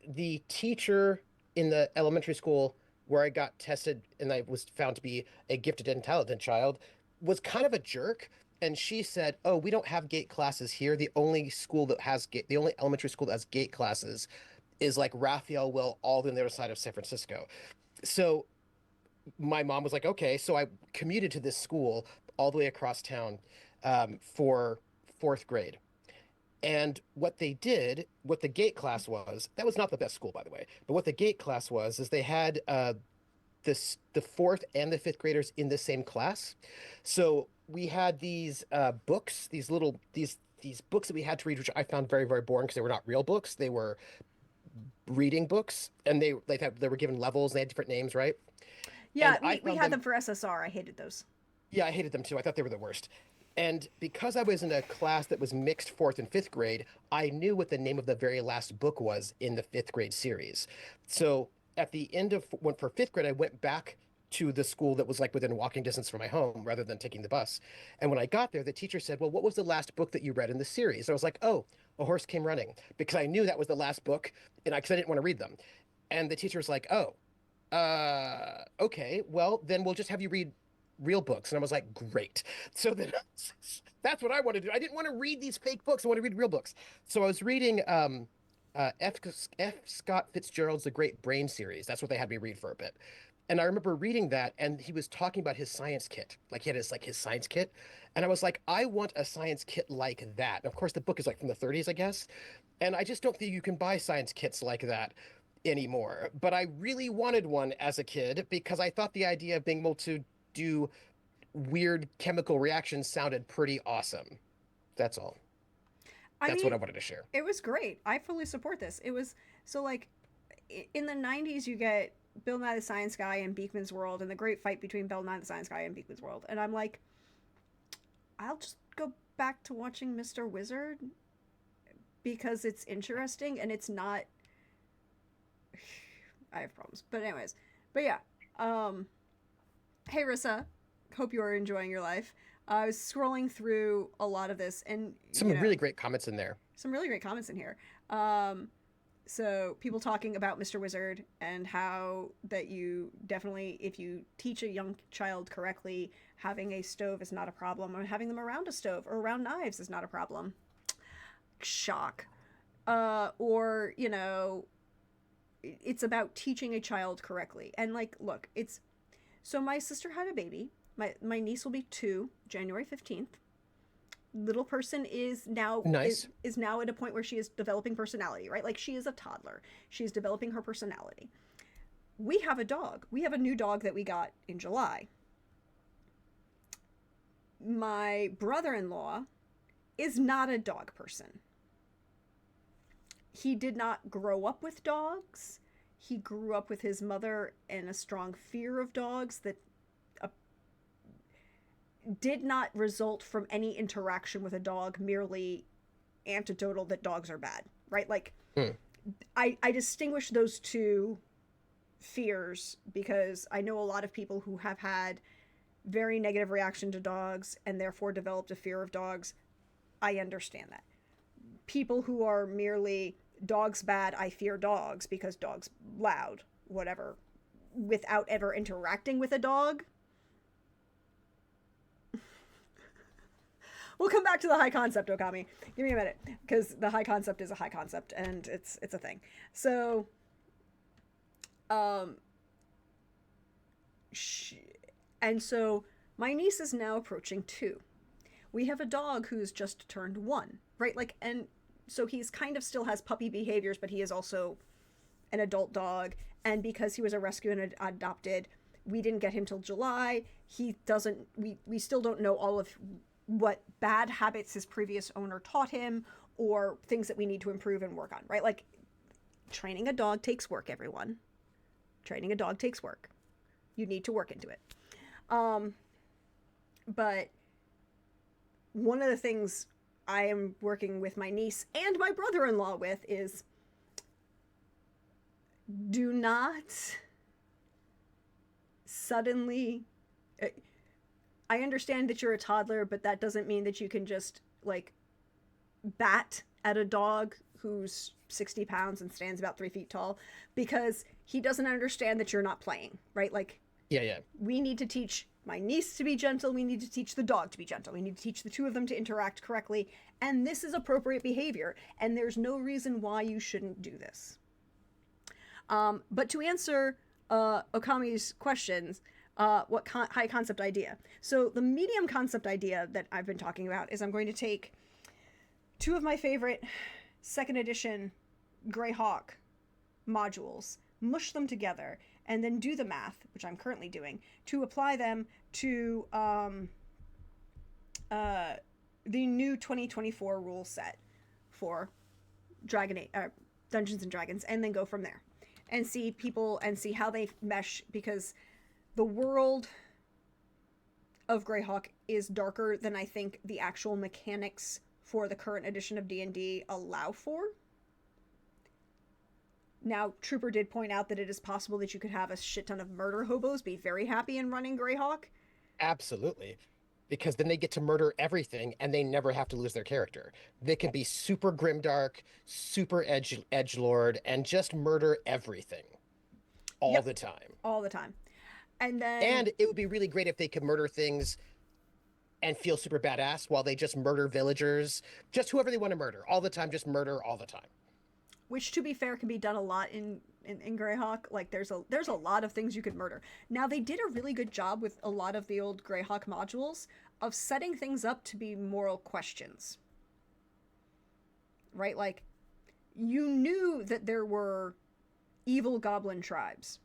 the teacher in the elementary school where I got tested and I was found to be a gifted and talented child was kind of a jerk. And she said, "Oh, we don't have GATE classes here. The only school that has GATE, the only elementary school that has GATE classes is like Raphael Will, all on the other side of San Francisco." So my mom was like, "Okay." So I commuted to this school all the way across town for fourth grade. And what they did, what the GATE class was, that was not the best school, by the way, but what the GATE class was is they had the fourth and the fifth graders in the same class. So we had these books, these books that we had to read, which I found very, very boring because they were not real books. They were reading books, and they were given levels. And they had different names, right? Yeah, And I we found had them. them for SSR. I hated those. Yeah, I hated them too. I thought they were the worst. And because I was in a class that was mixed fourth and fifth grade, I knew what the name of the very last book was in the fifth grade series. So at the end of when for fifth grade, I went back to the school that was like within walking distance from my home rather than taking the bus. And when I got there, the teacher said, "Well, what was the last book that you read in the series?" I was like, "Oh, A Horse Came Running," because I knew that was the last book, and because I didn't want to read them. And the teacher was like, "Oh, okay, well, then we'll just have you read real books." And I was like, "Great." So then that's what I want to do. I didn't want to read these fake books. I want to read real books. So I was reading F. Scott Fitzgerald's The Great Brain series. That's what they had me read for a bit. And I remember reading that, and he was talking about his science kit. Like he had his science kit, and I was like, I want a science kit like that. And of course, the book is like from the 30s, I guess. And I just don't think you can buy science kits like that anymore. But I really wanted one as a kid because I thought the idea of being able to do weird chemical reactions sounded pretty awesome. That's all. I That's what mean, I wanted to share. it was great. I fully support this. It was so like in the 90s you get Bill Nye the Science Guy and Beekman's World and the great fight between Bill Nye the Science Guy and Beekman's World. And I'm like, I'll just go back to watching Mr. Wizard because it's interesting and it's not I have problems. But anyways. But yeah. Hey Rissa, hope you are enjoying your life. I was scrolling through a lot of this, and Some really great comments in there. some really great comments in here. Um, so people talking about Mr. Wizard and how that you definitely, if you teach a young child correctly, having a stove is not a problem, or having them around a stove or around knives is not a problem. Shock. Or it's about teaching a child correctly. And like, look, it's so my sister had a baby. My niece will be 2 January 15th. Little person is now Nice. is now at a point where she is developing personality, right? Like she is a toddler. She's developing her personality. We have a dog. We have a new dog that we got in July. My brother-in-law is not a dog person. He did not grow up with dogs. He grew up with his mother and a strong fear of dogs that uh, did not result from any interaction with a dog, merely anecdotal that dogs are bad, right? Like, Hmm. I distinguish those two fears because I know a lot of people who have had very negative reaction to dogs and therefore developed a fear of dogs. I understand that. People who are merely dogs bad, I fear dogs because dogs loud, whatever, without ever interacting with a dog. We'll come back to the high concept, Okami. Give me a minute, because the high concept is a high concept, and it's a thing. So, um, sh- and so my niece is now approaching 2. We have a dog who's just turned 1, right? Like, and so he's kind of still has puppy behaviors, but he is also an adult dog. And because he was a rescue and adopted, we didn't get him till July. He doesn't. We still don't know all of what bad habits his previous owner taught him or things that we need to improve and work on. Right? Like training a dog takes work. Everyone, training a dog takes work. You need to work into it. But one of the things I am working with my niece and my brother-in-law with is do not suddenly. I understand that you're a toddler, but that doesn't mean that you can just like bat at a dog who's 60 pounds and stands about 3 feet tall because he doesn't understand that you're not playing, right? Like, Yeah, yeah. we need to teach my niece to be gentle. We need to teach the dog to be gentle. We need to teach the two of them to interact correctly. And this is appropriate behavior. And there's no reason why you shouldn't do this. But to answer Okami's questions, what high concept idea? So the medium concept idea that I've been talking about is I'm going to take 2 of my favorite second edition Greyhawk modules, mush them together, and then do the math, which I'm currently doing, to apply them to the new 2024 rule set for Dungeons and Dragons, and then go from there and see people and see how they mesh, because the world of Greyhawk is darker than I think the actual mechanics for the current edition of D&D allow for. Now, Trooper did point out that it is possible that you could have a shit ton of murder hobos be very happy in running Greyhawk. Absolutely. Because then they get to murder everything and they never have to lose their character. They can be super grimdark, super edge lord, and just murder everything all Yep, the time. all the time. And then And it would be really great if they could murder things and feel super badass while they just murder villagers, just whoever they want to murder all the time, just murder all the time. which to be fair can be done a lot in Greyhawk. Like there's a lot of things you could murder. Now they did a really good job with a lot of the old Greyhawk modules of setting things up to be moral questions. Right? Like you knew that there were evil goblin tribes.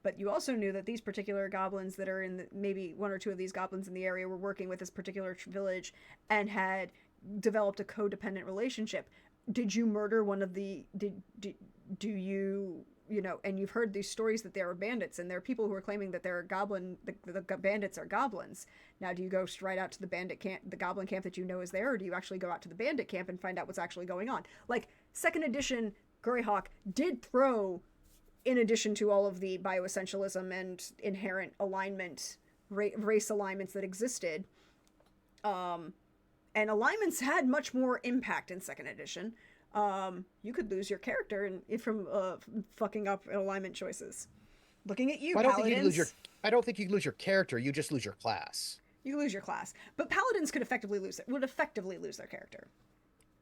But you also knew that these particular goblins that are in maybe 1 or 2 of these goblins in the area were working with this particular village and had developed a codependent relationship. Did you murder one of the do you and you've heard these stories that there are bandits, and there are people who are claiming that they're the bandits are goblins. Now, do you go straight out to the bandit camp, the goblin camp that you know is there, or do you actually go out to the bandit camp and find out what's actually going on? Like second edition Greyhawk did throw, in addition to all of the bioessentialism and inherent alignment race alignments that existed. And alignments had much more impact in second edition. You could lose your character from fucking up alignment choices. Looking at you, I don't think you lose your. paladins. I don't think you lose your character. You just lose your class. You lose your class, but paladins would effectively lose their character.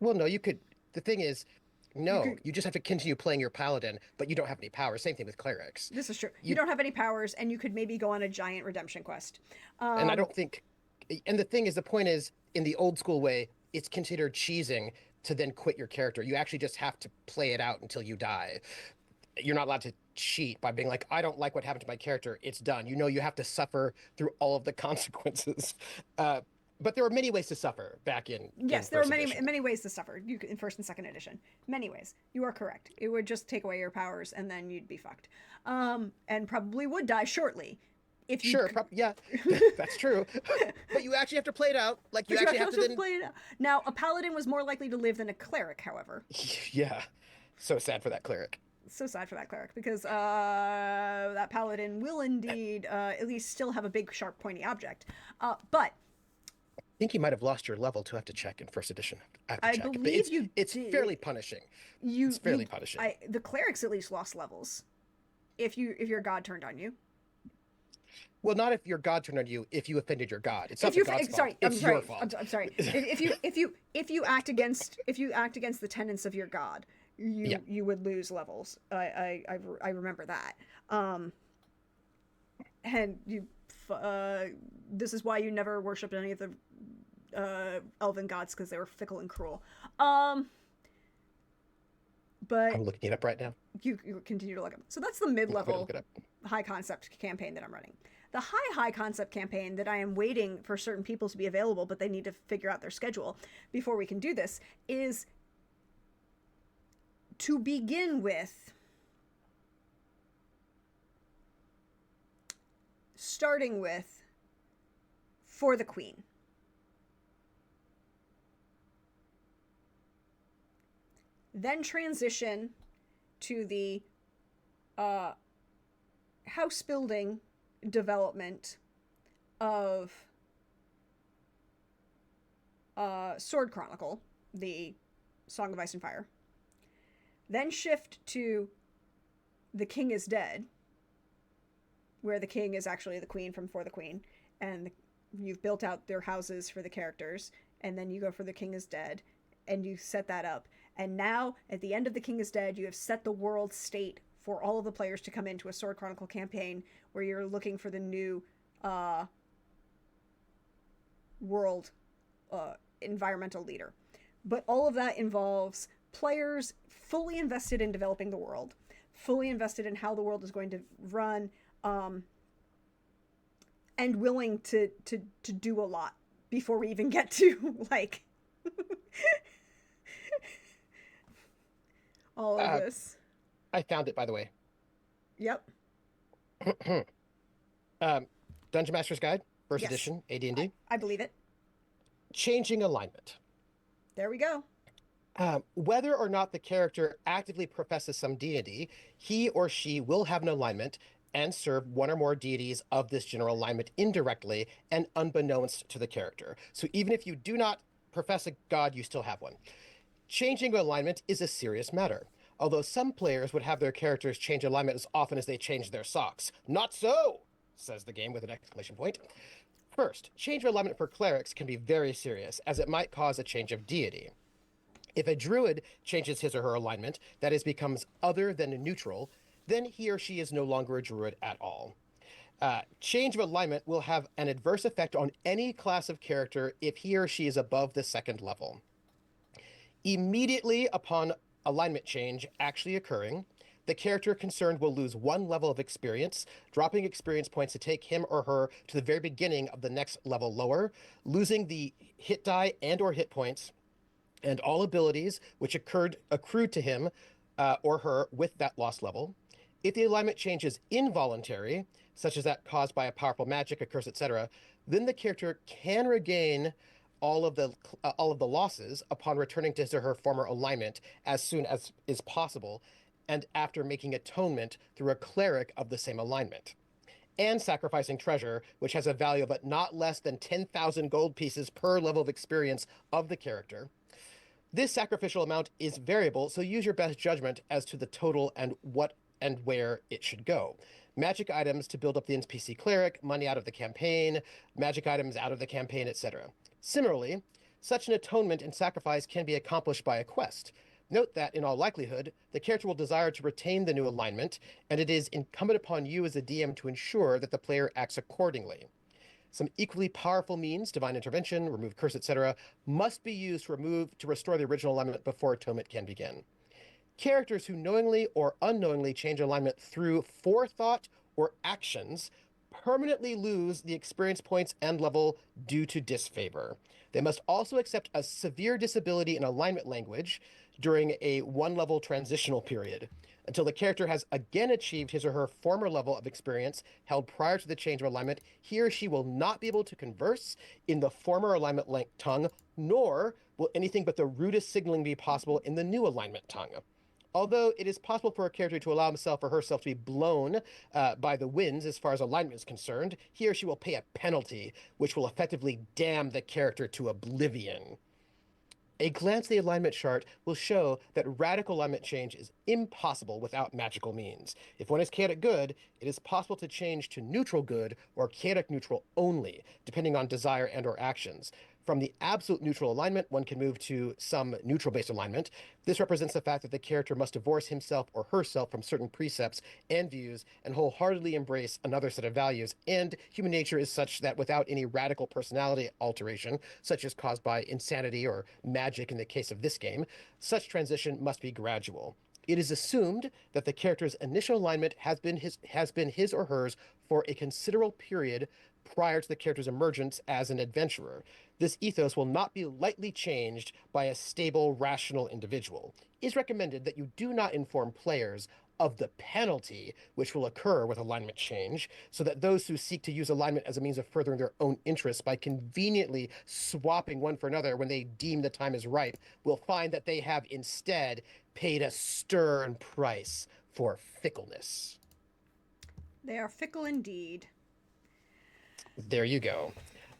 Well, no, you could. The thing is, You no, could. you just have to continue playing your paladin, but you don't have any power. Same thing with clerics. This is true. You You don't have any powers, and you could maybe go on a giant redemption quest. and I Um, don't think. And the thing is, the point is, in the old school way, it's considered cheesing to then quit your character. You actually just have to play it out until you die. You're not allowed to cheat by being like, I don't like what happened to my character. It's done. You know, you have to suffer through all of the consequences. But there were many ways to suffer back in yes, there are first edition. many ways to suffer. In first and second edition, many ways. You are correct. It would just take away your powers, and then you'd be fucked. And probably would die shortly if you. Sure, yeah, that's true. But you actually have to play it out. Like you But you actually have to to then. play it out. Now, a paladin was more likely to live than a cleric, however. Yeah, so sad for that cleric. So sad for that cleric because that paladin will indeed at least still have a big, sharp, pointy object. But I think you might have lost your level to have to check in first edition. I have to I check. But believe you it's did. fairly punishing. You, It's fairly punishing. the clerics at least lost levels if your god turned on you. Well, not if your god turned on you. If you offended your god, it's not If you the god's sorry, fault. It's I'm sorry, your fault. I'm sorry. If you act against the tenets of your god, Yeah. you would lose levels. I remember that. And this is why you never worshipped any of the elven gods because they were fickle and cruel. But I'm looking it up right now. you continue to look up. So that's the I'm mid-level look it up. high concept campaign that I'm running. The high concept campaign that I am waiting for certain people to be available, but they need to figure out their schedule before we can do this, is to begin with starting with For the Queen. Then transition to the house building development of Sword Chronicle, the Song of Ice and Fire. Then shift to The King is Dead, where the king is actually the queen from For the Queen, and you've built out their houses for the characters, and then you go for The King is Dead, and you set that up. And now, at the end of The King is Dead, you have set the world state for all of the players to come into a Sword Chronicle campaign where you're looking for the new world environmental leader. But all of that involves players fully invested in developing the world, fully invested in how the world is going to run, and willing to do a lot before we even get to like all of this. I found it, by the way. Yep. Dungeon Master's Guide, first Yes. edition, AD&D. I believe it. Changing alignment. There we go. Whether or not the character actively professes some deity, he or she will have an alignment and serve one or more deities of this general alignment indirectly and unbeknownst to the character. So even if you do not profess a god, you still have one. Changing alignment is a serious matter, although some players would have their characters change alignment as often as they change their socks. Not so, says the game with an exclamation point. First, change of alignment for clerics can be very serious, as it might cause a change of deity. If a druid changes his or her alignment, that is, becomes other than neutral, then he or she is no longer a druid at all. Change of alignment will have an adverse effect on any class of character if he or she is above the second level. Immediately upon alignment change actually occurring, the character concerned will lose one level of experience, dropping experience points to take him or her to the very beginning of the next level lower, losing the hit die and or hit points, and all abilities which accrued to him or her with that lost level. If the alignment change is involuntary, such as that caused by a powerful magic, a curse, etc., then the character can regain all of the losses upon returning to his or her former alignment as soon as is possible, and after making atonement through a cleric of the same alignment. and sacrificing treasure, which has a value of not less than 10,000 gold pieces per level of experience of the character. This sacrificial amount is variable, so use your best judgment as to the total and what and where it should go. Magic items to build up the NPC cleric, money out of the campaign, magic items out of the campaign, etc. Similarly, such an atonement and sacrifice can be accomplished by a quest. Note that, in all likelihood, the character will desire to retain the new alignment, and it is incumbent upon you as a DM to ensure that the player acts accordingly. Some equally powerful means, divine intervention, remove curse, etc., must be used to restore the original alignment before atonement can begin. Characters who knowingly or unknowingly change alignment through forethought or actions permanently lose the experience points and level due to disfavor. They must also accept a severe disability in alignment language during a one-level transitional period. Until the character has again achieved his or her former level of experience held prior to the change of alignment, he or she will not be able to converse in the former alignment tongue, nor will anything but the rudest signaling be possible in the new alignment tongue. Although it is possible for a character to allow himself or herself to be blown by the winds as far as alignment is concerned, he or she will pay a penalty, which will effectively damn the character to oblivion. A glance at the alignment chart will show that radical alignment change is impossible without magical means. If one is chaotic good, it is possible to change to neutral good or chaotic neutral only, depending on desire and or actions. From the absolute neutral alignment, one can move to some neutral-based alignment. This represents the fact that the character must divorce himself or herself from certain precepts and views and wholeheartedly embrace another set of values. And human nature is such that without any radical personality alteration, such as caused by insanity or magic in the case of this game, such transition must be gradual. It is assumed that the character's initial alignment has been his or hers for a considerable period prior to the character's emergence as an adventurer. This ethos will not be lightly changed by a stable, rational individual. It is recommended that you do not inform players of the penalty which will occur with alignment change, so that those who seek to use alignment as a means of furthering their own interests by conveniently swapping one for another when they deem the time is ripe will find that they have instead paid a stern price for fickleness. They are fickle indeed. There you go.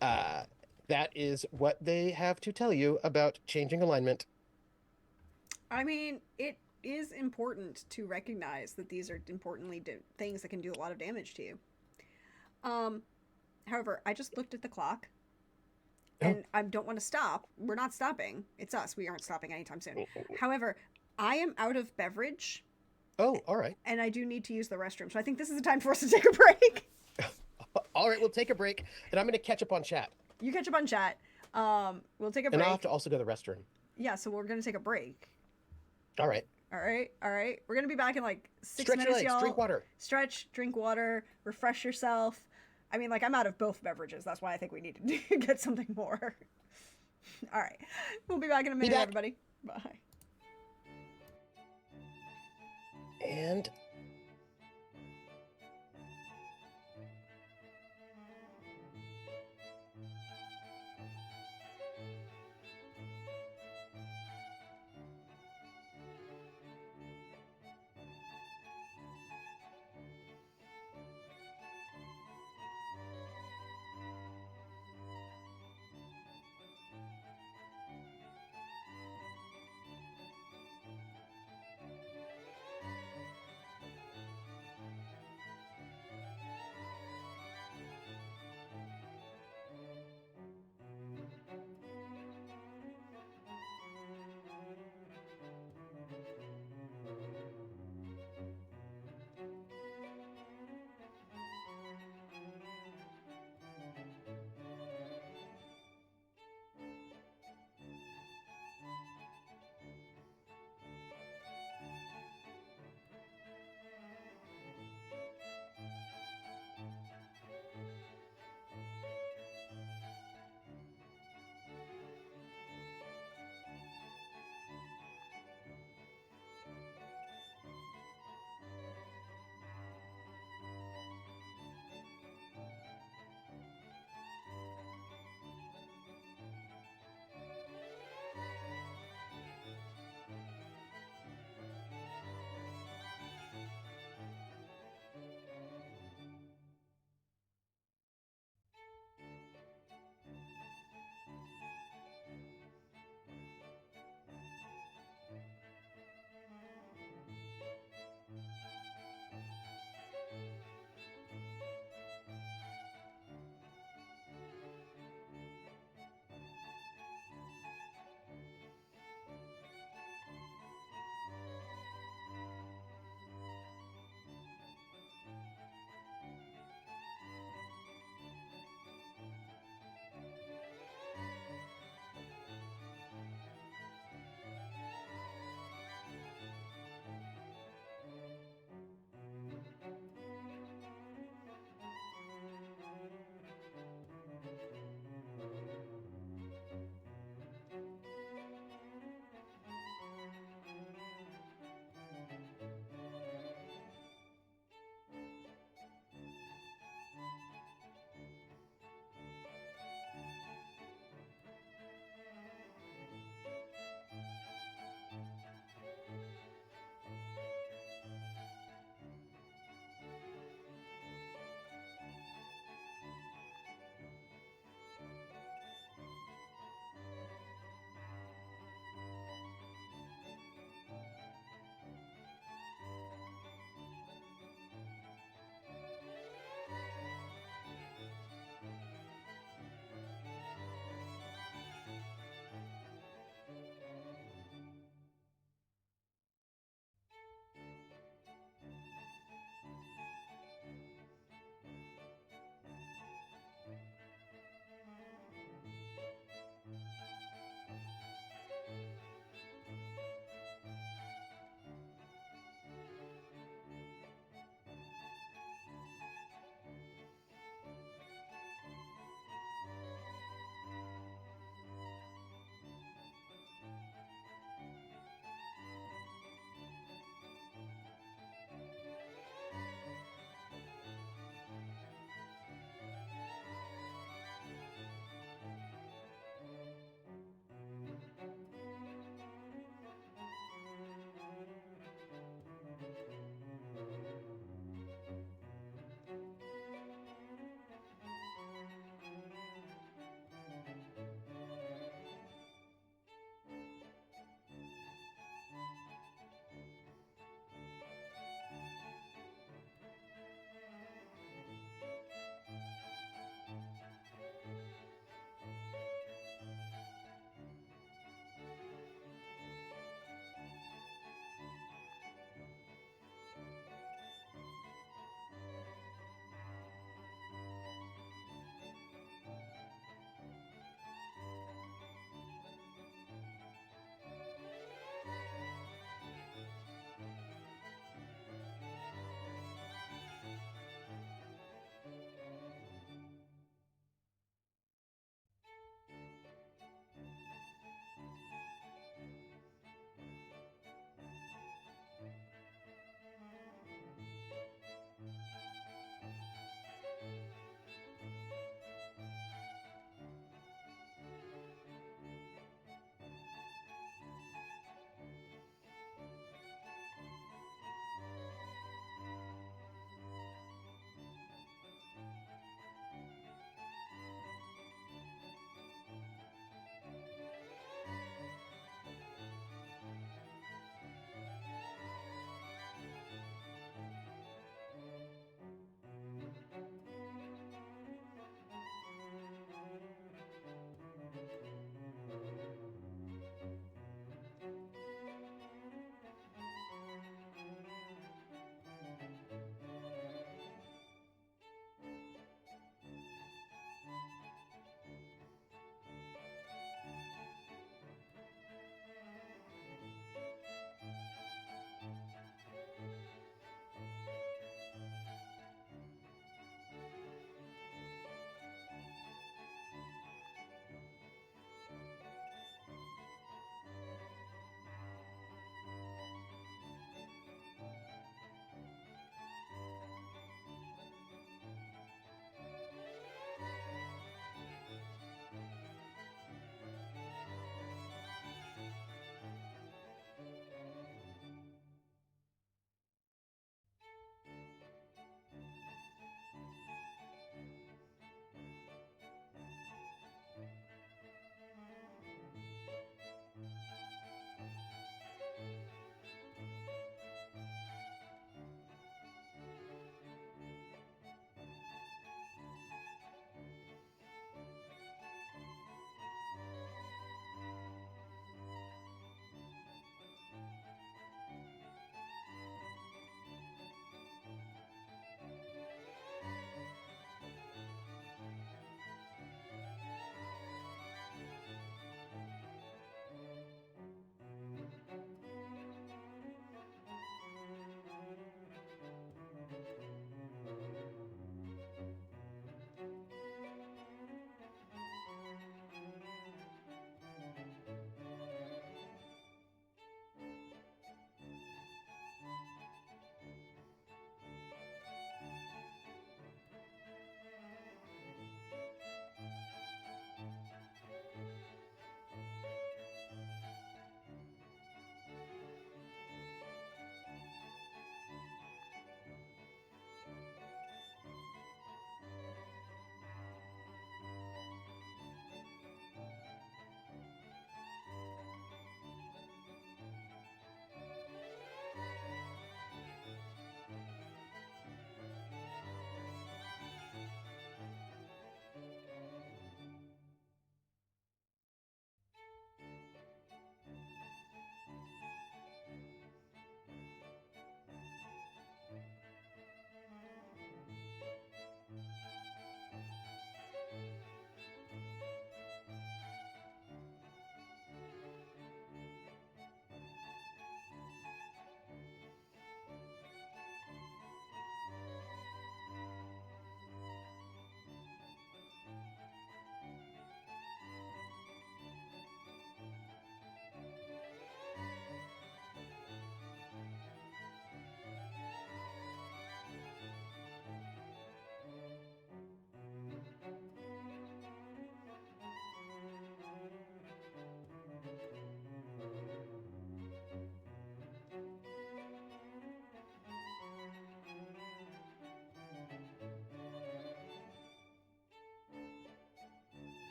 Uh, that is what they have to tell you about changing alignment. I mean, it is important to recognize that these are importantly things that can do a lot of damage to you. Um, However, I just looked at the clock, Oh, and I don't want to stop. We're not stopping. It's us. We aren't stopping anytime soon. However, I am out of beverage, oh, all right. and I do need to use the restroom. So I think this is the time for us to take a break. All right, we'll take a break, and I'm going to catch up on chat. You catch up on chat. We'll take a break. And I'll have to also go to the restroom. Yeah, so we're gonna take a break. All right. All right, all right. We're gonna be back in like 6 Stretch your minutes, legs, y'all. drink water. Stretch, drink water, refresh yourself. I mean, like I'm out of both beverages. That's why I think we need to get something more. All right, we'll be back in a minute, everybody. Bye. And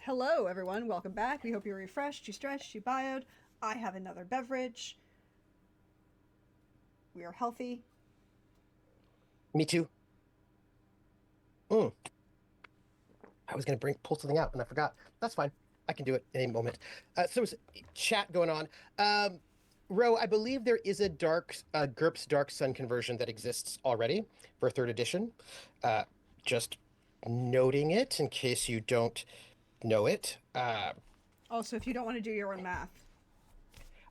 Hello, everyone. Welcome back. We hope you're refreshed, you stretched, you bioed. I have another beverage. We are healthy. Me too. Mm. I was gonna bring pull something out and I forgot. That's fine. I can do it in a moment. So there's chat going on. Um, Ro, I believe there is a GURPS Dark Sun conversion that exists already for third edition. Uh, just noting it in case you don't know it. Also, if you don't want to do your own math,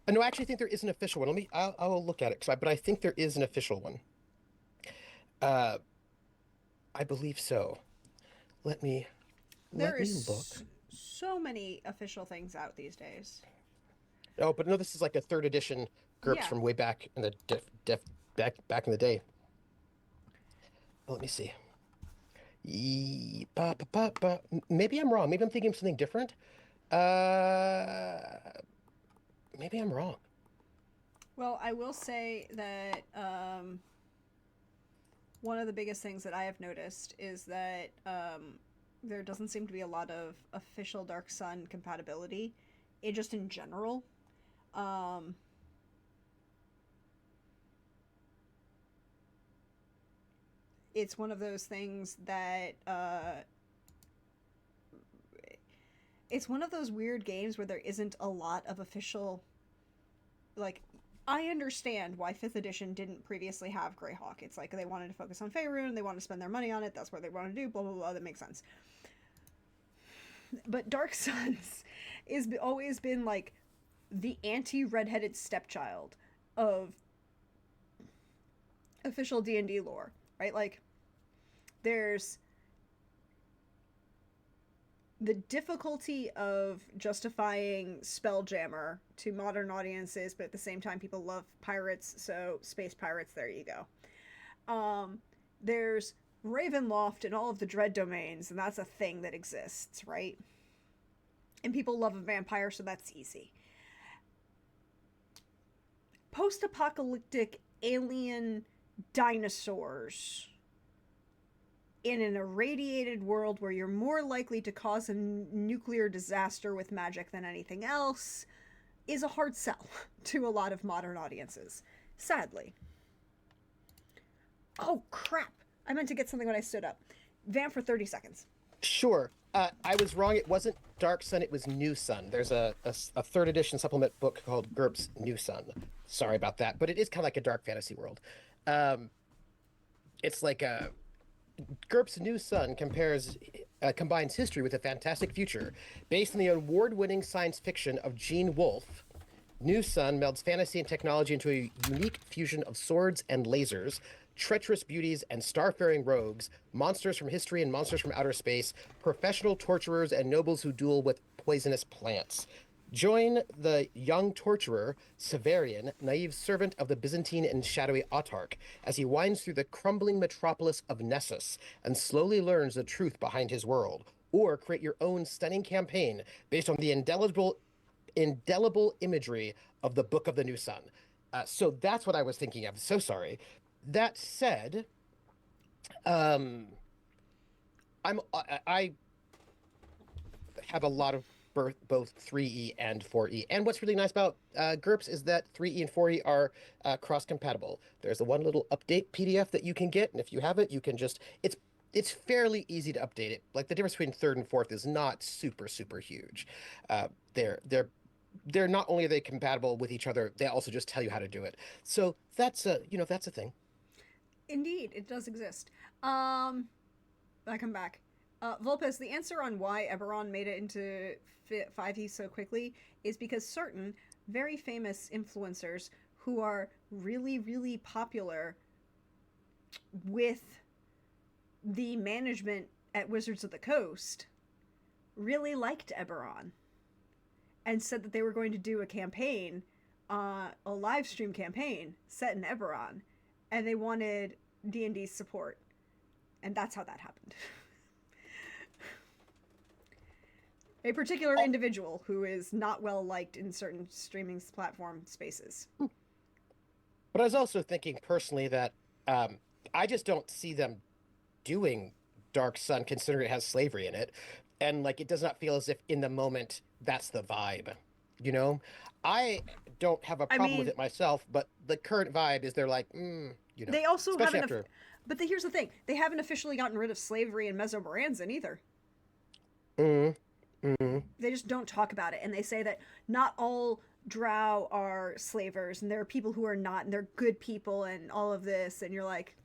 No, I actually think there is an official one. I'll look at it, but I think there is an official one. Uh, I believe so. Let me there let me is look. so many official things out these days. Oh, but no, this is like a third edition GURPS Yeah. from way back in the back in the day. Let me see. Maybe I'm wrong. Maybe I'm thinking of something different. Uh, Maybe I'm wrong. Well, I will say that one of the biggest things that I have noticed is that there doesn't seem to be a lot of official Dark Sun compatibility, just in general. Um, it's one of those things that it's one of those weird games where there isn't a lot of official, like, I understand why 5th edition didn't previously have Greyhawk. It's like they wanted to focus on Faerun, they wanted to spend their money on it, that's what they want to do, blah blah blah, that makes sense. But Dark Suns is always been like the anti-redheaded stepchild of official D&D lore, right? Like there's the difficulty of justifying Spelljammer to modern audiences, but at the same time, people love pirates, so space pirates, there you go. There's Ravenloft and all of the Dread domains, and that's a thing that exists, right? And people love a vampire, so that's easy. Post apocalyptic alien dinosaurs in an irradiated world where you're more likely to cause a nuclear disaster with magic than anything else is a hard sell to a lot of modern audiences, sadly. Oh, crap. I meant to get something when I stood up. Vamp for 30 seconds. Sure. I was wrong. It wasn't Dark Sun. It was New Sun. There's a third edition supplement book called GURPS New Sun. Sorry about that, but it is kind of like a dark fantasy world. Um, it's like a GURPS New Sun combines history with a fantastic future. Based on the award-winning science fiction of Gene Wolfe, New Sun melds fantasy and technology into a unique fusion of swords and lasers, treacherous beauties and starfaring rogues, monsters from history and monsters from outer space, professional torturers and nobles who duel with poisonous plants. Join the young torturer, Severian, naive servant of the Byzantine and shadowy autarch, as he winds through the crumbling metropolis of Nessus and slowly learns the truth behind his world. Or create your own stunning campaign based on the indelible imagery of the Book of the New Sun. So that's what I was thinking of. So sorry. That said, um, I have a lot of both 3E and 4E. And what's really nice about GURPS is that 3E and 4E are cross compatible. There's the one little update PDF that you can get, and if you have it, you can just it's fairly easy to update it. Like the difference between third and fourth is not super huge. Uh, they're they're they're not only are they compatible with each other, they also just tell you how to do it. So that's a thing. Indeed, it does exist. I come back. Volpes, the answer on why Eberron made it into 5e so quickly is because certain very famous influencers who are really popular with the management at Wizards of the Coast really liked Eberron and said that they were going to do a campaign, a live stream campaign set in Eberron, and they wanted D&D's support, and that's how that happened. A particular individual who is not well liked in certain streaming platform spaces. But I was also thinking personally that I just don't see them doing Dark Sun, considering it has slavery in it. and like it does not feel as if in the moment that's the vibe, you know. I don't have a I problem with mean, it myself, but the current vibe is they're like, they also especially haven't. after. But here's the thing: they haven't officially gotten rid of slavery in Mesoamerican either. mm, mm, They just don't talk about it, and they say that not all drow are slavers, and there are people who are not, and they're good people, and all of this, and you're like,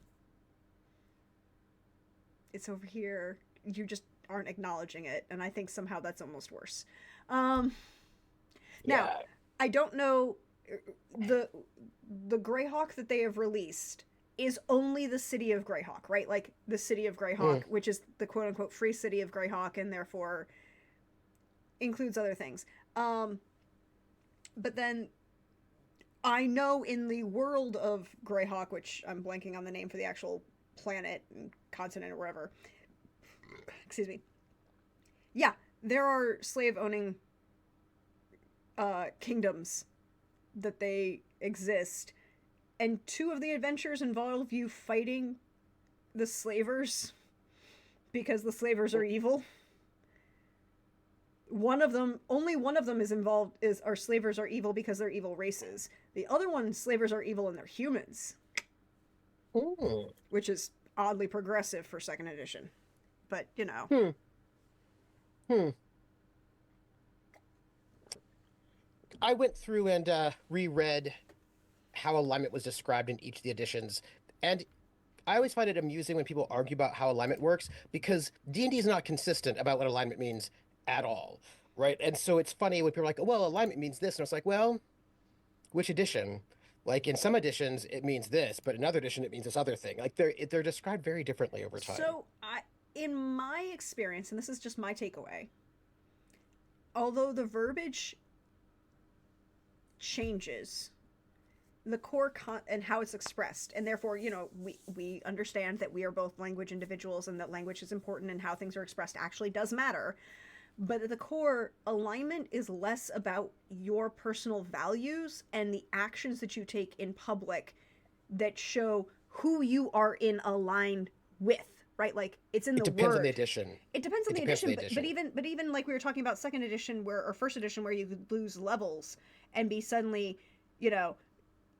it's over here. You just aren't acknowledging it, and I think somehow that's almost worse. Um, Now, yeah. I don't know the the Greyhawk that they have released is only the city of Greyhawk, right? Like the city of Mm. Greyhawk, which is the quote unquote free city of Greyhawk, and therefore includes other things. Um, but then I know in the world of Greyhawk, which I'm blanking on the name for the actual planet and continent or whatever. Excuse me. Yeah, there are slave owning kingdoms that they exist, and two of the adventures involve you fighting the slavers because the slavers are evil. One of them, only one of them is involved, is our slavers are evil because they're evil races. The other one, slavers are evil and they're humans, Mm. which is oddly progressive for second edition. But, you know. Hmm. Hmm. I went through and reread how alignment was described in each of the editions, and I always find it amusing when people argue about how alignment works because D&D is not consistent about what alignment means at all, right? And so it's funny when people are like, oh, well, alignment means this, and it's like, well, which edition? Like in some editions it means this, but in another edition it means this other thing. Like they're described very differently over time. So, in my experience, and this is just my takeaway, although the verbiage changes, the and how it's expressed, and therefore, you know, we understand that we are both language individuals and that language is important and how things are expressed actually does matter. But at the core, alignment is less about your personal values and the actions that you take in public that show who you are in align with, right? Like it's in It the depends on the word. edition. It depends on It the depends on the edition, but edition. even like we were talking about second edition where or first edition where you could lose and be suddenly, you know,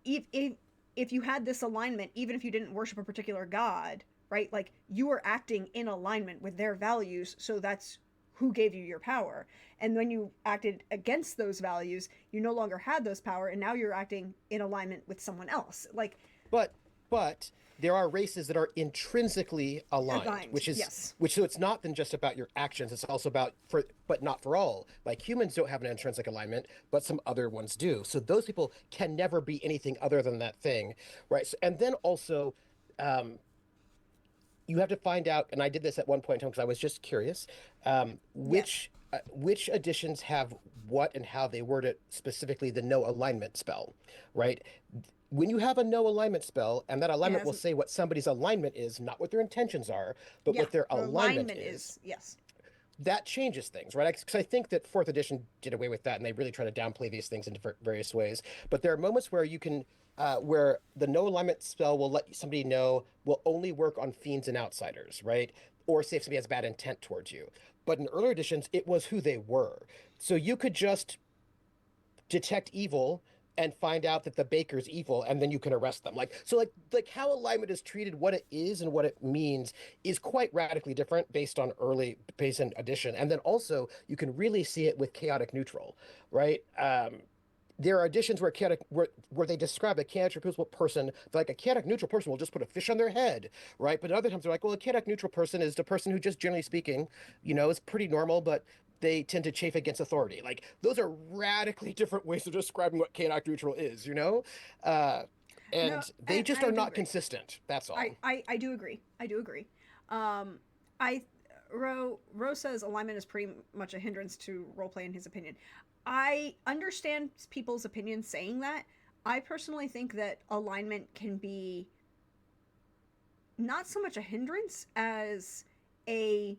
if you had this alignment, even if you didn't worship a particular god, right? Like you were acting in alignment with their values, so that's who gave you your power. And when you acted against those values, you no longer had those power, and now you're acting in alignment with someone else. Like But but there are races that are intrinsically aligned, aligned, yes. which so it's not then just about your actions, it's also about for but not for all. Like humans don't have an intrinsic alignment, but some other ones do. So those people can never be anything other than that thing, right? So, and then also um you have to find out, and I did this at one point in time because I was just curious, Yes. which editions have what and how they word it specifically the no alignment spell, right? When you have a no alignment spell, and that It alignment will hasn't. say what somebody's alignment is, not what their intentions are, but Yeah. what their The alignment alignment is, is yes. that changes things, right? Because I think that fourth edition did away with that, and they really try to downplay these things in various ways. But there are moments where you can, where the no alignment spell will let somebody know will only work on fiends and outsiders, right? Or say if somebody has bad intent towards you. But in earlier editions, it was who they were. So you could just detect evil and find out that the baker's evil and then you can arrest them like how alignment is treated, what it is and what it means is quite radically different based on early based on addition. And then also you can really see it with chaotic neutral, right? There are editions where where they describe a chaotic neutral person, like a chaotic neutral person will just put a fish on their head, right? But other times they're like, well, a chaotic neutral person is the person who just generally speaking, is pretty normal, but they tend to chafe against authority. Like those are radically different ways of describing what chaotic neutral is, Uh, No, and they and just I are do not agree. consistent. That's all. I do agree. I do agree. Um, I Ro says alignment is pretty much a hindrance to roleplay in his opinion. I understand people's opinions saying that. I personally think that alignment can be not so much a hindrance as a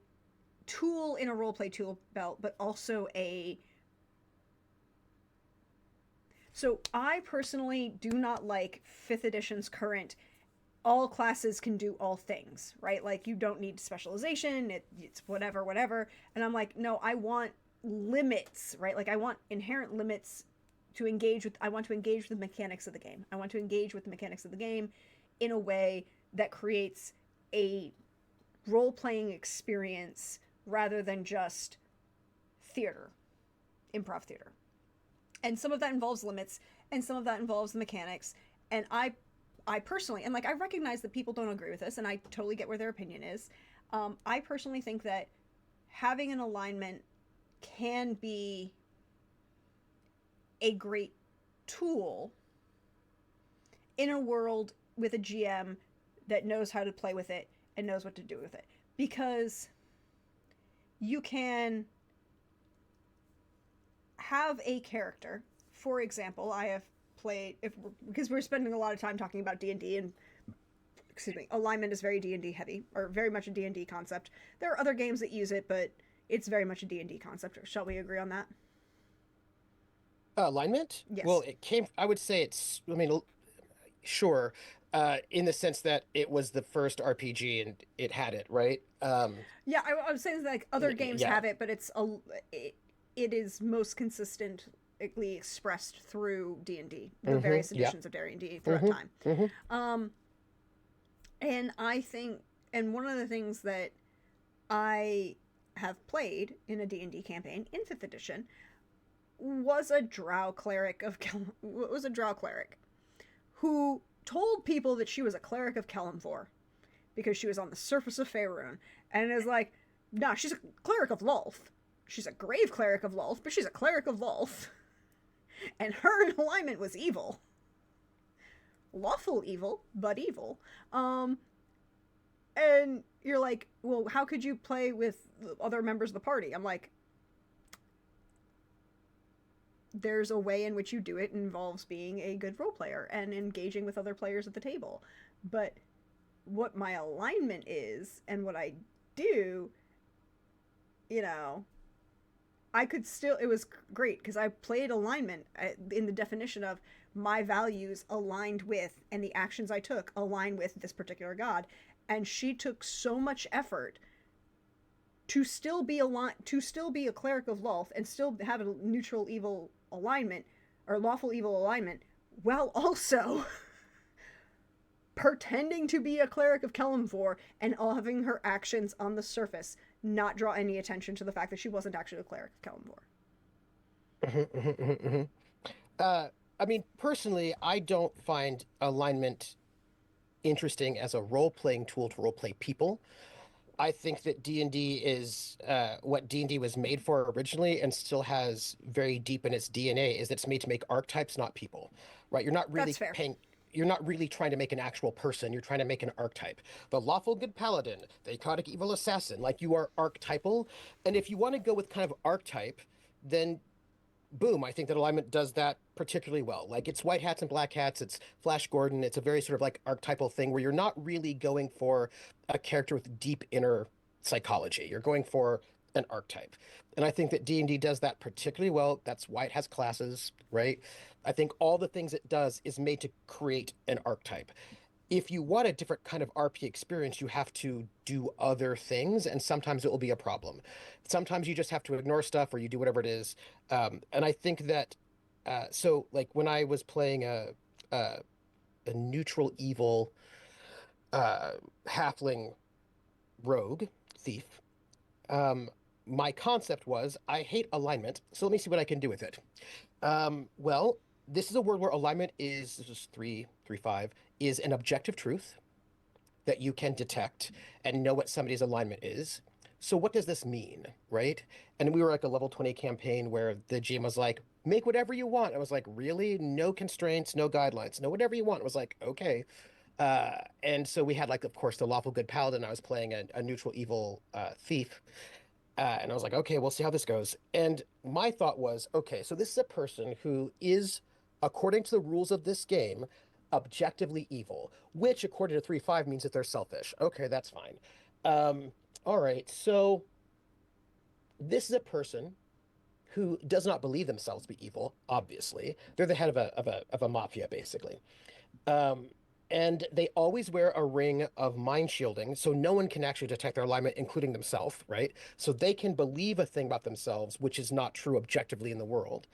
tool in a roleplay tool belt, but also a. So I personally do not like fifth edition's current all classes can do all things, right? Like you don't need specialization, it's whatever, whatever. And I'm like, no, I want limits, right? Like I want inherent limits to engage with. I want to engage with the mechanics of the game. I want to engage with the mechanics of the game in a way that creates a role playing experience rather than just theater, improv theater. And some of that involves limits, and some of that involves the mechanics. And I personally, and like I recognize that people don't agree with this, and I totally get where their opinion is. I personally think that having an alignment can be a great tool in a world with a GM that knows how to play with it and knows what to do with it. Because you can have a character. For example, I have played if because we're spending a lot of time talking about D&D and excuse me, alignment is very D&D heavy or very much a D&D concept. There are other games that use it, but it's very much a D&D concept. Shall we agree on that? Alignment? Well, Yes. it came, I would say it's, I mean, sure, in the sense that it was the first RPG and it had it, right? Yeah, I was saying like other games Yeah. have it, but it, it is most consistently expressed through D&D, the Hmm. various Yeah. editions of D&D throughout Hmm. time. Hmm. Um, and I think, and one of the things that I have played in a D&D campaign in 5th edition was a drow cleric of was a drow cleric who told people that she was a cleric of Kelemvor because she was on the surface of Faerun, and is like, nah, she's a cleric of Lolth. She's a grave cleric of Lolth, but she's a cleric of Lolth, and her alignment was evil, lawful evil, but evil. Um, and you're like, well, how could you play with other members of the party? I'm like, there's a way in which you do it involves being a good role player and engaging with other players at the table. But what my alignment is and what I do, you know, I could still, it was great because I played alignment in the definition of my values aligned with and the actions I took align with this particular god. And she took so much effort to still be to still be a cleric of Lolth and still have a neutral evil alignment or lawful evil alignment while also pretending to be a cleric of Kelemvor and having her actions on the surface not draw any attention to the fact that she wasn't actually a cleric of Kelemvor. Hmm. Hmm. Hmm. Uh, I mean, personally, I don't find alignment interesting as a role-playing tool to role-play people. I think that D&D is what D&D was made for originally and still has very deep in its DNA is that it's made to make archetypes, not people, right? That's fair. You're not really trying to make an actual person. You're trying to make an archetype. The lawful good paladin, the chaotic evil assassin, like you are archetypal. And if you want to go with kind of archetype, then boom, I think that alignment does that particularly well. Like it's white hats and black hats, it's Flash Gordon, it's a very sort of like archetypal thing where you're not really going for a character with deep inner psychology. You're going for an archetype. And I think that D&D does that particularly well. That's why it has classes, right? I think all the things it does is made to create an archetype. If you want a different kind of RP experience, you have to do other things, and sometimes it will be a problem. Sometimes you just have to ignore stuff or you do whatever it is. And I think that, so like when I was playing a, a neutral evil uh, halfling rogue thief, um, my concept was I hate alignment, so let me see what I can do with it. Well, this is a word where alignment is this is 335 is an objective truth that you can detect and know what somebody's alignment is. So what does this mean, right? And we were like a level 20 campaign where the GM was like, make whatever you want. I was like, really? No constraints, no guidelines, no whatever you want. I was like, okay. And so we had like, of course, the lawful good paladin. I was playing a neutral evil thief. And I was like, okay, we'll see how this goes. And my thought was, okay, so this is a person who is, according to the rules of this game, objectively evil, which according to 3.5 means that they're selfish. Okay, that's fine. Um, all right, so this is a person who does not believe themselves to be evil, obviously. They're the head of a mafia, basically. Um, And they always wear a ring of mind shielding, so no one can actually detect their alignment, including themselves, right? So they can believe a thing about themselves, which is not true objectively in the world.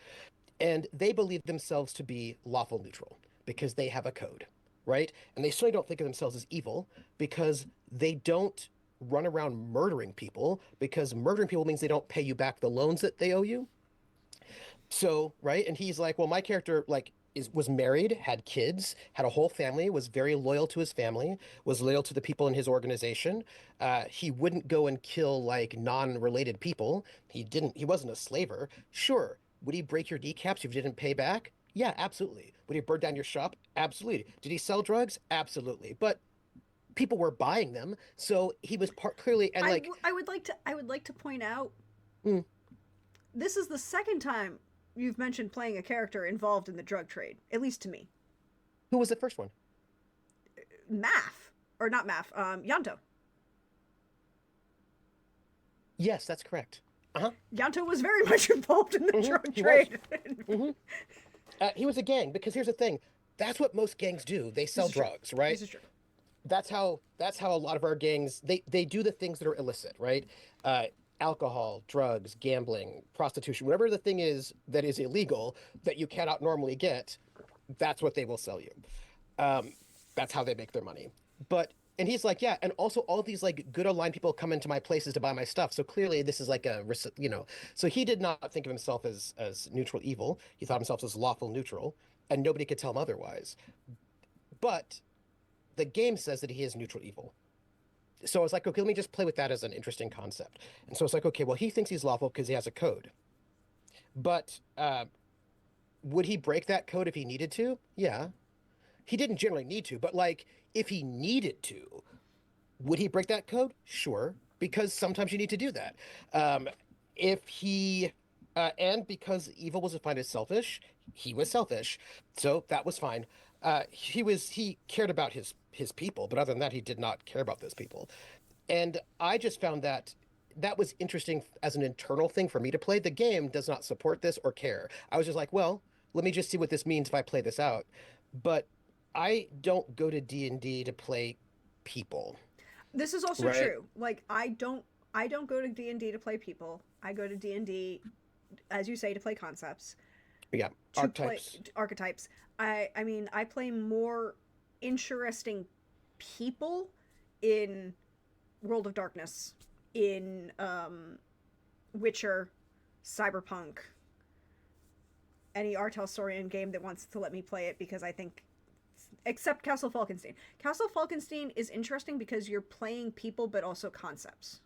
And they believe themselves to be lawful neutral because they have a code, right? And they certainly don't think of themselves as evil because they don't run around murdering people, because murdering people means they don't pay you back the loans that they owe you. So, right? And he's like, well, my character like is was married, had kids, had a whole family, was very loyal to his family, was loyal to the people in his organization. He wouldn't go and kill like non-related people. He wasn't a slaver. Sure. Would he break your kneecaps if you didn't pay back? Yeah, absolutely. Would he burn down your shop? Absolutely. Did he sell drugs? Absolutely. But people were buying them, so he was clearly and like, I would like to point out mm, this is the second time you've mentioned playing a character involved in the drug trade, at least to me. who was the first one? Math, or not Math, Yanto. Yes, that's correct. Uh-huh. Yanto was very much involved in the drug He was. trade. Hmm. He was a gang because here's the thing. That's what most gangs do. They This sell is true. drugs, right? This is true. That's how a lot of our gangs they do the things that are illicit, right? Uh, Alcohol, drugs, gambling, prostitution, whatever the thing is that is illegal that you cannot normally get, that's what they will sell you. Um, that's how they make their money. But and he's like, yeah, and also all these like good aligned people come into my places to buy my stuff. So clearly this is like So he did not think of himself as neutral evil. He thought himself as lawful neutral, and nobody could tell him otherwise. But the game says that he is neutral evil. So I was like, okay, let me just play with that as an interesting concept. And so it's like, okay, well, he thinks he's lawful because he has a code. But would he break that code if he needed to? Yeah. He didn't generally need to, but like if he needed to, would he break that code? Sure, because sometimes you need to do that. Um, if he and because evil was defined as selfish, he was selfish, so that was fine. He cared about his people, but other than that, he did not care about those people. And I just found that was interesting as an internal thing for me to play. The game does not support this or care. I was just like, well, let me just see what this means if I play this out. But I don't go to D&D to play people, This is also right? true. Like I don't go to D&D to play people. I go to D&D, as you say, to play concepts, Yeah, to play archetypes. archetypes. I mean, I play more interesting people in World of Darkness, in Witcher, Cyberpunk, any Artelsorian game that wants to let me play it, because I think, except Castle Falkenstein. Castle Falkenstein is interesting because you're playing people but also concepts.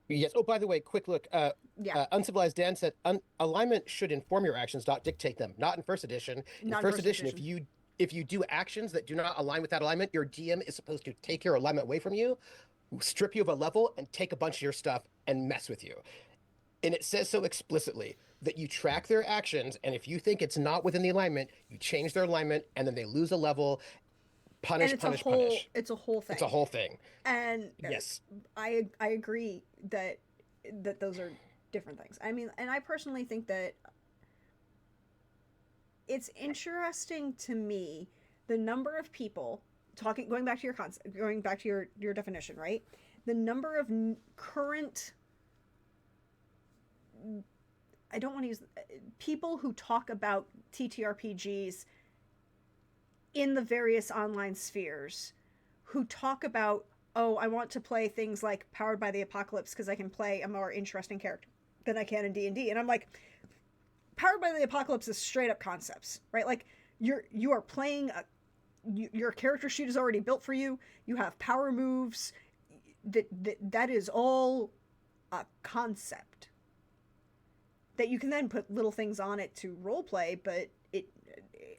Yes. Oh, by the way, quick look. Yeah, Uncivilized Dan said alignment should inform your actions, not dictate them. Not in first edition. In not in first first edition, edition. if you do actions that do not align with that alignment, your DM is supposed to take your alignment away from you, strip you of a level, and take a bunch of your stuff and mess with you. And it says so explicitly that you track their actions, and if you think it's not within the alignment, you change their alignment, and then they lose a level. And Punish, punish, punish. it's a whole It's a thing. whole thing. And Yes. I agree that those are different things. I mean, and I personally think that it's interesting to me the number of people, talking going back to your concept, going back to your definition, right? The number of current, I don't want to use, people who talk about TTRPGs in the various online spheres, who talk about, oh, I want to play things like Powered by the Apocalypse because I can play a more interesting character than I can in D&D. And I'm like, Powered by the Apocalypse is straight up concepts, right? Like you are playing your character sheet is already built for you. You have power moves. That is all a concept that you can then put little things on it to role play. But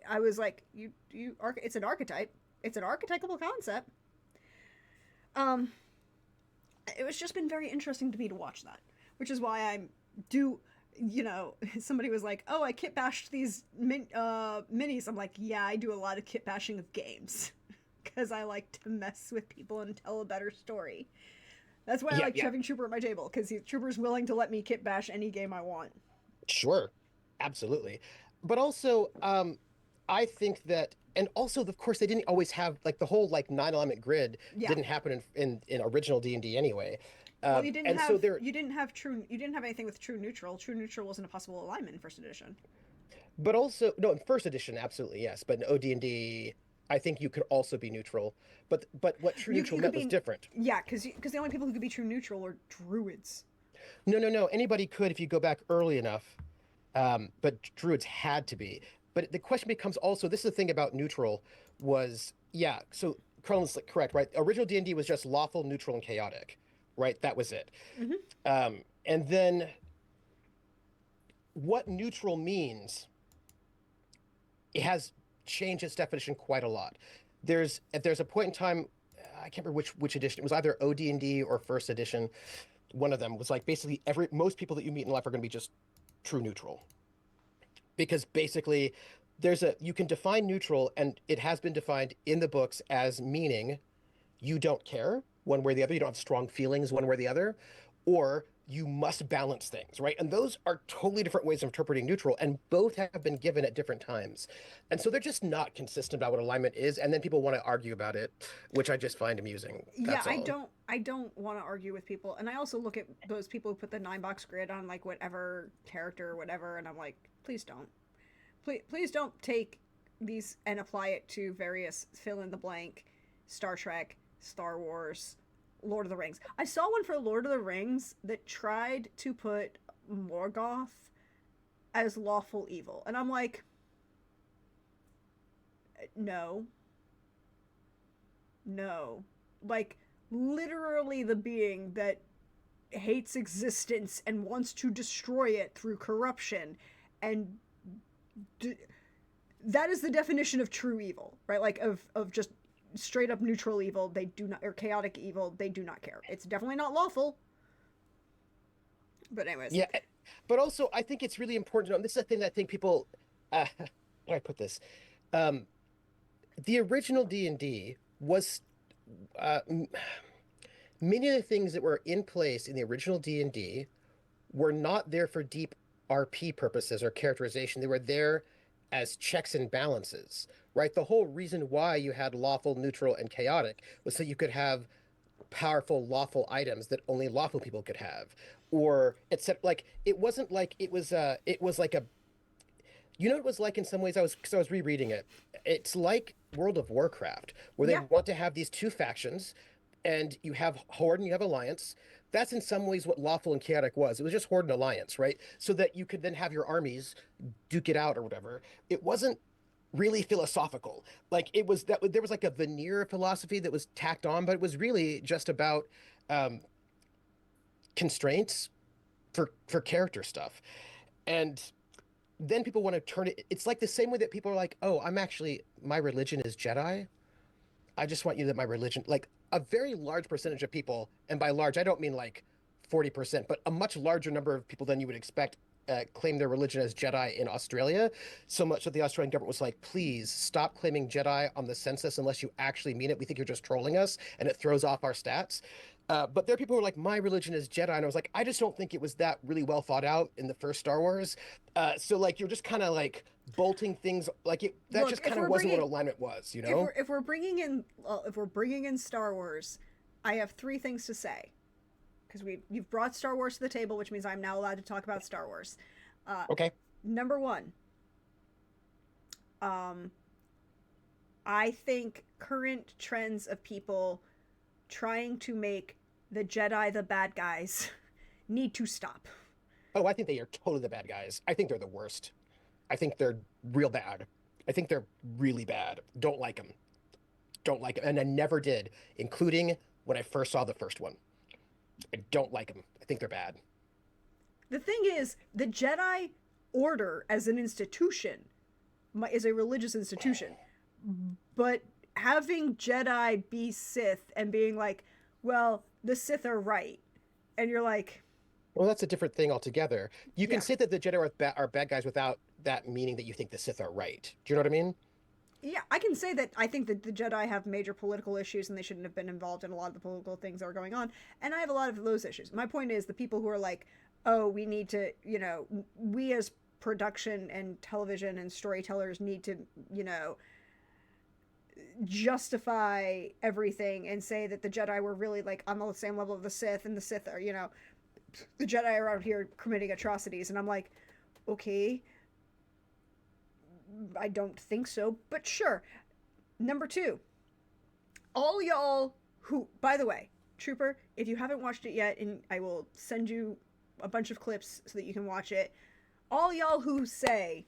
I was like, it's an archetype. It's an archetypal concept. Um, it was just been very interesting to me to watch that, which is why I'm do. Somebody was like, "Oh, I kit bashed these minis." I'm like, "Yeah, I do a lot of kit bashing of games because I like to mess with people and tell a better story. That's why I Yeah, like yeah. having Trooper at my table, because Trooper's willing to let me kit bash any game I want." Sure. Absolutely. But also, I think that, and also, of course, they didn't always have like the whole like nine element grid Yeah. didn't happen in original D&D anyway. Well, And so there, you didn't have anything with true neutral. True neutral wasn't a possible alignment in first edition. but also no, in first edition, absolutely yes, but in OD&D, I think you could also be neutral. But what true neutral You could meant was be, different. yeah, because the only people who could be true neutral were druids. No, no, no. Anybody could if you go back early enough. But druids had to be. But the question becomes also, this is the thing about neutral was, yeah, so Carlin's correct, right? Original D&D was just lawful, neutral, and chaotic, right? That was it. Mm-hmm. And then what neutral means, it has changed its definition quite a lot. There's a point in time, I can't remember which edition, it was either OD&D or first edition. One of them was like basically most people that you meet in life are going to be just true neutral, because basically you can define neutral, and it has been defined in the books as meaning you don't care one way or the other, you don't have strong feelings one way or the other, or you must balance things, right? And those are totally different ways of interpreting neutral, and both have been given at different times. And so they're just not consistent about what alignment is, and then people want to argue about it, which I just find amusing. Yeah, That's all. I don't want to argue with people, and I also look at those people who put the 9 box grid on like whatever character or whatever, and I'm like, please don't, please don't take these and apply it to various fill in the blank Star Trek, Star Wars, Lord of the Rings. I saw one for Lord of the Rings that tried to put Morgoth as lawful evil, and I'm like, no, no, like literally the being that hates existence and wants to destroy it through corruption, and d- that is the definition of true evil, right? Like of just straight up neutral evil. They do not, or chaotic evil. They do not care. It's definitely not lawful. But anyways, Yeah, but also I think it's really important to know, and this is the thing that I think people, how do I put this? Um, the original D&D was uh, many of the things that were in place in the original D&D were not there for deep RP purposes or characterization. They were there as checks and balances, right? The whole reason why you had lawful, neutral, and chaotic was so you could have powerful, lawful items that only lawful people could have, or except like it wasn't like it was like a, you know, it was like in some ways, I was rereading it. It's like World of Warcraft, where they yeah, want to have these two factions, and you have Horde and you have Alliance. That's in some ways what lawful and chaotic was. It was just Horde and Alliance, right? So that you could then have your armies duke it out or whatever. It wasn't really philosophical. Like it was that there was like a veneer of philosophy that was tacked on, but it was really just about um, constraints for character stuff. And then people want to turn it. It's like the same way that people are like, "Oh, I'm actually my religion is Jedi. I just want you that my religion." Like a very large percentage of people, and by large, I don't mean like 40%, but a much larger number of people than you would expect claim their religion as Jedi in Australia. So much that the Australian government was like, please stop claiming Jedi on the census unless you actually mean it. We think you're just trolling us, and it throws off our stats. But there are people who are like, my religion is Jedi. And I was like, I just don't think it was that really well thought out in the first Star Wars. So like, you're just kind of like bolting things like it, that look, just kind of wasn't what alignment was, you know? if we're bringing in Star Wars, I have three things to say because you've brought Star Wars to the table, which means I'm now allowed to talk about Star Wars. Uh, Okay. Number one, um, I think current trends of people trying to make the Jedi the bad guys need to stop. Oh, I think they are totally the bad guys. I think they're the worst. I think they're real bad. I think they're really bad. Don't like them. Don't like them. And I never did, including when I first saw the first one. I don't like them. I think they're bad. The thing is, the Jedi Order as an institution is a religious institution, but having Jedi be Sith and being like, well, the Sith are right, and you're like, Well, that's a different thing altogether. You can yeah, say that the Jedi are bad guys without that meaning that you think the Sith are right. Do you know what I mean? yeah, I can say that I think that the Jedi have major political issues and they shouldn't have been involved in a lot of the political things that are going on. And I have a lot of those issues. My point is the people who are like, oh, we need to, we as production and television and storytellers need to, you know, justify everything and say that the Jedi were really like on the same level of the Sith, and the Sith are, you know, the Jedi are out here committing atrocities. And I'm like, okay, I don't think so, but sure. Number two, all y'all who, by the way, Trooper, if you haven't watched it yet, and I will send you a bunch of clips so that you can watch it, all y'all who say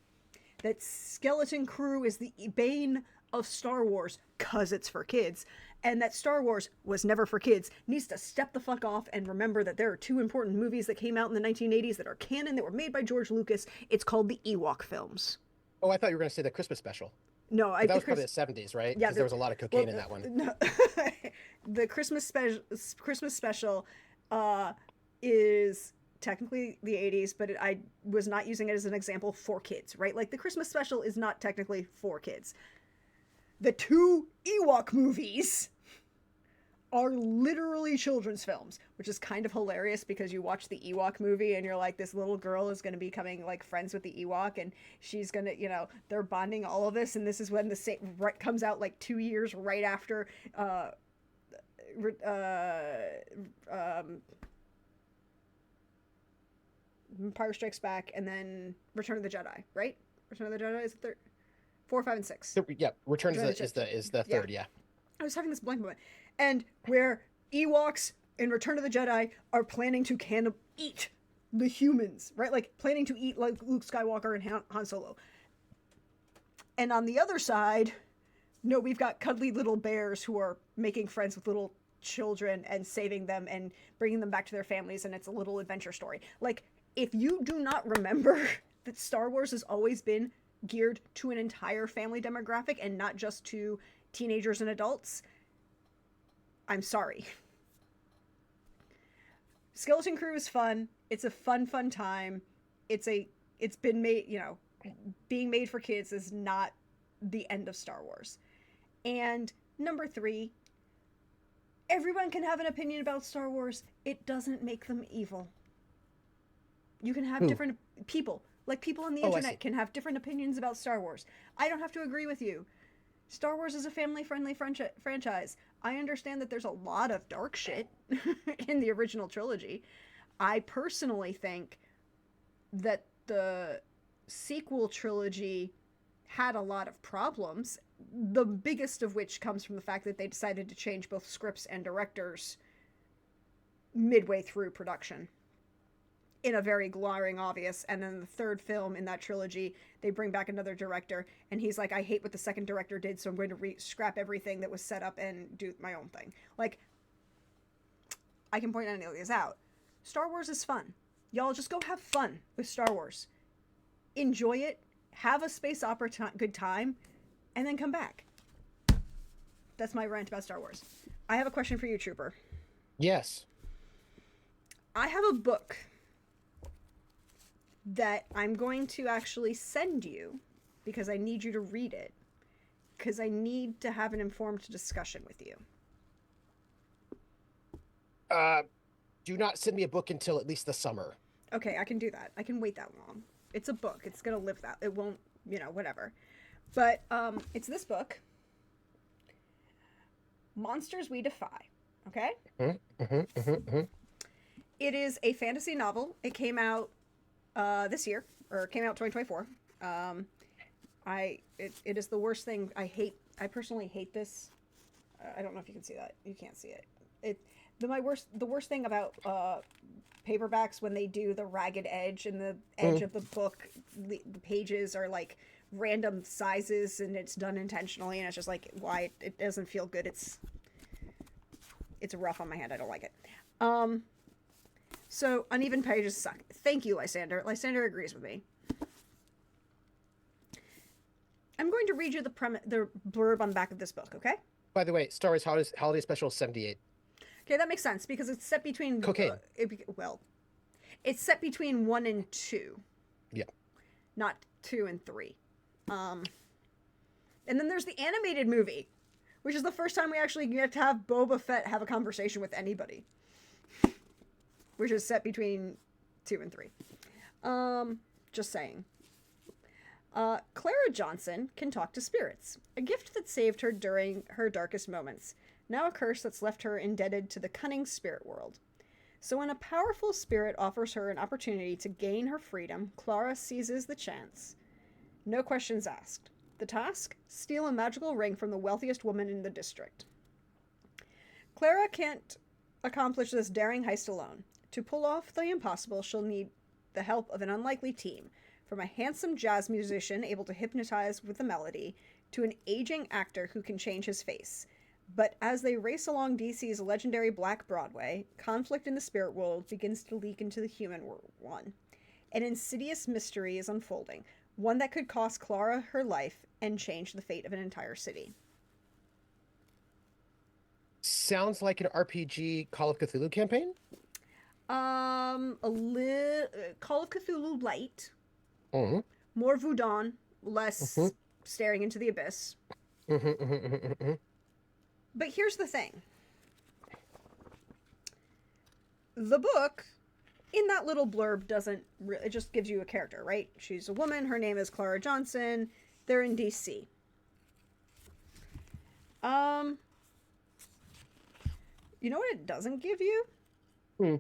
that Skeleton Crew is the bane of Star Wars because it's for kids, and that Star Wars was never for kids, needs to step the fuck off and remember that there are two important movies that came out in the 1980s that are canon, that were made by George Lucas. It's called the Ewok films. Oh, I thought you were going to say the Christmas special. No, that was probably the 70s, right? Yeah, because there was a lot of cocaine in that one. No, the Christmas special is technically the 80s, but I was not using it as an example for kids, right? Like, the Christmas special is not technically for kids. The two Ewok movies are literally children's films, which is kind of hilarious because you watch the Ewok movie and you're like, this little girl is going to be becoming like friends with the Ewok, and she's going to, you know, they're bonding all of this, and this is when the same comes out like 2 years right after Empire Strikes Back, and then Return of the Jedi, right? Return of the Jedi is the third, 4, 5, and 6. Yeah, Return is the third. Yeah. I was having this blank moment, and where Ewoks in Return of the Jedi are planning to eat the humans, right? Like, planning to eat like Luke Skywalker and Han Solo. And on the other side, no, we've got cuddly little bears who are making friends with little children and saving them and bringing them back to their families, and it's a little adventure story. Like, if you do not remember that Star Wars has always been geared to an entire family demographic and not just to teenagers and adults, I'm sorry. Skeleton Crew is fun. It's a fun time. It's been made, you know, being made for kids is not the end of Star Wars. And number 3, everyone can have an opinion about Star Wars. It doesn't make them evil. You can have different people. Like, people on the internet can have different opinions about Star Wars. I don't have to agree with you. Star Wars is a family-friendly franchise. I understand that there's a lot of dark shit in the original trilogy. I personally think that the sequel trilogy had a lot of problems, the biggest of which comes from the fact that they decided to change both scripts and directors midway through production in a very glaring obvious. And then the third film in that trilogy, they bring back another director, and he's like, I hate what the second director did, so I'm going to scrap everything that was set up and do my own thing. Like, I can point any of these out. Star Wars is fun. Y'all just go have fun with Star Wars. Enjoy it, have a space opera good time, and then come back. That's my rant about Star Wars. I have a question for you, Trooper. Yes. I have a book that I'm going to actually send you because I need you to read it, because I need to have an informed discussion with you. Do not send me a book until at least the summer. Okay, I can do that. I can wait that long. It's a book. It's going to live that. It won't, you know, whatever. But it's this book, Monsters We Defy. Okay? It is a fantasy novel. It came out this year, or it came out 2024. It is the worst thing. I personally hate this. I don't know if you can see that. You can't see it. The worst thing about paperbacks, when they do the ragged edge and the edge of the book, the pages are like random sizes, and it's done intentionally, and it's just like, why it doesn't feel good. It's rough on my hand. I don't like it. So uneven pages suck. Thank you, Lysander. Lysander agrees with me. I'm going to read you the blurb on the back of this book, okay? By the way, Star Wars Holiday Special 78. Okay, that makes sense because it's set between cocaine. It's set between 1 and 2. Yeah. Not 2 and 3. And then there's the animated movie, which is the first time we actually get to have Boba Fett have a conversation with anybody, which is set between 2 and 3. Just saying. Clara Johnson can talk to spirits, a gift that saved her during her darkest moments, now a curse that's left her indebted to the cunning spirit world. So when a powerful spirit offers her an opportunity to gain her freedom, Clara seizes the chance. No questions asked. The task? Steal a magical ring from the wealthiest woman in the district. Clara can't accomplish this daring heist alone. To pull off the impossible, she'll need the help of an unlikely team, from a handsome jazz musician able to hypnotize with a melody, to an aging actor who can change his face. But as they race along DC's legendary Black Broadway, conflict in the spirit world begins to leak into the human one. An insidious mystery is unfolding, one that could cost Clara her life and change the fate of an entire city. Sounds like an RPG Call of Cthulhu campaign. Call of Cthulhu light, Mm-hmm. more Voodoo, less Mm-hmm. staring into the abyss. Mm-hmm. Mm-hmm. But here's the thing. The book, in that little blurb, doesn't it just gives you a character, right? She's a woman, her name is Clara Johnson, they're in DC. You know what it doesn't give you? Mm.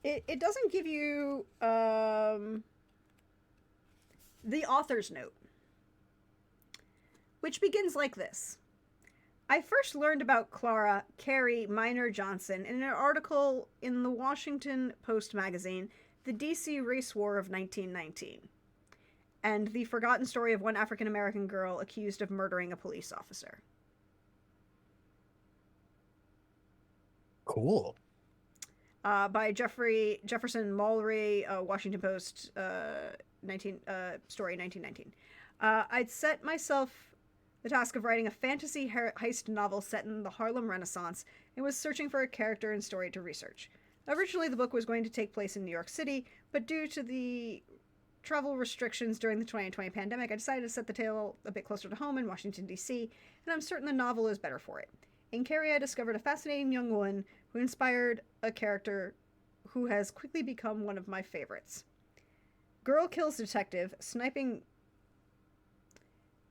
It doesn't give you the author's note, which begins like this. I first learned about Clara Carey Minor Johnson in an article in the Washington Post magazine, The DC Race War of 1919, and the forgotten story of one African American girl accused of murdering a police officer. Cool. By Jefferson Mallory, Washington Post, 1919. I'd set myself the task of writing a fantasy heist novel set in the Harlem Renaissance and was searching for a character and story to research. Originally, the book was going to take place in New York City, but due to the travel restrictions during the 2020 pandemic, I decided to set the tale a bit closer to home in Washington, D.C., and I'm certain the novel is better for it. In Carrie, I discovered a fascinating young woman who inspired a character who has quickly become one of my favorites. Girl kills detective, sniping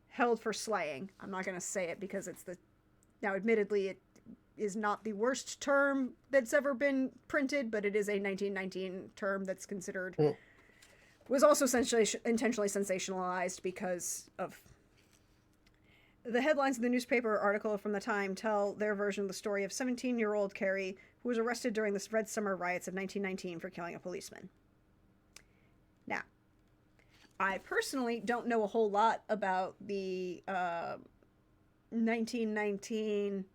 held for slaying. I'm not going to say it because it's the... Now, admittedly, it is not the worst term that's ever been printed, but it is a 1919 term that's considered... Mm. Was also intentionally sensationalized because of... The headlines of the newspaper article from the time tell their version of the story of 17-year-old Carrie, who was arrested during the Red Summer riots of 1919 for killing a policeman. Now, I personally don't know a whole lot about the 1919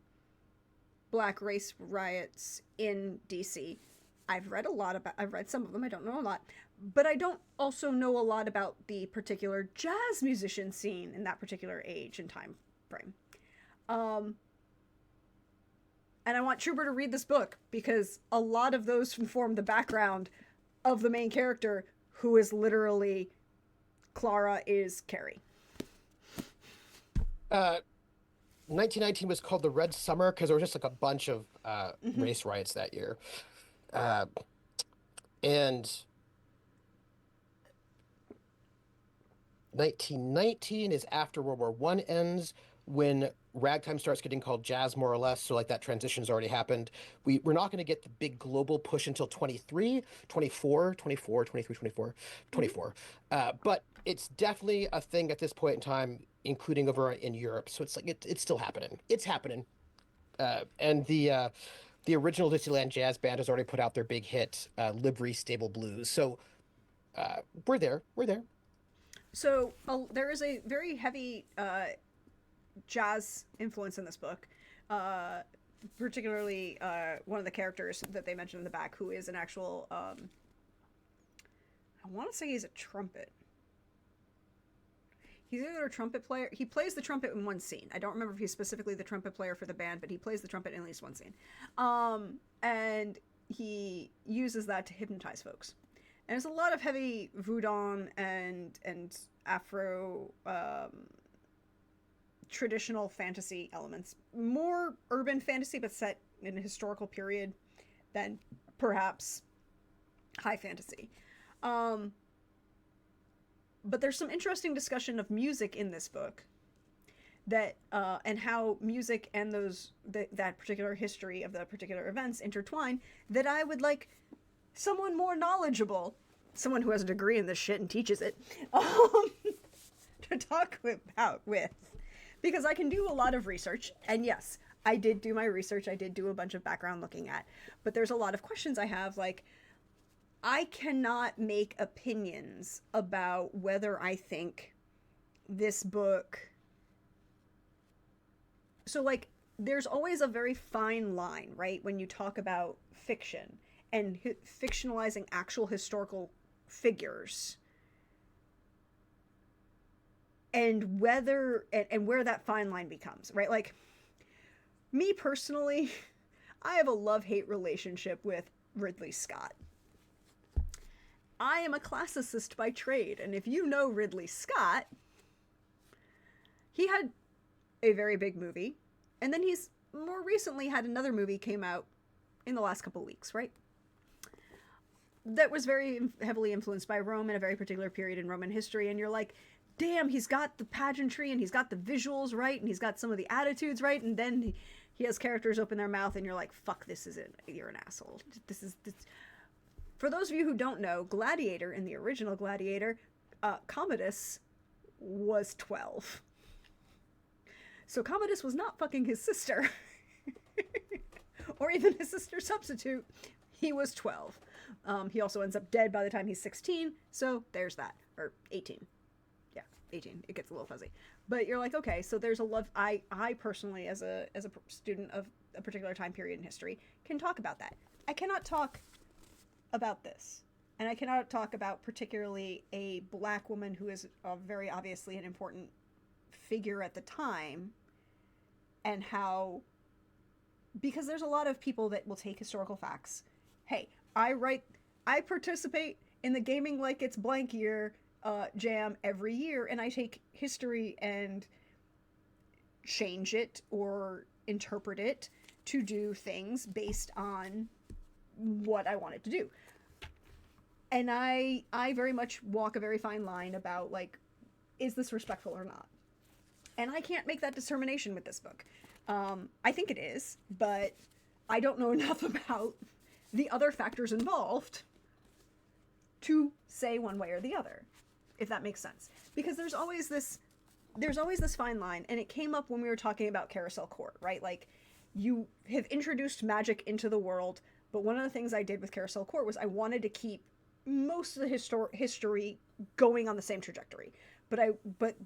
Black race riots in DC. I've read some of them, I don't know a lot. But I don't also know a lot about the particular jazz musician scene in that particular age and time frame. And I want Trooper to read this book because a lot of those form the background of the main character, who is literally Clara is Carrie. 1919 was called the Red Summer because there was just like a bunch of race riots that year. And 1919 is after World War I ends, when ragtime starts getting called jazz, more or less. So like that transition's already happened. We're not going to get the big global push until 23, 24, 24, 23, 24, 24. But it's definitely a thing at this point in time, including over in Europe. So it's like it's still happening. It's happening. And the original Dixieland Jazz Band has already put out their big hit, Livery Stable Blues. So we're there. We're there. So there is a very heavy jazz influence in this book. Particularly one of the characters that they mentioned in the back, who is an actual, I want to say he's a trumpet. He's either a trumpet player. He plays the trumpet in one scene. I don't remember if he's specifically the trumpet player for the band, but he plays the trumpet in at least one scene. And he uses that to hypnotize folks. And there's a lot of heavy voodoo and Afro traditional fantasy elements. More urban fantasy, but set in a historical period than perhaps high fantasy. But there's some interesting discussion of music in this book that and how music and that particular history of the particular events intertwine, that I would like someone more knowledgeable, someone who has a degree in this shit and teaches it, to talk about with, because I can do a lot of research, and yes, I did do my research, I did do a bunch of background looking at, but there's a lot of questions I have, like, I cannot make opinions about whether I think this book. So, like, there's always a very fine line, right, when you talk about fiction and fictionalizing actual historical figures, and whether and where that fine line becomes, right? Like, me personally, I have a love-hate relationship with Ridley Scott. I am a classicist by trade, and if you know Ridley Scott, he had a very big movie, and then he's more recently had another movie came out in the last couple of weeks, right? That was very heavily influenced by Rome and a very particular period in Roman history, and you're like, damn, he's got the pageantry, and he's got the visuals right, and he's got some of the attitudes right, and then he has characters open their mouth, and you're like, fuck, this isn't, you're an asshole. This. For those of you who don't know, Gladiator, in the original Gladiator, Commodus was 12. So Commodus was not fucking his sister. Or even his sister's substitute. He was 12. He also ends up dead by the time he's 16, so there's that. Or 18. Yeah, 18. It gets a little fuzzy. But you're like, okay, so there's a love. I personally, as a student of a particular time period in history, can talk about that. I cannot talk about this. And I cannot talk about particularly a black woman who is very obviously an important figure at the time, and how, because there's a lot of people that will take historical facts. Hey, I participate in the Gaming Like It's Blank Year jam every year, and I take history and change it or interpret it to do things based on what I want it to do. And I very much walk a very fine line about, like, is this respectful or not? And I can't make that determination with this book. I think it is, but I don't know enough about the other factors involved to say one way or the other, if that makes sense. Because there's always this fine line, and it came up when we were talking about Carousel Court, right? Like, you have introduced magic into the world, but one of the things I did with Carousel Court was I wanted to keep most of the history going on the same trajectory. But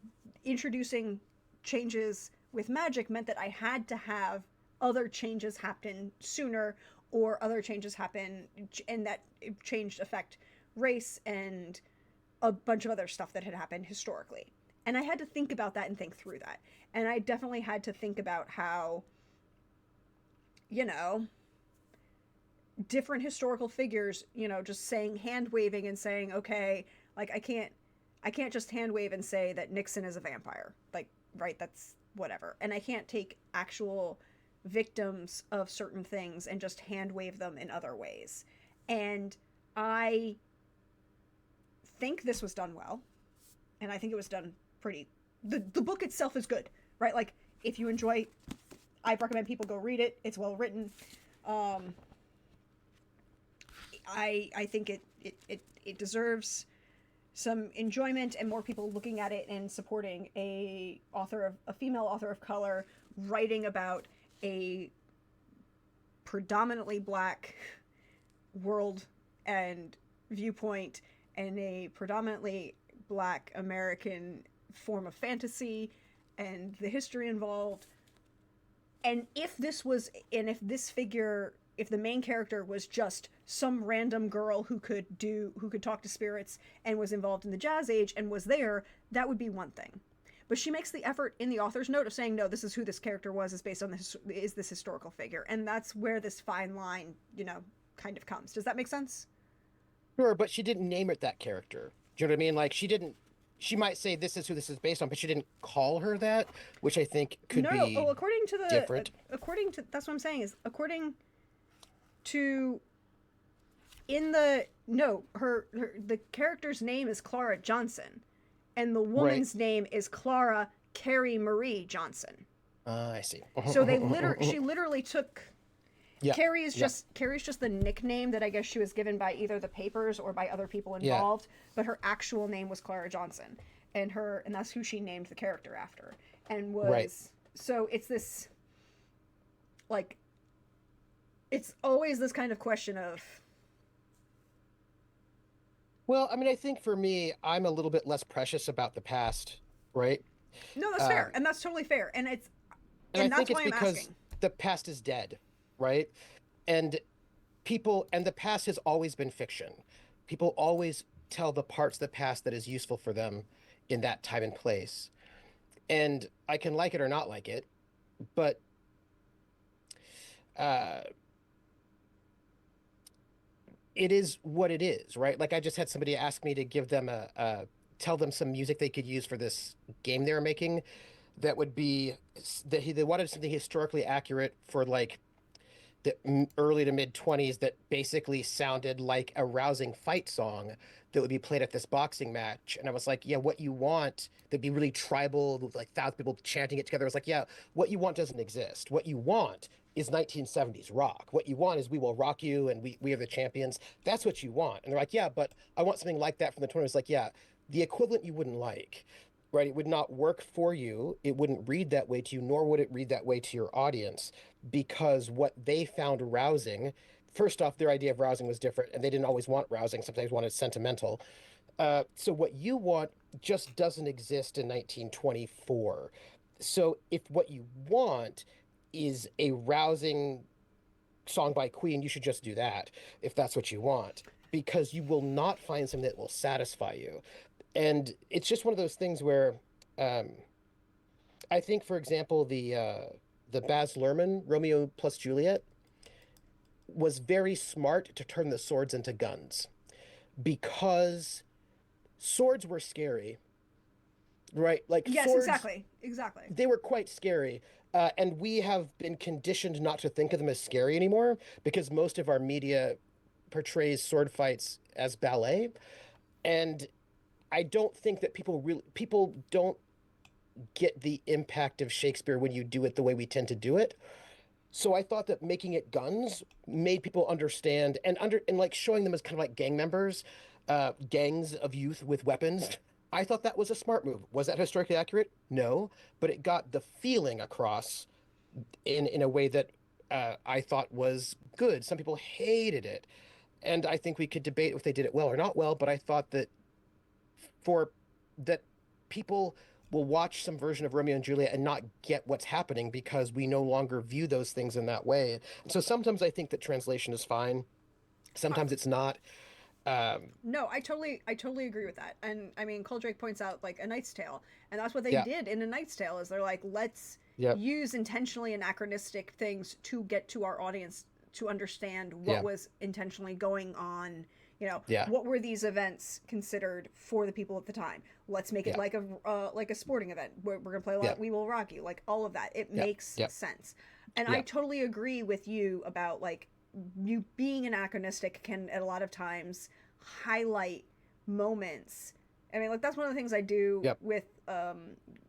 introducing changes with magic meant that I had to have other changes happen sooner, or other changes happen, and that changed affect race and a bunch of other stuff that had happened historically. And I had to think about that and think through that. And I definitely had to think about how, you know, different historical figures, you know, just saying, hand waving and saying, okay, like, I can't just hand wave and say that Nixon is a vampire. Like, right, that's whatever. And I can't take actual victims of certain things and just hand wave them in other ways. And I think this was done well. And I think it was done pretty, the book itself is good, right? Like, if you enjoy, I recommend people go read it. It's well written. I think it deserves some enjoyment and more people looking at it and supporting a female author of color writing about a predominantly black world and viewpoint and a predominantly black American form of fantasy and the history involved. And if the main character was just some random girl who could talk to spirits and was involved in the Jazz Age and was there, that would be one thing. But she makes the effort in the author's note of saying, no, this is who this character was, is based on is this historical figure. And that's where this fine line, you know, kind of comes. Does that make sense? Sure, but she didn't name it that character. Do you know what I mean? Like, she might say this is who this is based on, but she didn't call her that, which I think could be according to different. That's what I'm saying, is according to in the note, the character's name is Clara Johnson. and the Right. woman's name is Clara Carrie Marie Johnson. I see. So she literally took Yeah. Yeah. Carrie's just the nickname that I guess she was given by either the papers or by other people Yeah. involved, but her actual name was Clara Johnson, and that's who she named the character after, and Right. was so it's this like it's always this kind of question of Well, I mean, I think for me, I'm a little bit less precious about the past, right? no, that's fair, Um, and that's totally fair, and I and that's think it's why I'm because asking. the past is dead, right? And and the past has always been fiction. People always tell the parts of the past that is useful for them in that time and place. And I can like it or not like it, but uh, it is what it is, right? Like I just had somebody ask me to give them tell them some music they could use for this game they were making that would be that they wanted something historically accurate for like the early to mid 20s that basically sounded like a rousing fight song that would be played at this boxing match. And I was like, yeah, what you want, that'd be really tribal, with like thousands of people chanting it together. I was like, yeah, what you want doesn't exist. What you want is 1970s rock. What you want is We Will Rock You and We Are the Champions. That's what you want. And they're like, yeah, but I want something like that from the 20s. Like, yeah, the equivalent you wouldn't like. Right, it would not work for you. It wouldn't read that way to you, nor would it read that way to your audience because what they found rousing, first off, their idea of rousing was different, and they didn't always want rousing. Sometimes wanted sentimental. So what you want just doesn't exist in 1924. So if what you want is a rousing song by Queen, you should just do that if that's what you want, because you will not find something that will satisfy you. And it's just one of those things where um, I think, for example, the Baz Luhrmann Romeo plus Juliet was very smart to turn the swords into guns because swords were scary, right? Like Yes, swords, exactly. they were quite scary. And we have been conditioned not to think of them as scary anymore because most of our media portrays sword fights as ballet. And I don't think that people don't get the impact of Shakespeare when you do it the way we tend to do it. So I thought that making it guns made people understand and like showing them as kind of like gang members, gangs of youth with weapons. I thought that was a smart move. Was that historically accurate? No, but it got the feeling across in a way that I thought was good. Some people hated it, and I think we could debate if they did it well or not well. But I thought that for that people will watch some version of Romeo and Juliet and not get what's happening because we no longer view those things in that way. And so sometimes I think that translation is fine. Uh, Sometimes it's not. Um, no, I totally agree with that. And I mean, Coldrake points out like A Knight's Tale, and that's what they yeah, did in A Knight's Tale. Is they're like, let's yeah, use intentionally anachronistic things to get to our audience to understand what yeah, was intentionally going on. You know, yeah, what were these events considered for the people at the time? Let's make it yeah, like a sporting event. We're gonna play a yeah, lot. We Will Rock You. Like all of that. It yeah, makes yeah, sense. And I yeah, totally agree with you about like you being anachronistic can at a lot of times highlight moments. I mean, like that's one of the things I do yeah, with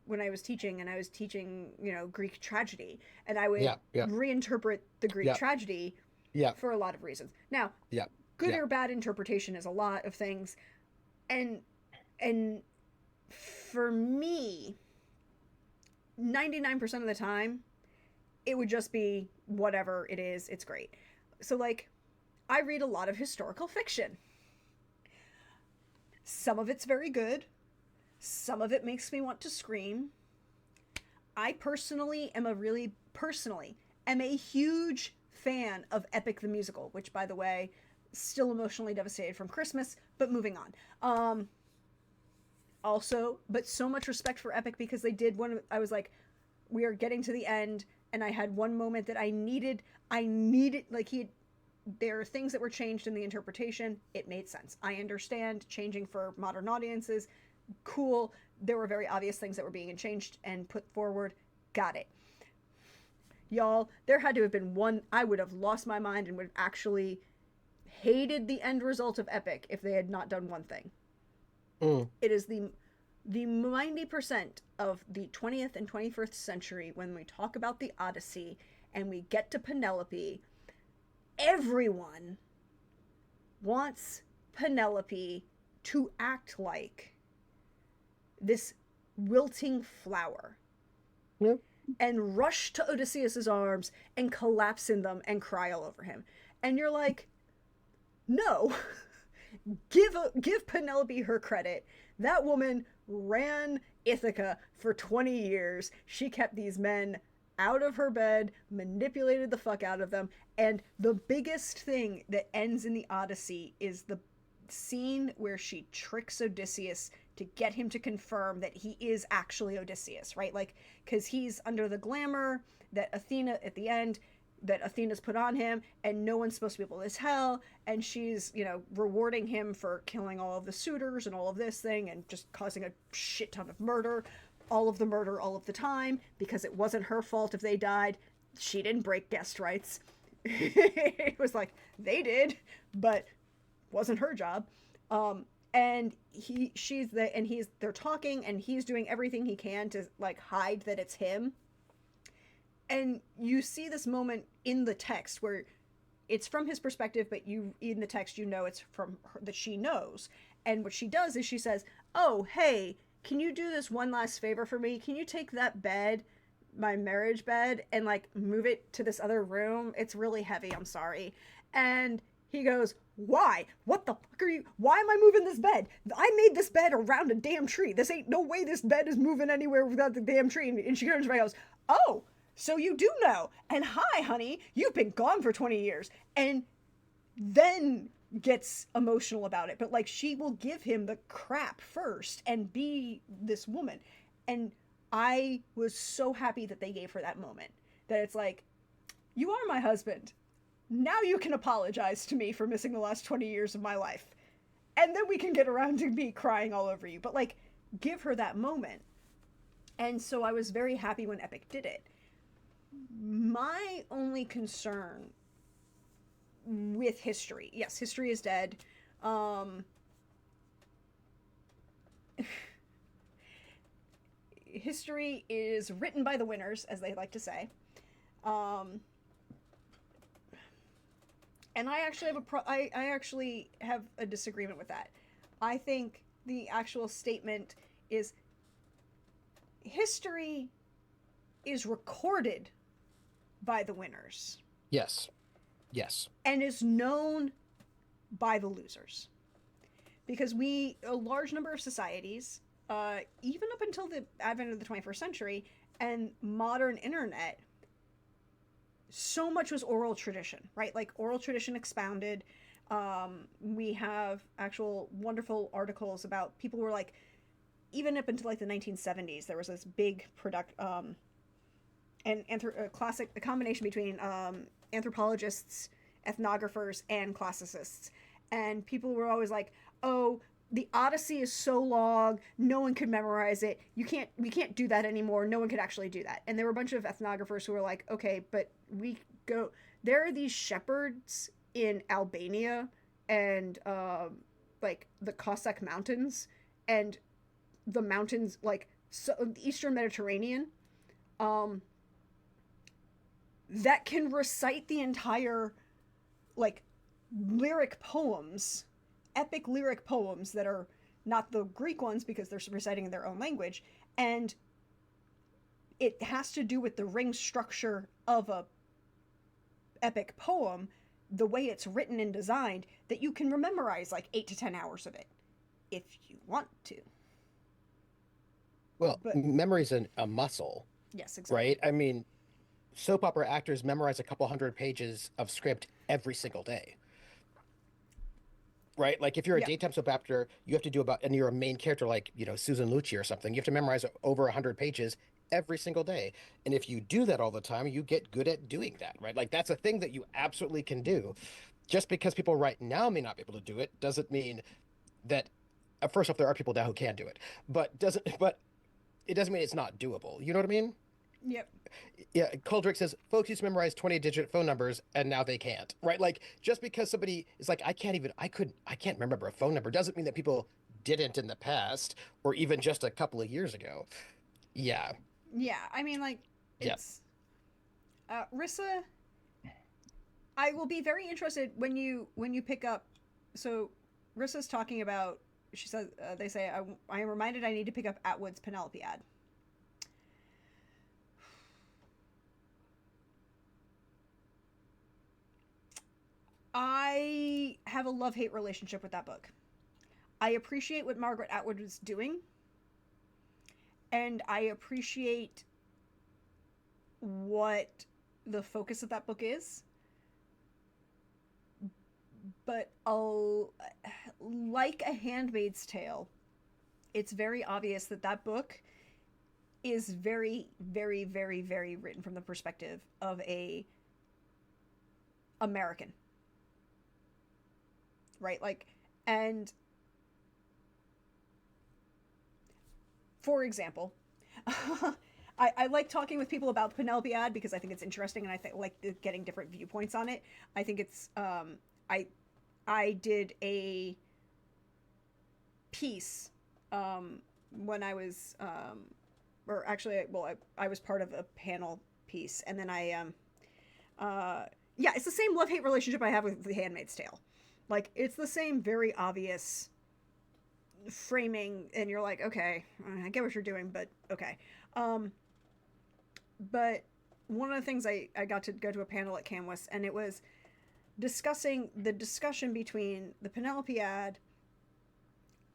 when I was teaching, and I was teaching, you know, Greek tragedy, and I would yeah, yeah, reinterpret the Greek yeah, tragedy yeah, for a lot of reasons. Now, yeah, good yeah, or bad interpretation is a lot of things, and and for me, 99% of the time, it would just be whatever it is. It's great. So like, I read a lot of historical fiction. Some of it's very good. Some of it makes me want to scream. I personally am a huge fan of Epic the Musical, which by the way, still emotionally devastated from Christmas, but moving on. Also, but so much respect for Epic because they did one. I was like, we are getting to the end, and I had one moment that I needed like he there are things that were changed in the interpretation. It made sense. I understand changing for modern audiences. Cool. There were very obvious things that were being changed and put forward. Got it. Y'all, there had to have been one. I would have lost my mind and would have actually hated the end result of Epic if they had not done one thing. mm, It is the The 90% of the 20th and 21st century, when we talk about the Odyssey and we get to Penelope, everyone wants Penelope to act like this wilting flower Yeah. and rush to Odysseus's arms and collapse in them and cry all over him. And you're like, no, give Penelope her credit. That woman ran Ithaca for 20 years. She kept these men out of her bed, manipulated the fuck out of them, and the biggest thing that ends in the Odyssey is the scene where she tricks Odysseus to get him to confirm that he is actually Odysseus, right? Like, because he's under the glamour that Athena at the end, that Athena's put on him, and no one's supposed to be able to tell, and she's, rewarding him for killing all of the suitors and all of this thing and just causing a shit ton of murder, all of the murder all of the time, because it wasn't her fault if they died. She didn't break guest rights. It was like, they did, but wasn't her job. And they're talking, and he's doing everything he can to like hide that it's him. And you see this moment in the text where it's from his perspective, but you in the text it's from her, that she knows. And what she does is she says, "Oh, hey, can you do this one last favor for me? Can you take that bed, my marriage bed, and like move it to this other room? It's really heavy. I'm sorry." And he goes, "Why? What the fuck are you? Why am I moving this bed? I made this bed around a damn tree. This ain't no way this bed is moving anywhere without the damn tree." And she turns around and goes, "Oh, so you do know. And hi, honey, you've been gone for 20 years." And then gets emotional about it. But like, she will give him the crap first and be this woman. And I was so happy that they gave her that moment. That it's like, you are my husband. Now you can apologize to me for missing the last 20 years of my life. And then we can get around to me crying all over you. But like, give her that moment. And so I was very happy when Epic did it. My only concern with history, yes, history is dead. History is written by the winners, as they like to say. And I actually I actually have a disagreement with that. I think the actual statement is history is recorded by the winners. Yes. Yes. And is known by the losers. Because a large number of societies, even up until the advent of the 21st century and modern internet, so much was oral tradition, right? Like, oral tradition expounded. We have actual wonderful articles about people who were like, even up until like the 1970s, there was this big a combination between anthropologists, ethnographers, and classicists. And people were always like, "Oh, the Odyssey is so long, no one could memorize it. We can't do that anymore. No one could actually do that." And there were a bunch of ethnographers who were like, "Okay, but there are these shepherds in Albania and like the Cossack Mountains and the mountains, like, so, the Eastern Mediterranean, that can recite the entire, like, lyric poems, epic lyric poems that are not the Greek ones because they're reciting in their own language, and it has to do with the ring structure of a epic poem, the way it's written and designed, that you can memorize like 8 to 10 hours of it if you want to." Well, But memory's a muscle, yes, exactly. right? I mean, soap opera actors memorize a couple hundred pages of script every single day, right? Like, if you're a Yeah. daytime soap actor, you have to do about, and you're a main character like, Susan Lucci or something, you have to memorize over 100 pages every single day. And if you do that all the time, you get good at doing that, right? Like, that's a thing that you absolutely can do. Just because people right now may not be able to do it doesn't mean that, first off, there are people now who can do it, but it doesn't mean it's not doable. You know what I mean? Yep. Yeah, Kuldrick says folks used to memorize 20-digit phone numbers and now they can't, right? Like, just because somebody is like, I can't remember a phone number, doesn't mean that people didn't in the past, or even just a couple of years ago. Yeah, Yeah, I mean, like, yeah. it's Rissa. I will be very interested when you pick up. So, Rissa's talking about. She says they say I am reminded I need to pick up Atwood's Penelopiad. I have a love hate relationship with that book. I appreciate what Margaret Atwood was doing, and I appreciate what the focus of that book is. But like A Handmaid's Tale, it's very obvious that that book is very, very, very, very written from the perspective of a American, right? Like, and for example, I like talking with people about the Penelope ad because I think it's interesting and like getting different viewpoints on it. I think it's I I did a piece when I was or actually well I was part of a panel piece and then yeah, it's the same love hate relationship I have with The Handmaid's Tale. Like it's the same very obvious framing and you're like okay I get what you're doing but okay um but one of the things I got to go to a panel at Canvas and it was discussing the discussion between the Penelope ad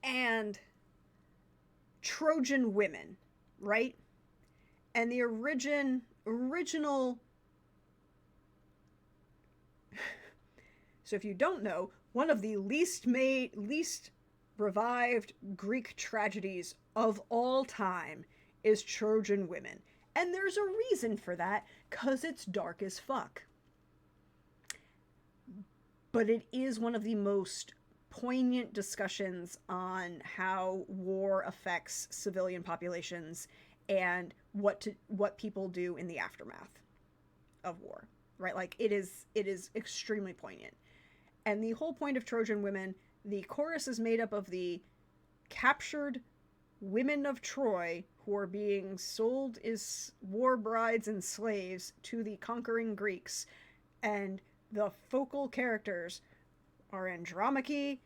and Trojan women, right? And the original. So if you don't know, one of the least revived Greek tragedies of all time is Trojan women. And there's a reason for that, because it's dark as fuck. But it is one of the most poignant discussions on how war affects civilian populations and what people do in the aftermath of war, right? Like it is extremely poignant. And the whole point of Trojan women, the chorus is made up of the captured women of Troy who are being sold as war brides and slaves to the conquering Greeks, and the focal characters are Andromache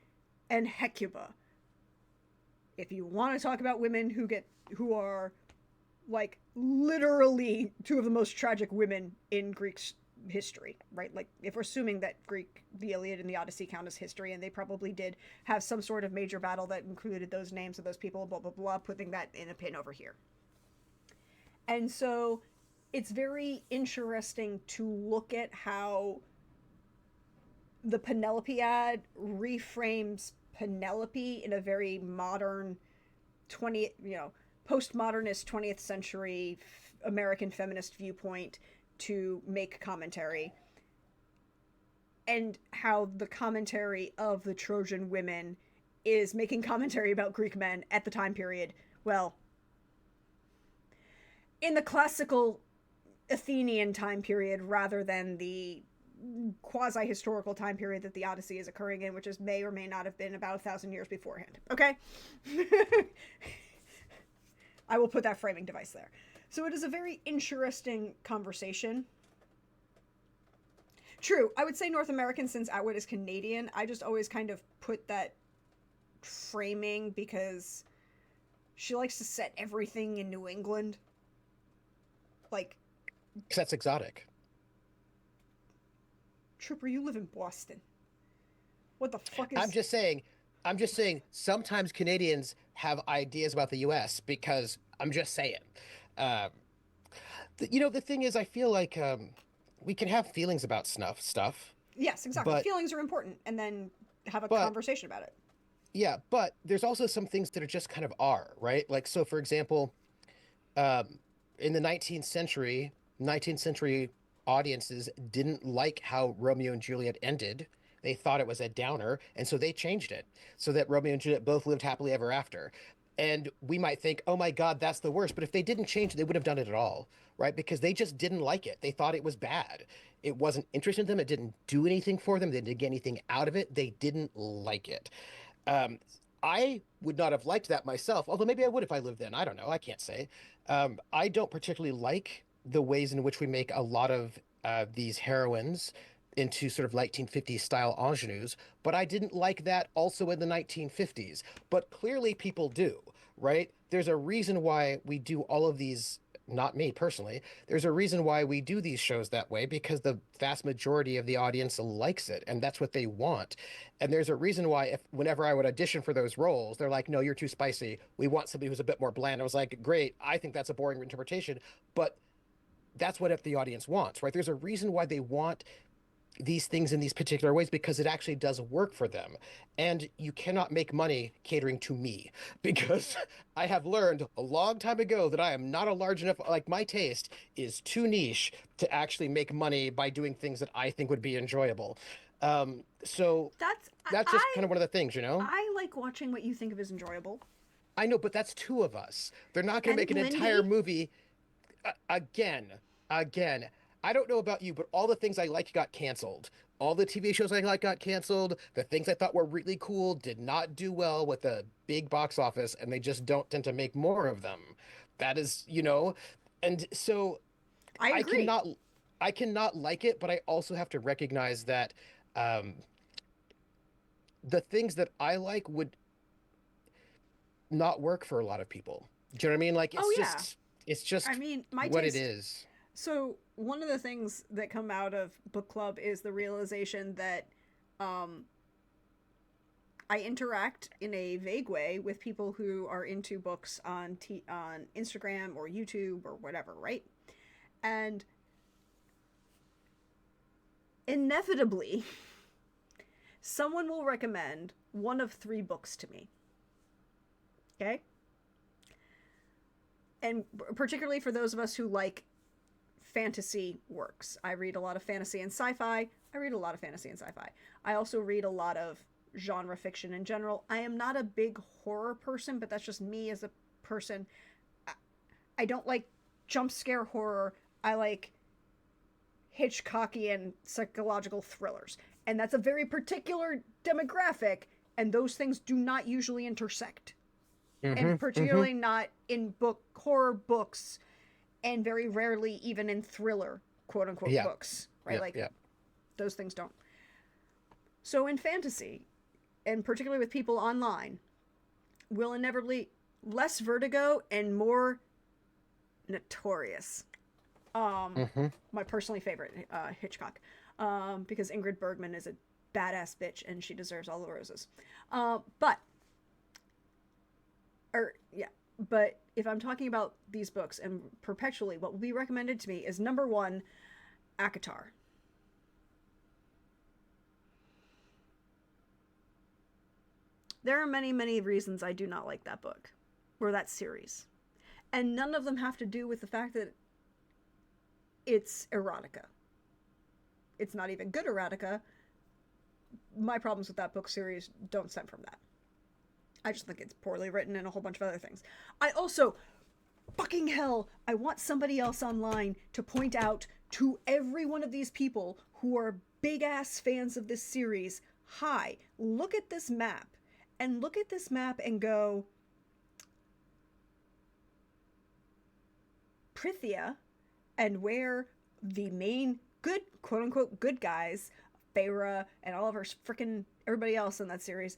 and Hecuba. If you want to talk about women who are like literally two of the most tragic women in Greek history, right? Like if we're assuming that the Iliad and the Odyssey count as history, and they probably did have some sort of major battle that included those names of those people, blah blah blah, putting that in a pin over here. And so it's very interesting to look at how the Penelope ad reframes Penelope in a very modern 20th, postmodernist 20th century American feminist viewpoint to make commentary, and how the commentary of the Trojan women is making commentary about Greek men at the time period. Well, in the classical Athenian time period rather than the quasi historical time period that the Odyssey is occurring in, which is may or may not have been about 1,000 years beforehand. Okay? I will put that framing device there. So it is a very interesting conversation. True, I would say North American since Atwood is Canadian. I just always kind of put that framing because she likes to set everything in New England. Like, because that's exotic. Trooper, you live in Boston. What the fuck I'm is. just saying, I'm just saying sometimes Canadians have ideas about the US because I'm just saying. Um, the thing is, I feel like we can have feelings about stuff, Yes, exactly. but Feelings are important, and then have a but conversation about it. yeah, but there's also some things that are just kind of are, right? Like so, for example, um, in the 19th century audiences didn't like how Romeo and Juliet ended. They thought it was a downer, and so they changed it so that Romeo and Juliet both lived happily ever after. And we might think, oh my God, that's the worst. But if they didn't change it, they wouldn't have done it at all, right? Because they just didn't like it. They thought it was bad. It wasn't interesting to them. It didn't do anything for them. They didn't get anything out of it. They didn't like it. Um, I would not have liked that myself, although maybe I would if I lived then. I don't know. I can't say. I don't particularly like the ways in which we make a lot of these heroines into sort of 1950s style ingenues, but I didn't like that also in the 1950s. But clearly people do, right? There's a reason why we do all of these, not me personally. There's a reason why we do these shows that way because the vast majority of the audience likes it and that's what they want. And there's a reason why if whenever I would audition for those roles, they're like, "No, you're too spicy. We want somebody who's a bit more bland." I was like, "Great. I think that's a boring interpretation, but that's what if the audience wants, right? There's a reason why they want these things in these particular ways because it actually does work for them. And you cannot make money catering to me because I have learned a long time ago that I am not a large enough, like my taste is too niche to actually make money by doing things that I think would be enjoyable. So That's that's just kind of one of the things, you know? I like watching what you think of as enjoyable. I know, but that's two of us. They're not going to And make an entire Lindy, movie again, again. I don't know about you, but all the things I like got canceled. All the TV shows I like got canceled. The things I thought were really cool did not do well with the big box office, and they just don't tend to make more of them. That is, and so I I agree. cannot, I cannot like it, but I also have to recognize that um, the things that I like would not work for a lot of people. Do you know what I mean? Like Oh yeah. it's I just mean, my what it taste. is. So one of the things that come out of book club is the realization that um, I interact in a vague way with people who are into books on on Instagram or YouTube or whatever, right? And inevitably, someone will recommend one of three books to me. Okay? And particularly for those of us who like fantasy works. I read a lot of fantasy and sci-fi. I read a lot of fantasy and sci-fi. I also read a lot of genre fiction in general. I am not a big horror person, but that's just me as a person. I don't like jump scare horror. I like Hitchcockian psychological thrillers. And that's a very particular demographic, and those things do not usually intersect. And Mm-hmm. Mm-hmm. particularly not in book horror books, and very rarely even in thriller quote unquote Yeah. books, right? Yeah. Like Yeah. those things don't. So in fantasy, and particularly with people online, will inevitably less vertigo and more notorious. Um, Mm-hmm. my personally favorite Hitchcock, because Ingrid Bergman is a badass bitch and she deserves all the roses. But or yeah, but if I'm talking about these books and perpetually, what will be recommended to me is number one, Akatar. There are many, many reasons I do not like that book or that series. And none of them have to do with the fact that it's erotica. It's not even good erotica. My problems with that book series don't stem from that. I just think it's poorly written and a whole bunch of other things. I also, fucking hell, I want somebody else online to point out to every one of these people who are big ass fans of this series, hi, look at this map. And look at this map and go, Prithia, and where the main good, quote unquote, good guys, Feyre and all of her freaking everybody else in that series,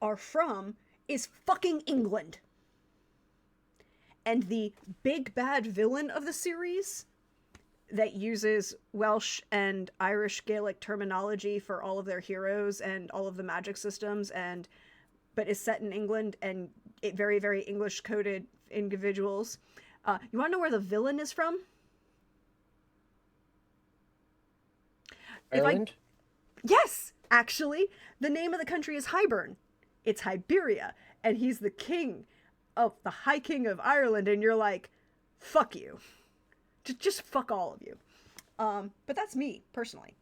are from, is fucking England. And the big bad villain of the series that uses Welsh and Irish Gaelic terminology for all of their heroes and all of the magic systems, and but is set in England and it very very English coded individuals. You want to know where the villain is from? If I Ireland. Yes, actually, the name of the country is Highburn. It's Hiberia, and he's the king of the High King of Ireland, and you're like, fuck you, just fuck all of you. But that's me personally.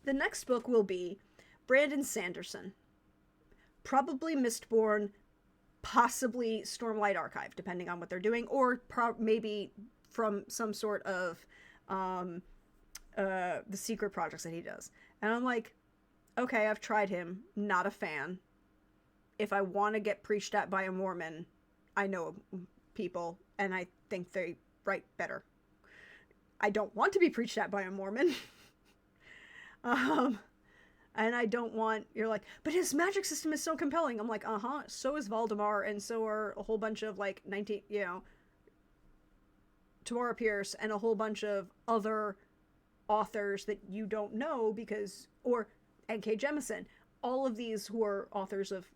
The next book will be Brandon Sanderson, probably Mistborn, possibly Stormlight Archive, depending on what they're doing, or maybe from some sort of um, the secret projects that he does. And I'm like, okay, I've tried him, not a fan. if I want to get preached at by a Mormon, I know people, and I think they write better. I don't want to be preached at by a Mormon. um, and I don't want, you're like, but his magic system is so compelling. I'm like, so is Valdemar, and so are a whole bunch of like 19, Tamora Pierce and a whole bunch of other authors that you don't know because, or N.K. Jemisin. All of these who are authors of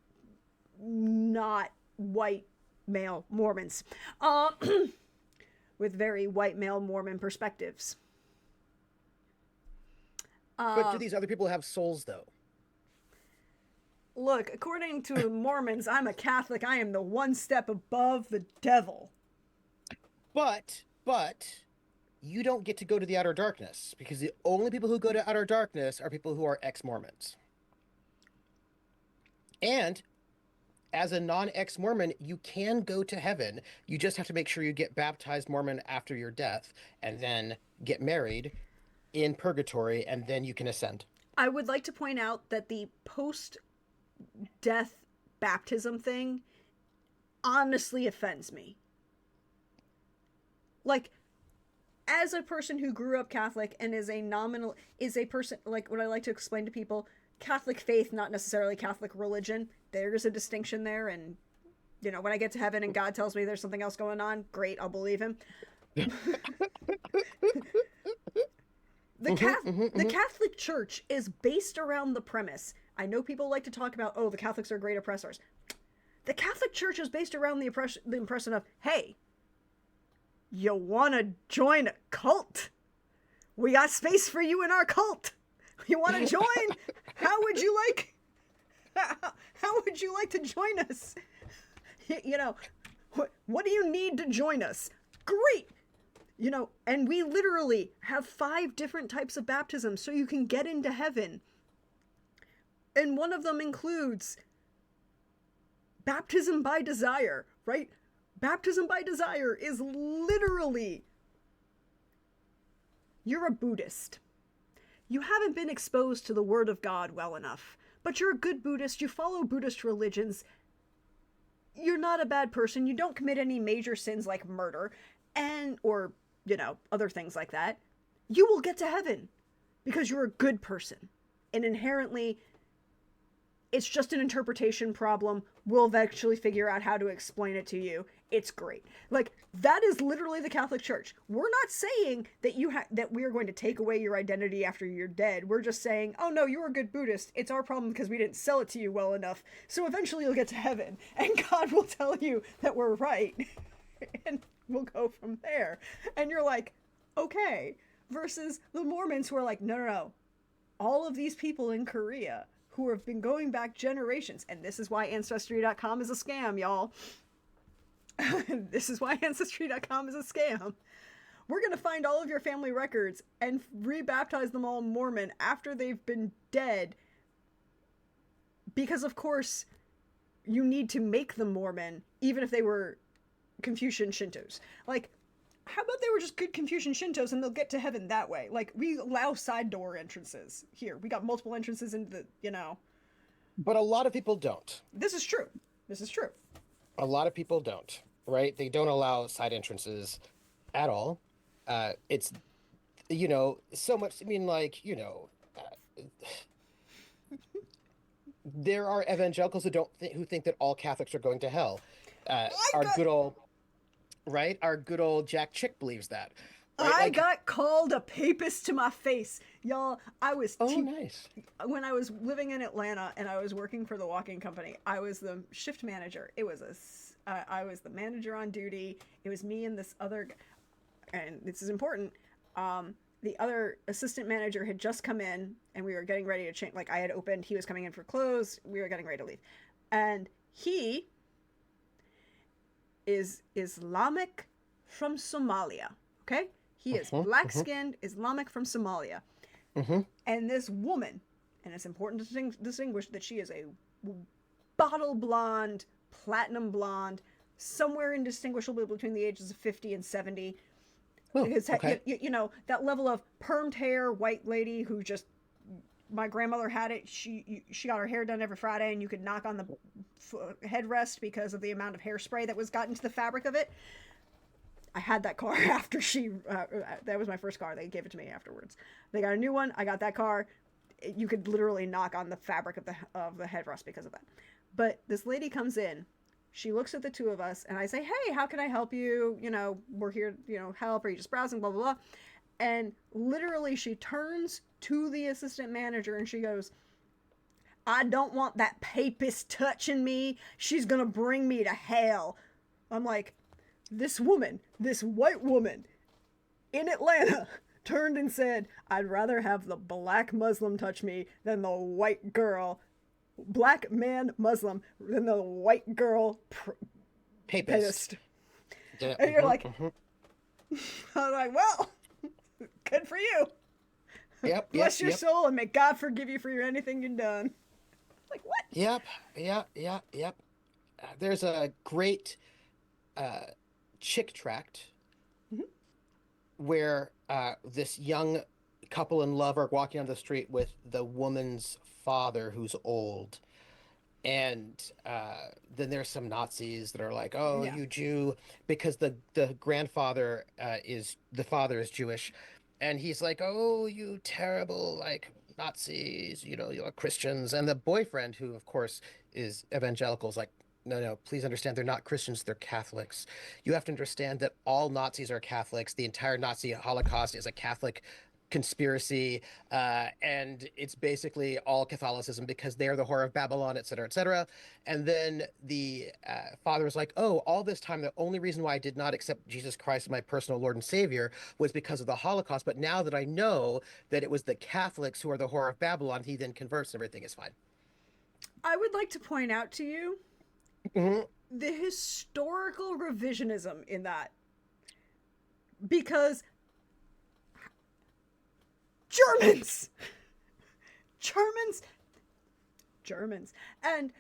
not white male Mormons. With very white male Mormon perspectives. But do these other people have souls, though? Look, according to Mormons, I'm a Catholic. I am the one step above the devil. But you don't get to go to the outer darkness because the only people who go to outer darkness are people who are ex-Mormons. And as a non-ex-Mormon, you can go to heaven. You just have to make sure you get baptized Mormon after your death and then get married in purgatory, and then you can ascend. I would like to point out that the post-death baptism thing honestly offends me. Like, as a person who grew up Catholic and is a person, like what I like to explain to people, Catholic faith, not necessarily Catholic religion. There's a distinction there, and, when I get to heaven and God tells me there's something else going on, great, I'll believe him. The Catholic Church is based around the premise. I know people like to talk about, the Catholics are great oppressors. The Catholic Church is based around the impression of, hey, you want to join a cult? We got space for you in our cult. You want to join? How would you like to join us? What do you need to join us? Great. And we literally have 5 different types of baptism so you can get into heaven. And one of them includes baptism by desire, right? Baptism by desire is literally, you're a Buddhist. You haven't been exposed to the Word of God well enough, but you're a good Buddhist, you follow Buddhist religions, you're not a bad person, you don't commit any major sins like murder, or other things like that. You will get to heaven because you're a good person. And inherently, it's just an interpretation problem. We'll eventually figure out how to explain it to you. It's great. Like, that is literally the Catholic Church. We're not saying that that we are going to take away your identity after you're dead. We're just saying, oh no, you're a good Buddhist. It's our problem because we didn't sell it to you well enough. So eventually you'll get to heaven and God will tell you that we're right. And we'll go from there. And you're like, okay. Versus the Mormons who are like, no. All of these people in Korea who have been going back generations, and this is why Ancestry.com is a scam, y'all. This is why Ancestry.com is a scam. We're going to find all of your family records and rebaptize them all Mormon after they've been dead. Because, of course, you need to make them Mormon, even if they were Confucian Shintos. Like, how about they were just good Confucian Shintos and they'll get to heaven that way? Like, we allow side door entrances here. We got multiple entrances into the, But a lot of people don't. This is true. A lot of people don't, right? They don't allow side entrances at all. It's, so much, there are evangelicals who think that all Catholics are going to hell. Our good old Jack Chick believes that. Right? I got called a papist to my face. Y'all, I was... nice. When I was living in Atlanta and I was working for the walking company, I was the shift manager. I was the manager on duty. It was me and this other... And this is important. The other assistant manager had just come in and we were getting ready to change. Like, I had opened, he was coming in for clothes. We were getting ready to leave. And he is Islamic from Somalia, okay? He is black-skinned, Islamic from Somalia. And this woman, and it's important to distinguish that she is a bottle blonde, platinum blonde, somewhere indistinguishable between the ages of 50 and 70. Because, that level of permed hair, white lady who just my grandmother had it. She got her hair done every Friday, and you could knock on the headrest because of the amount of hairspray that was got into the fabric of it. I had that car after that was my first car. They gave it to me afterwards. They got a new one. I got that car. You could literally knock on the fabric of the headrest because of that. But this lady comes in. She looks at the two of us, and I say, "Hey, how can I help you? You know, we're here. You know, help. Are you just browsing? Blah blah blah." And literally, she turns to the assistant manager and she goes, "I don't want that papist touching me. She's gonna bring me to hell." I'm like, this woman, this white woman in Atlanta, turned and said, "I'd rather have the black Muslim touch me than the white girl, black man Muslim, than the white girl Papist. Yeah. And you're like, I'm like, well, good for you. Yep. Bless your yep. soul and may God forgive you for anything you've done. Like, what? Yep. Yep. There's a great chick tract where this young couple in love are walking on the street with the woman's father who's old. And then there's some Nazis that are like, "Oh, Yeah. you Jew," because the grandfather the father is Jewish, and he's like, "Oh, you terrible like Nazis, you know, you're Christians." And the boyfriend, who of course is evangelical, is like, "No, no, please understand, they're not Christians, they're Catholics. You have to understand that all Nazis are Catholics. The entire Nazi Holocaust is a Catholic conspiracy, and it's basically all Catholicism because they're the whore of Babylon, et cetera, et cetera." And then the father was like, "Oh, all this time, the only reason why I did not accept Jesus Christ as my personal Lord and Savior was because of the Holocaust. But now that I know that it was the Catholics who are the whore of Babylon," he then converts and everything is fine. I would like to point out to you Hmm. the historical revisionism in that. Because Germans! Germans! Germans. And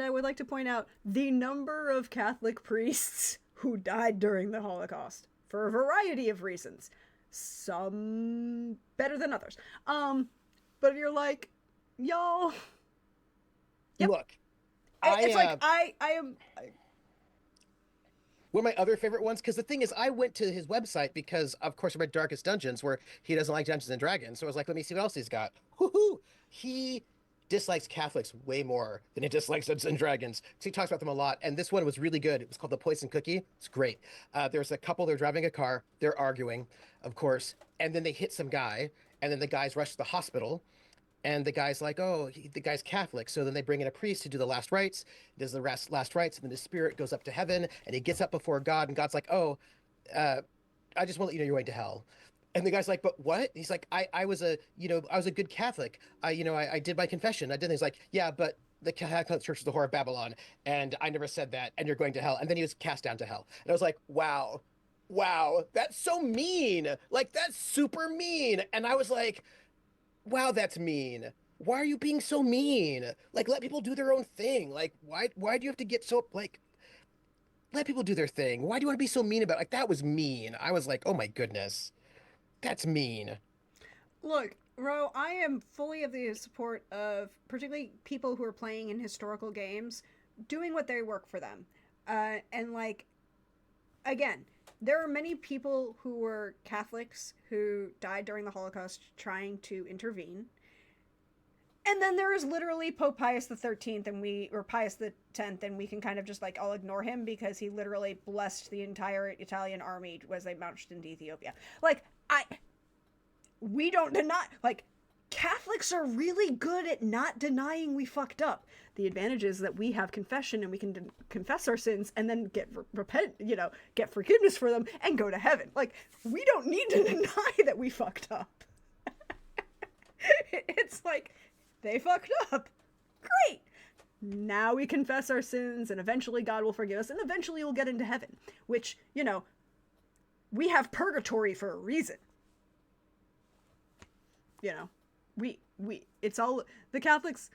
I would like to point out the number of Catholic priests who died during the Holocaust for a variety of reasons. Some better than others. But you're like, y'all. Yep. Look, It's like I am. one of my other favorite ones, because the thing is, I went to his website because, of course, I read Darkest Dungeons, where he doesn't like Dungeons and Dragons. So I was like, let me see what else he's got. Woohoo! He dislikes Catholics way more than he dislikes Dungeons and Dragons. So he talks about them a lot. And this one was really good. It was called The Poison Cookie. It's great. There's a couple, they're driving a car, they're arguing, of course, and then they hit some guy, and then the guys rush to the hospital. And the guy's like, "Oh, the guy's Catholic." So then they bring in a priest to do the last rites, does the last rites, and then his spirit goes up to heaven, and he gets up before God, and God's like, "Oh, uh, I just want to let you know you're going to hell." And the guy's like, "But what?" He's like, I was I was a good Catholic. I did my confession. I did things." Like, "Yeah, but the Catholic Church is the whore of Babylon, and I never said that, and you're going to hell." And then he was cast down to hell. And I was like, wow, wow, that's so mean. Like, that's super mean. And I was like, wow, that's mean. Why are you being so mean? Like, let people do their own thing. Like, why do you have to get so like let people do their thing? Why do you want to be so mean about it? Like, that was mean. I was like, oh my goodness. That's mean. Look, Ro, I am fully of the support of particularly people who are playing in historical games doing what they work for them. And like, again, there are many people who were Catholics who died during the Holocaust trying to intervene. And then there is literally Pope Pius the 13th or Pius the 10th, and we can kind of just like all ignore him because he literally blessed the entire Italian army as they marched into Ethiopia. Like, we don't deny, like, Catholics are really good at not denying we fucked up. The advantage is that we have confession and we can confess our sins and then get forgiveness for them and go to heaven. Like, we don't need to deny that we fucked up. It's like, they fucked up. Great. Now we confess our sins and eventually God will forgive us and eventually we'll get into heaven, which, we have purgatory for a reason. It's all the Catholics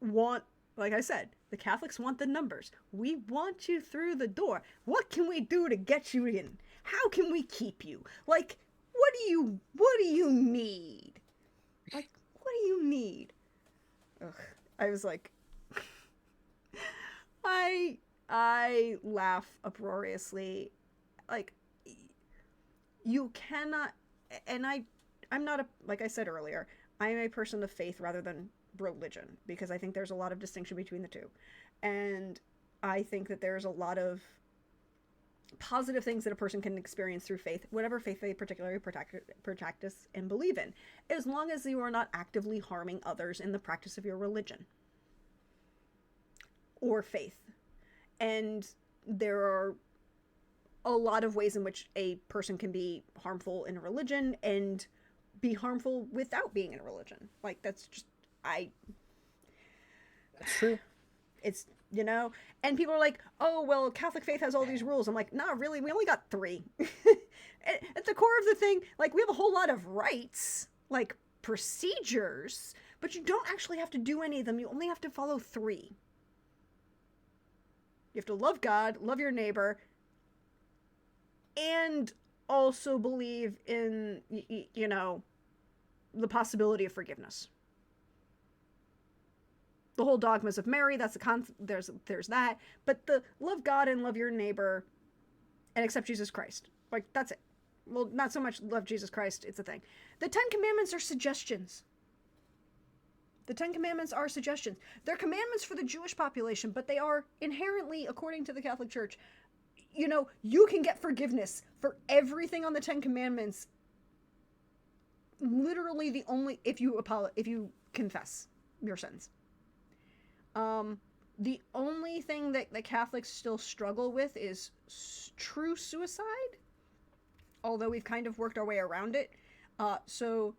want, like I said, the Catholics want the numbers. We want you through the door. What can we do to get you in? How can we keep you? Like, what do you need? Like, what do you need? Ugh. I was like, I I laugh uproariously. Like, you cannot, and I'm not a, like I said earlier, I am a person of faith rather than religion, because I think there's a lot of distinction between the two. And I think that there's a lot of positive things that a person can experience through faith, whatever faith they particularly practice and believe in, as long as you are not actively harming others in the practice of your religion or faith. And there are a lot of ways in which a person can be harmful in a religion and be harmful without being in a religion. Like, that's just, I, That's true. it's, you know, and people are like, oh, well, Catholic faith has all these rules. I'm like, nah, really, we only got three. At the core of the thing, like, we have a whole lot of rights, like procedures, but you don't actually have to do any of them. You only have to follow three. You have to love God, love your neighbor, and also believe in, you know, the possibility of forgiveness. The whole dogmas of Mary, that's a there's that, but the love God and love your neighbor and accept Jesus Christ. Like, that's it. Well, not so much love Jesus Christ, it's a thing. The 10 commandments are suggestions. The 10 commandments are suggestions. They're commandments for the Jewish population, but they are inherently, according to the Catholic Church, you know, you can get forgiveness for everything on the 10 commandments. Literally the only, if you confess your sins. The only thing that the Catholics still struggle with is true suicide, although we've kind of worked our way around it. So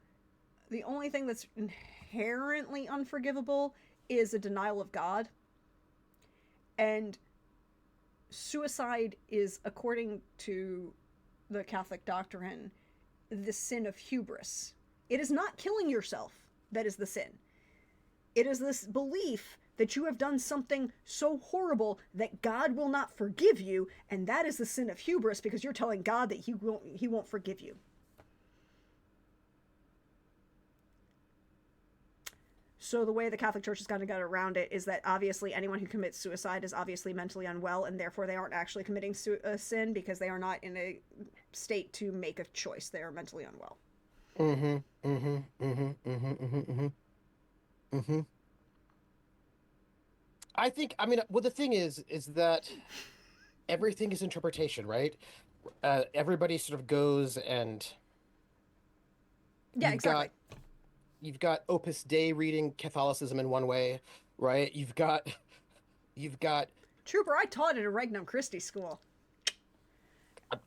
the only thing that's inherently unforgivable is a denial of God. And suicide is, according to the Catholic doctrine, the sin of hubris. It is not killing yourself that is the sin. It is this belief that you have done something so horrible that God will not forgive you, and that is the sin of hubris, because you're telling God that he won't forgive you. So the way the Catholic Church has kind of got around it is that obviously anyone who commits suicide is obviously mentally unwell, and therefore they aren't actually committing a sin, because they are not in a state to make a choice. They are mentally unwell. Mm-hmm. Mm-hmm. Mm-hmm. Mm-hmm. Mm-hmm. Mm-hmm. I think, I mean, well, the thing is that everything is interpretation, right? Everybody sort of goes and Yeah, you've exactly. got you've got Opus Dei reading Catholicism in one way, right? You've got Trooper, I taught at a Regnum Christi school.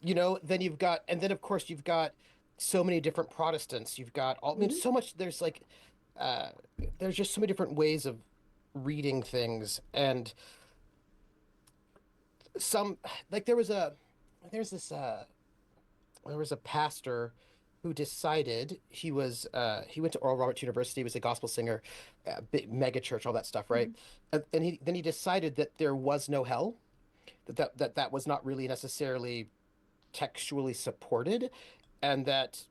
then you've got, and then of course you've got so many different Protestants. You've got all, I mean, Mm-hmm. so much. Uh, there's just so many different ways of reading things, and some like there's this there was a pastor who decided he went to Oral Roberts University, was a gospel singer, big mega church, all that stuff, Mm-hmm. right? And he decided that there was no hell, that was not really necessarily textually supported, and that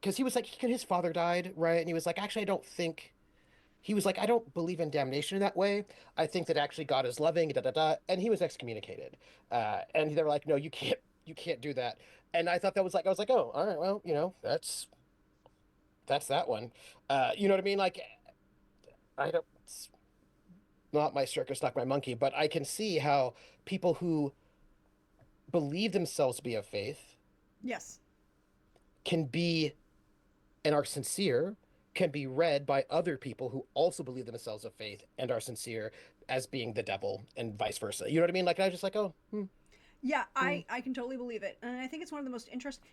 because he was like his father died, right? And he was like, actually, I don't think. He was like, I don't believe in damnation in that way. I think that actually God is loving, da da da. And he was excommunicated. And they were like, no, you can't do that. And I thought that was like, I was like, oh, all right, well, that's that one. You know what I mean? Like, I don't, it's not my circus, not my monkey, but I can see how people who believe themselves to be of faith Yes. can be and are sincere, can be read by other people who also believe themselves of faith and are sincere as being the devil, and vice versa. You know what I mean? Like, I was just like, oh, Yeah, hmm. I can totally believe it. And I think it's one of the most interesting,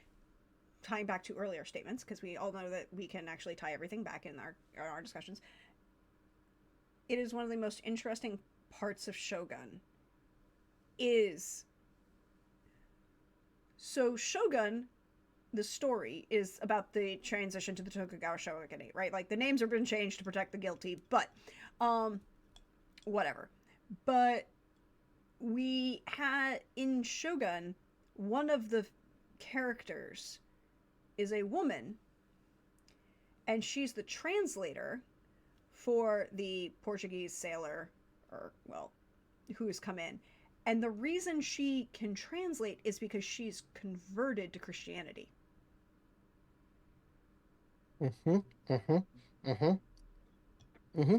tying back to earlier statements, because we all know that we can actually tie everything back in our discussions. It is one of the most interesting parts of Shogun is, so Shogun, the story is about the transition to the Tokugawa shogunate, right? Like, the names have been changed to protect the guilty, but um whatever. But we had in Shogun, one of the characters is a woman, and she's the translator for the Portuguese sailor, or, well, who's come in. And the reason she can translate is because she's converted to Christianity. Mm-hmm. Mm-hmm. Mm-hmm. Mm-hmm.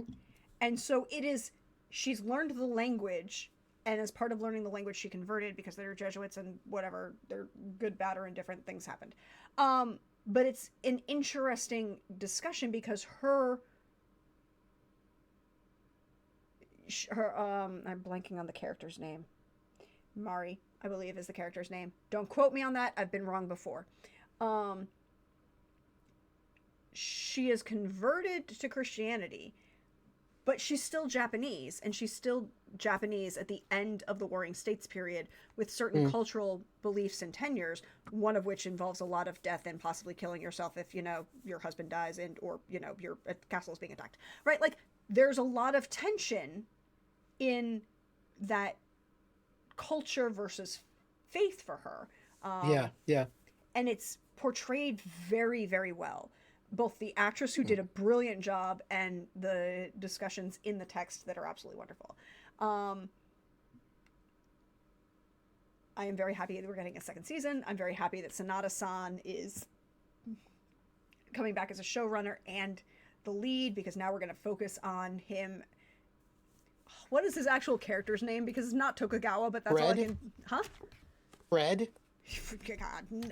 And so it is, she's learned the language, and as part of learning the language, she converted because they're Jesuits and whatever, they're good, bad, or indifferent things happened. But it's an interesting discussion because I'm blanking on the character's name. Mari, I believe, is the character's name. Don't quote me on that. I've been wrong before. Um, she is converted to Christianity, but she's still Japanese, and she's still Japanese at the end of the Warring States period with certain Mm. cultural beliefs and tenures, one of which involves a lot of death and possibly killing yourself if, your husband dies and, or, your castle is being attacked. Right? Like, there's a lot of tension in that culture versus faith for her. Yeah. Yeah. And it's portrayed very, very well. Both the actress, who Mm. did a brilliant job, and the discussions in the text that are absolutely wonderful. Um, I am very happy that we're getting a second season. I'm very happy that Sanada-san is coming back as a showrunner and the lead, because now we're going to focus on him. What is his actual character's name? Because it's not Tokugawa, but that's all I Fred? can. Huh? Fred? God, no.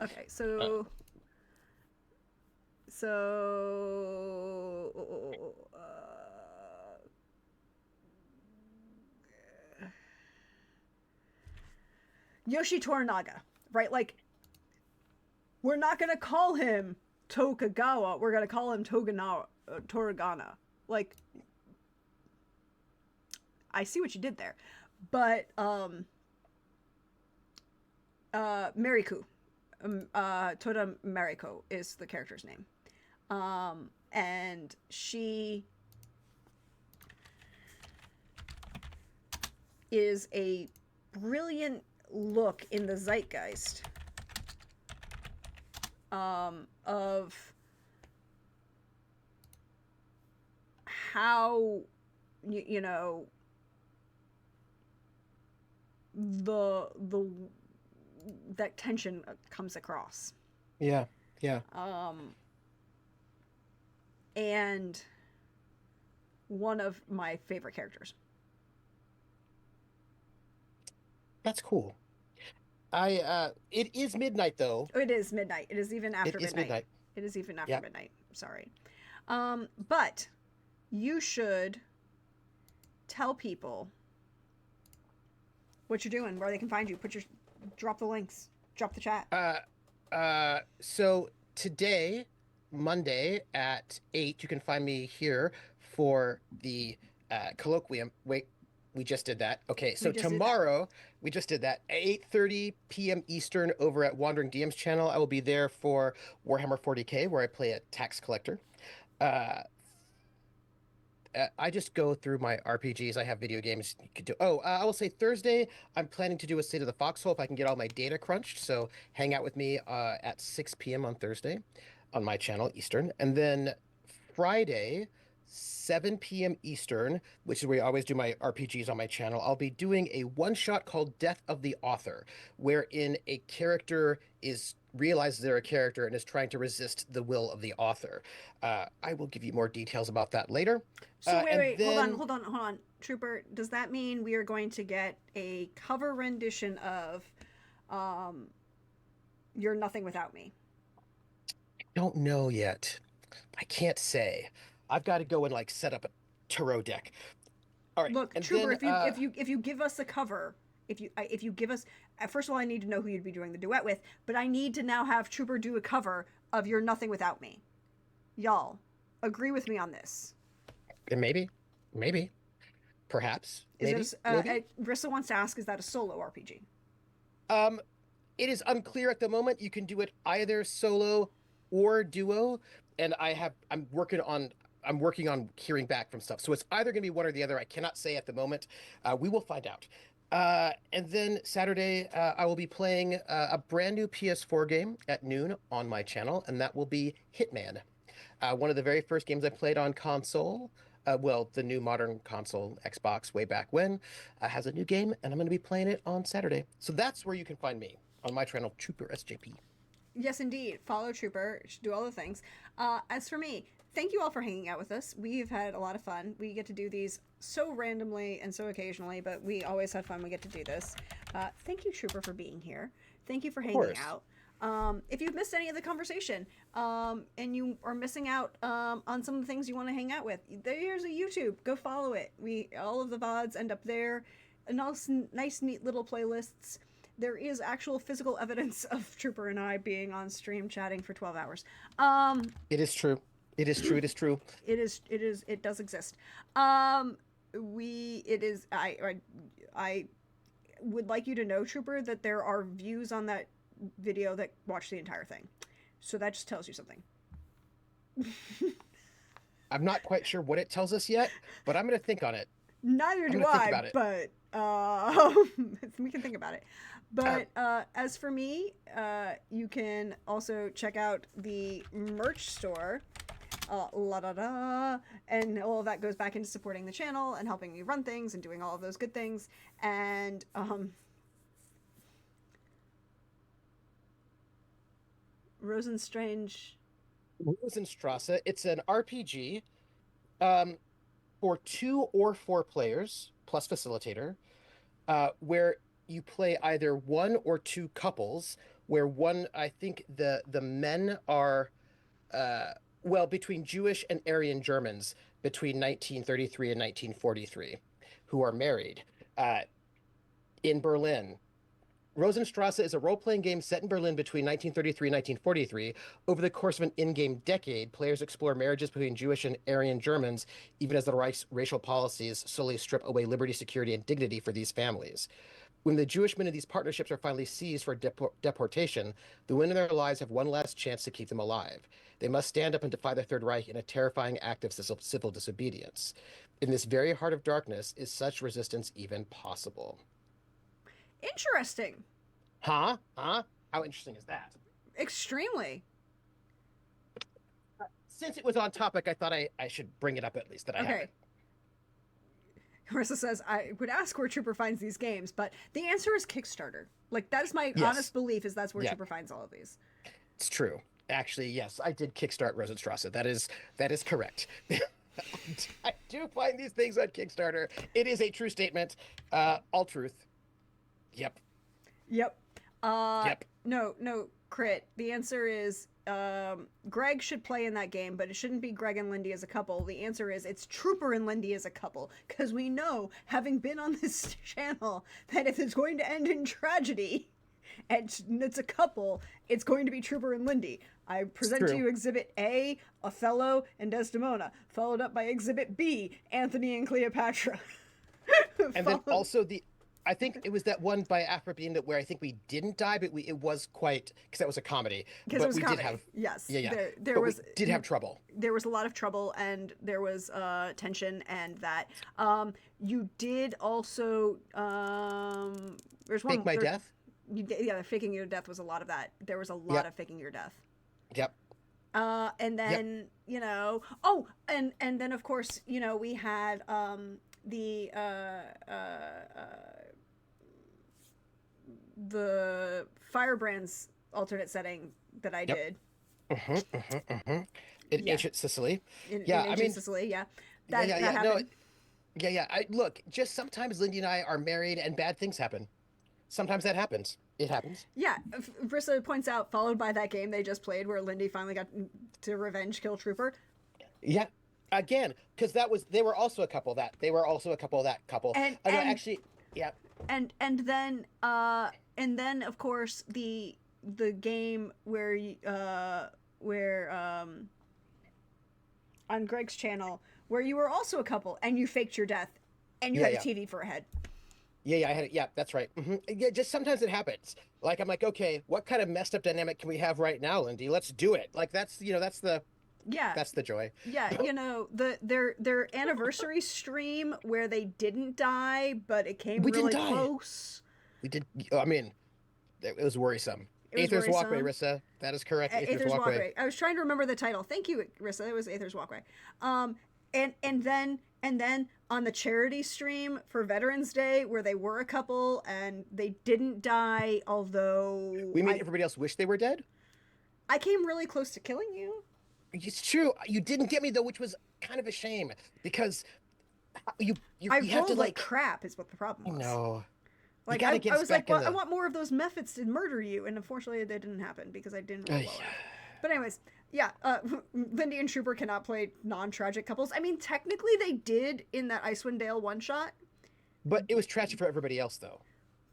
Okay, Uh, so. So. Yoshi Toranaga, right? Like, we're not going to call him Tokugawa. We're going to call him Toragana. Like, I see what you did there. But, Mariku. Toda Mariko is the character's name. And she is a brilliant look in the zeitgeist of how, the that tension comes across. yeah. Yeah. And one of my favorite characters. That's cool. It is midnight though. It is midnight. It is even It after is midnight. midnight. It is even after Yeah. midnight. Sorry. But you should tell people what you're doing, where they can find you. Drop the links, drop the chat. So today, Monday at 8, you can find me here for the colloquium. Wait, we just did that. Okay, so tomorrow we just did that at 8:30 p.m. Eastern over at Wandering DM's channel. I will be there for Warhammer 40K, where I play a tax collector. Uh, I just go through my RPGs. I have video games you could do. Oh, I will say Thursday, I'm planning to do a State of the Foxhole if I can get all my data crunched. So hang out with me at 6 p.m. on Thursday on my channel, Eastern. And then Friday, 7 p.m. Eastern, which is where I always do my RPGs on my channel, I'll be doing a one-shot called Death of the Author, wherein a character realizes they're a character and is trying to resist the will of the author. I will give you more details about that later. So wait, then... hold on, Trooper. Does that mean we are going to get a cover rendition of "You're Nothing Without Me"? I don't know yet. I can't say. I've got to go and like set up a tarot deck. All right. Look, And Trooper, then, if you give us a cover, if you give us, first of all, I need to know who you'd be doing the duet with, but I need to now have Trooper do a cover of "You're Nothing Without Me." Y'all, agree with me on this. maybe, perhaps, Is maybe. Rissa wants to ask, is that a solo RPG? Um, it is unclear at the moment. You can do it either solo or duo, and I'm working on hearing back from stuff. So it's either going to be one or the other. I cannot say at the moment. We will find out. And then Saturday, I will be playing a brand new PS4 game at noon on my channel, and that will be Hitman. One of the very first games I played on console, well, the new modern console, Xbox, way back when, has a new game, and I'm going to be playing it on Saturday. So that's where you can find me on my channel, Trooper SJP. Yes, indeed. Follow Trooper. Should do all the things. As for me, thank you all for hanging out with us. We've had a lot of fun. We get to do these so randomly and so occasionally, but we always have fun. We get to do this. Thank you, Trooper, for being here. Thank you for Of hanging course. out. If you've missed any of the conversation and you are missing out on some of the things you want to hang out with, there's a YouTube. Go follow it. We all of the VODs end up there. Nice, neat little playlists. There is actual physical evidence of Trooper and I being on stream chatting for 12 hours. Um, It is true. It is true. It is true. it does exist. I would like you to know, Trooper, that there are views on that video that watch the entire thing. So that just tells you something. I'm not quite sure what it tells us yet, but I'm going to think on it. Neither I'm do going to think I, about it. but we can think about it. Uh, But as for me, you can also check out the merch store. La da da, and all of that goes back into supporting the channel and helping me run things and doing all of those good things. And Rosenstrange. Rosenstrasse. It's an RPG um, for 2 or 4 players plus facilitator, where you play either one or two couples. Where one, I think the men are uh, well between Jewish and Aryan Germans between 1933 and 1943, who are married uh, in Berlin. Rosenstrasse is a role-playing game set in Berlin between 1933 and 1943. Over the course of an in-game decade, players explore marriages between Jewish and Aryan Germans, even as the racial policies slowly strip away liberty, security, and dignity for these families. When the Jewish men in these partnerships are finally seized for deportation, the women in their lives have one last chance to keep them alive. They must stand up and defy the Third Reich in a terrifying act of civil disobedience. In this very heart of darkness, is such resistance even possible? Interesting. Huh? Huh? How interesting is that? Extremely. Since it was on topic, I thought I should bring it up at least that I have Okay. it. Marissa says, I would ask where Trooper finds these games, but the answer is Kickstarter. Like, that is my honest Yes. belief, is that's where Yeah, Trooper finds all of these. it's true. Actually, yes, I did kickstart Rosenstrasse. That is correct. I do find these things on Kickstarter. It is a true statement. All truth. Yep. Yep. Yep. No, Crit. The answer is Greg should play in that game, but it shouldn't be Greg and Lindy as a couple. The answer is it's Trooper and Lindy as a couple, because we know, having been on this channel, that if it's going to end in tragedy, and it's a couple, it's going to be Trooper and Lindy. I It's present to true. you Exhibit A, Othello and Desdemona, followed up by Exhibit B, Anthony and Cleopatra. And then Followed also I think it was that one by Afra Beam that where I think we didn't die, but it was quite because that was a comedy. because it But was we did comedy. have Yes, yeah, yeah. there But we was did have trouble. there was a lot of trouble and there was tension and that you did also there's Fake one my there, death. yeah, faking your death was a lot of that. There was a lot Yep. of faking your death. Yep. And Yep. then and then of course we had the the Firebrand's alternate setting that I Yep. did. In Yeah, ancient Sicily. in Yeah, I ancient mean, Sicily. Yeah, yeah, that yeah, that yeah. No, happened. yeah, yeah. Look, just sometimes Lindy and I are married and bad things happen. Sometimes that happens. It happens. Yeah, Brissa points out, followed by that game they just played where Lindy finally got to revenge kill Trooper. Yeah. Again, because they were also a couple that couple. And Oh no, and actually, yeah. and then of course the game where on Greg's channel where you were also a couple and you faked your death and you Yeah, had a yeah. TV for a head. Yeah, yeah, I had it. Yeah, that's right. Yeah, just sometimes it happens. Like I'm like, okay, what kind of messed up dynamic can we have right now, Lindy? Let's do it. Like that's Yeah, That's the joy. yeah, their anniversary stream where they didn't die, but it came We didn't really die. close. We did. I mean, it was worrisome. It was Aether's Walkway, worrisome. Rissa. That is correct. Aether's Aether's Walkway. Walkway. I was trying to remember the title. Thank you, Rissa. It was Aether's Walkway. Um, and then on the charity stream for Veterans Day, where they were a couple and they didn't die, although We made everybody else wish they were dead. I came really close to killing you. It's true. You didn't get me though, which was kind of a shame because I you have to rolled like crap, is what the problem was. no. You Like gotta get I us was like, back in well, I the. want more of those methods to murder you, and unfortunately, that didn't happen because I didn't roll well enough. But anyways, yeah, Lindy and Trooper cannot play non-tragic couples. I mean, technically, they did in that Icewind Dale one shot. But it was tragic for everybody else though.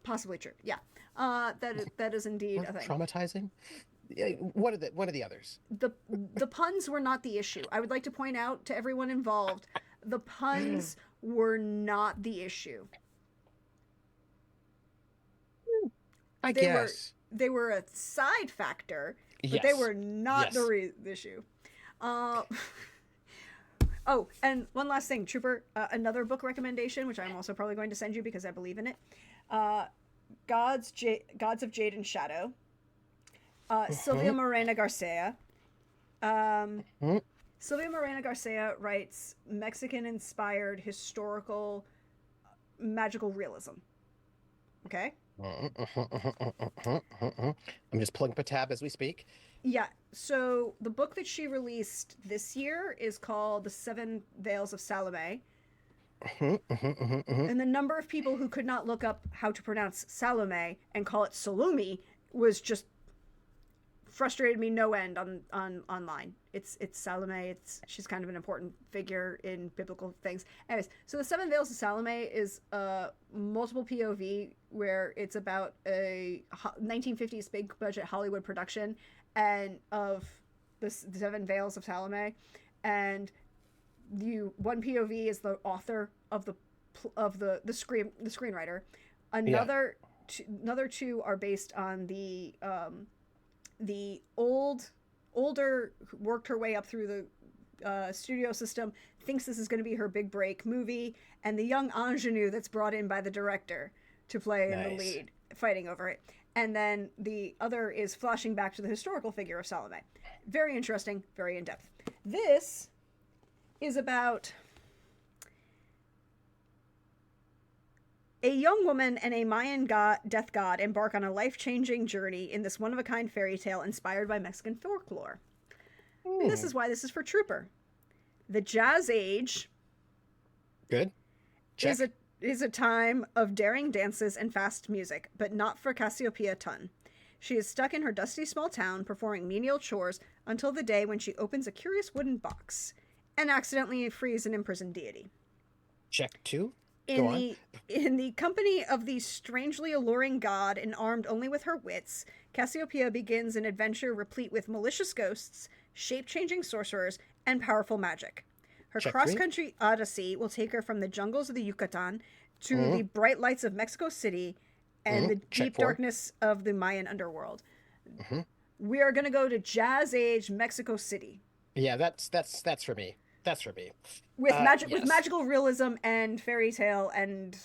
Possibly true. Yeah, that is indeed Or a thing. traumatizing. Yeah, one of the others. The puns were not the issue. I would like to point out to everyone involved, the puns were not the issue. I They were guess. they were a side factor, but they Yes. were not Yes. the issue. Uh, oh, and one last thing, Trooper, another book recommendation, which I'm also probably going to send you because I believe in it. Uh, Gods of Jade and Shadow. Sylvia Morena Garcia. Mhm. Sylvia Morena Garcia writes Mexican-inspired historical magical realism. Okay. I'm just pulling up a tab as we speak. Yeah. So the book that she released this year is called The Seven Veils of Salome. And the number of people who could not look up how to pronounce Salome and call it Salome was just frustrated me no end on online. It's Salome. She's kind of an important figure in biblical things. Anyways, so The Seven Veils of Salome is a multiple POV where it's about a 1950s big budget Hollywood production and of the Seven Veils of Salome, and one POV is the author of the screenwriter. Another another two are based on the older worked her way up through the studio system, thinks this is going to be her big break movie, and the young ingenue that's brought in by the director to play in the lead, fighting over it. And then the other is flashing back to the historical figure of Salome. Very interesting, very in-depth. This is about a young woman and a Mayan death god embark on a life-changing journey in this one-of-a-kind fairy tale inspired by Mexican folklore. And this is why this is for Trooper. The Jazz Age Good. Check. is a time of daring dances and fast music, but not for Cassiopeia Tun. She is stuck in her dusty small town performing menial chores until the day when she opens a curious wooden box and accidentally frees an imprisoned deity. Check two. In the company of the strangely alluring god and armed only with her wits, Cassiopeia begins an adventure replete with malicious ghosts, shape-changing sorcerers, and powerful magic. Her cross-country odyssey will take her from the jungles of the Yucatan to the bright lights of Mexico City and the deep darkness of the Mayan underworld. We are going to go to Jazz Age Mexico City. Yeah, that's for me. That's for me. With with magical realism and fairy tale and,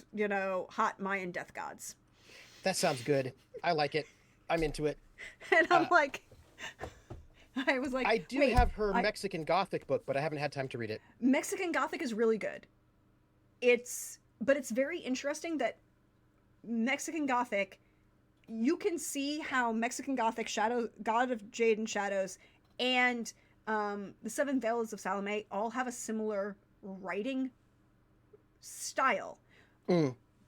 hot Mayan death gods. That sounds good. I like it. I'm into it. And I'm like, I was like, I do have her Mexican Gothic book, but I haven't had time to read it. Mexican Gothic is really good. But it's very interesting that Mexican Gothic, you can see how Mexican Gothic God of Jade and Shadows, and the Seven Veils of Salome all have a similar writing style.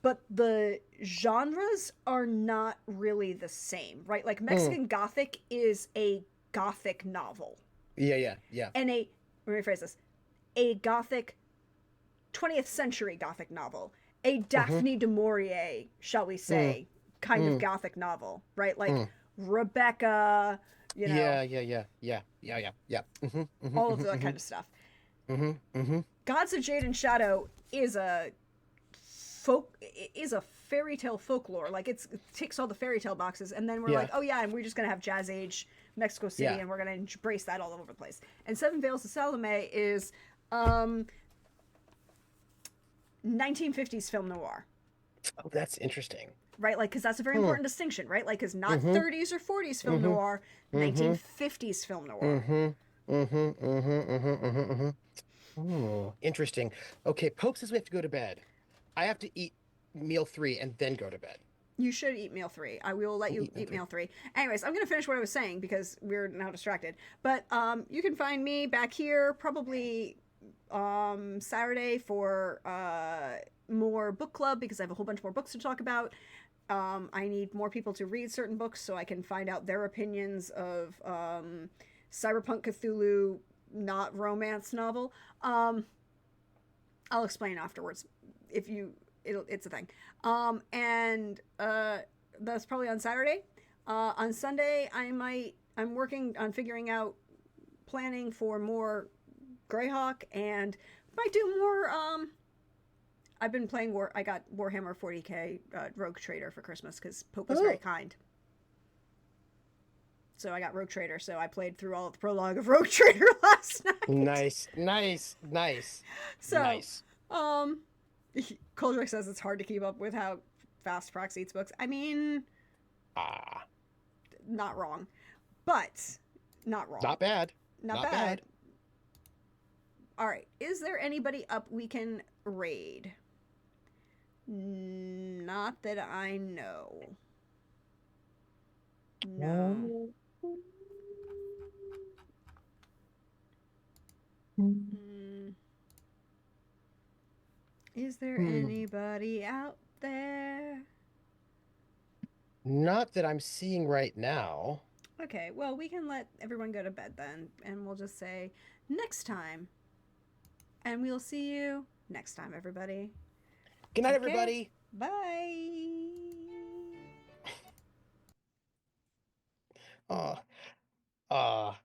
But the genres are not really the same, right? Like Mexican Gothic is a Gothic novel. Yeah. And let me rephrase this, a Gothic, 20th century Gothic novel. A Daphne du Maurier, shall we say, kind of Gothic novel, right? Like Rebecca, Yeah. all of that kind of stuff. Gods of Jade and Shadow is a fairy tale folklore. Like it ticks all the fairy tale boxes, and then we're like, Yeah. oh yeah, and we're just gonna have Jazz Age Mexico City, Yeah. and we're gonna embrace that all over the place. And Seven Veils of Salome is um 1950s film noir, Oh, that's interesting. right? Like, because that's a very Hmm. important distinction, right? Like, because not Mm-hmm. 30s or 40s film Mm-hmm. noir, Mm-hmm. 1950s film noir. Mm-hmm. Mm-hmm. Mm-hmm. Mm-hmm. Mm-hmm. Oh, interesting. Okay, Pope says we have to go to bed. I have to eat meal three and then go to bed. You should eat meal three. I will let I'll you eat meal eat three. meal three. Anyways, I'm gonna finish what I was saying because we're now distracted. But you can find me back here probably Saturday for more book club because I have a whole bunch more books to talk about. I need more people to read certain books so I can find out their opinions of Cyberpunk Cthulhu, not romance novel. I'll explain afterwards if you it's a thing. And that's probably on Saturday. On Sunday, I'm working on figuring out planning for more Greyhawk and might do more. I've been playing War. I got Warhammer 40k Rogue Trader for Christmas because Pope was very Oh, kind. So I got Rogue Trader. So I played through all of the prologue of Rogue Trader last night. nice, nice, nice, So, nice. um, Koldrick says it's hard to keep up with how fast Prox eats books. I mean, Ah, not wrong, but not wrong. not bad. Not Not bad. bad. All right. Is there anybody up we can raid? Not that I know. No. Mm, is there Hmm. anybody out there? Not that I'm seeing right now. Okay, well, we can let everyone go to bed then, and we'll just say next time. And we'll see you next time, everybody. Good night, Take care. everybody. Bye. Ah, ah.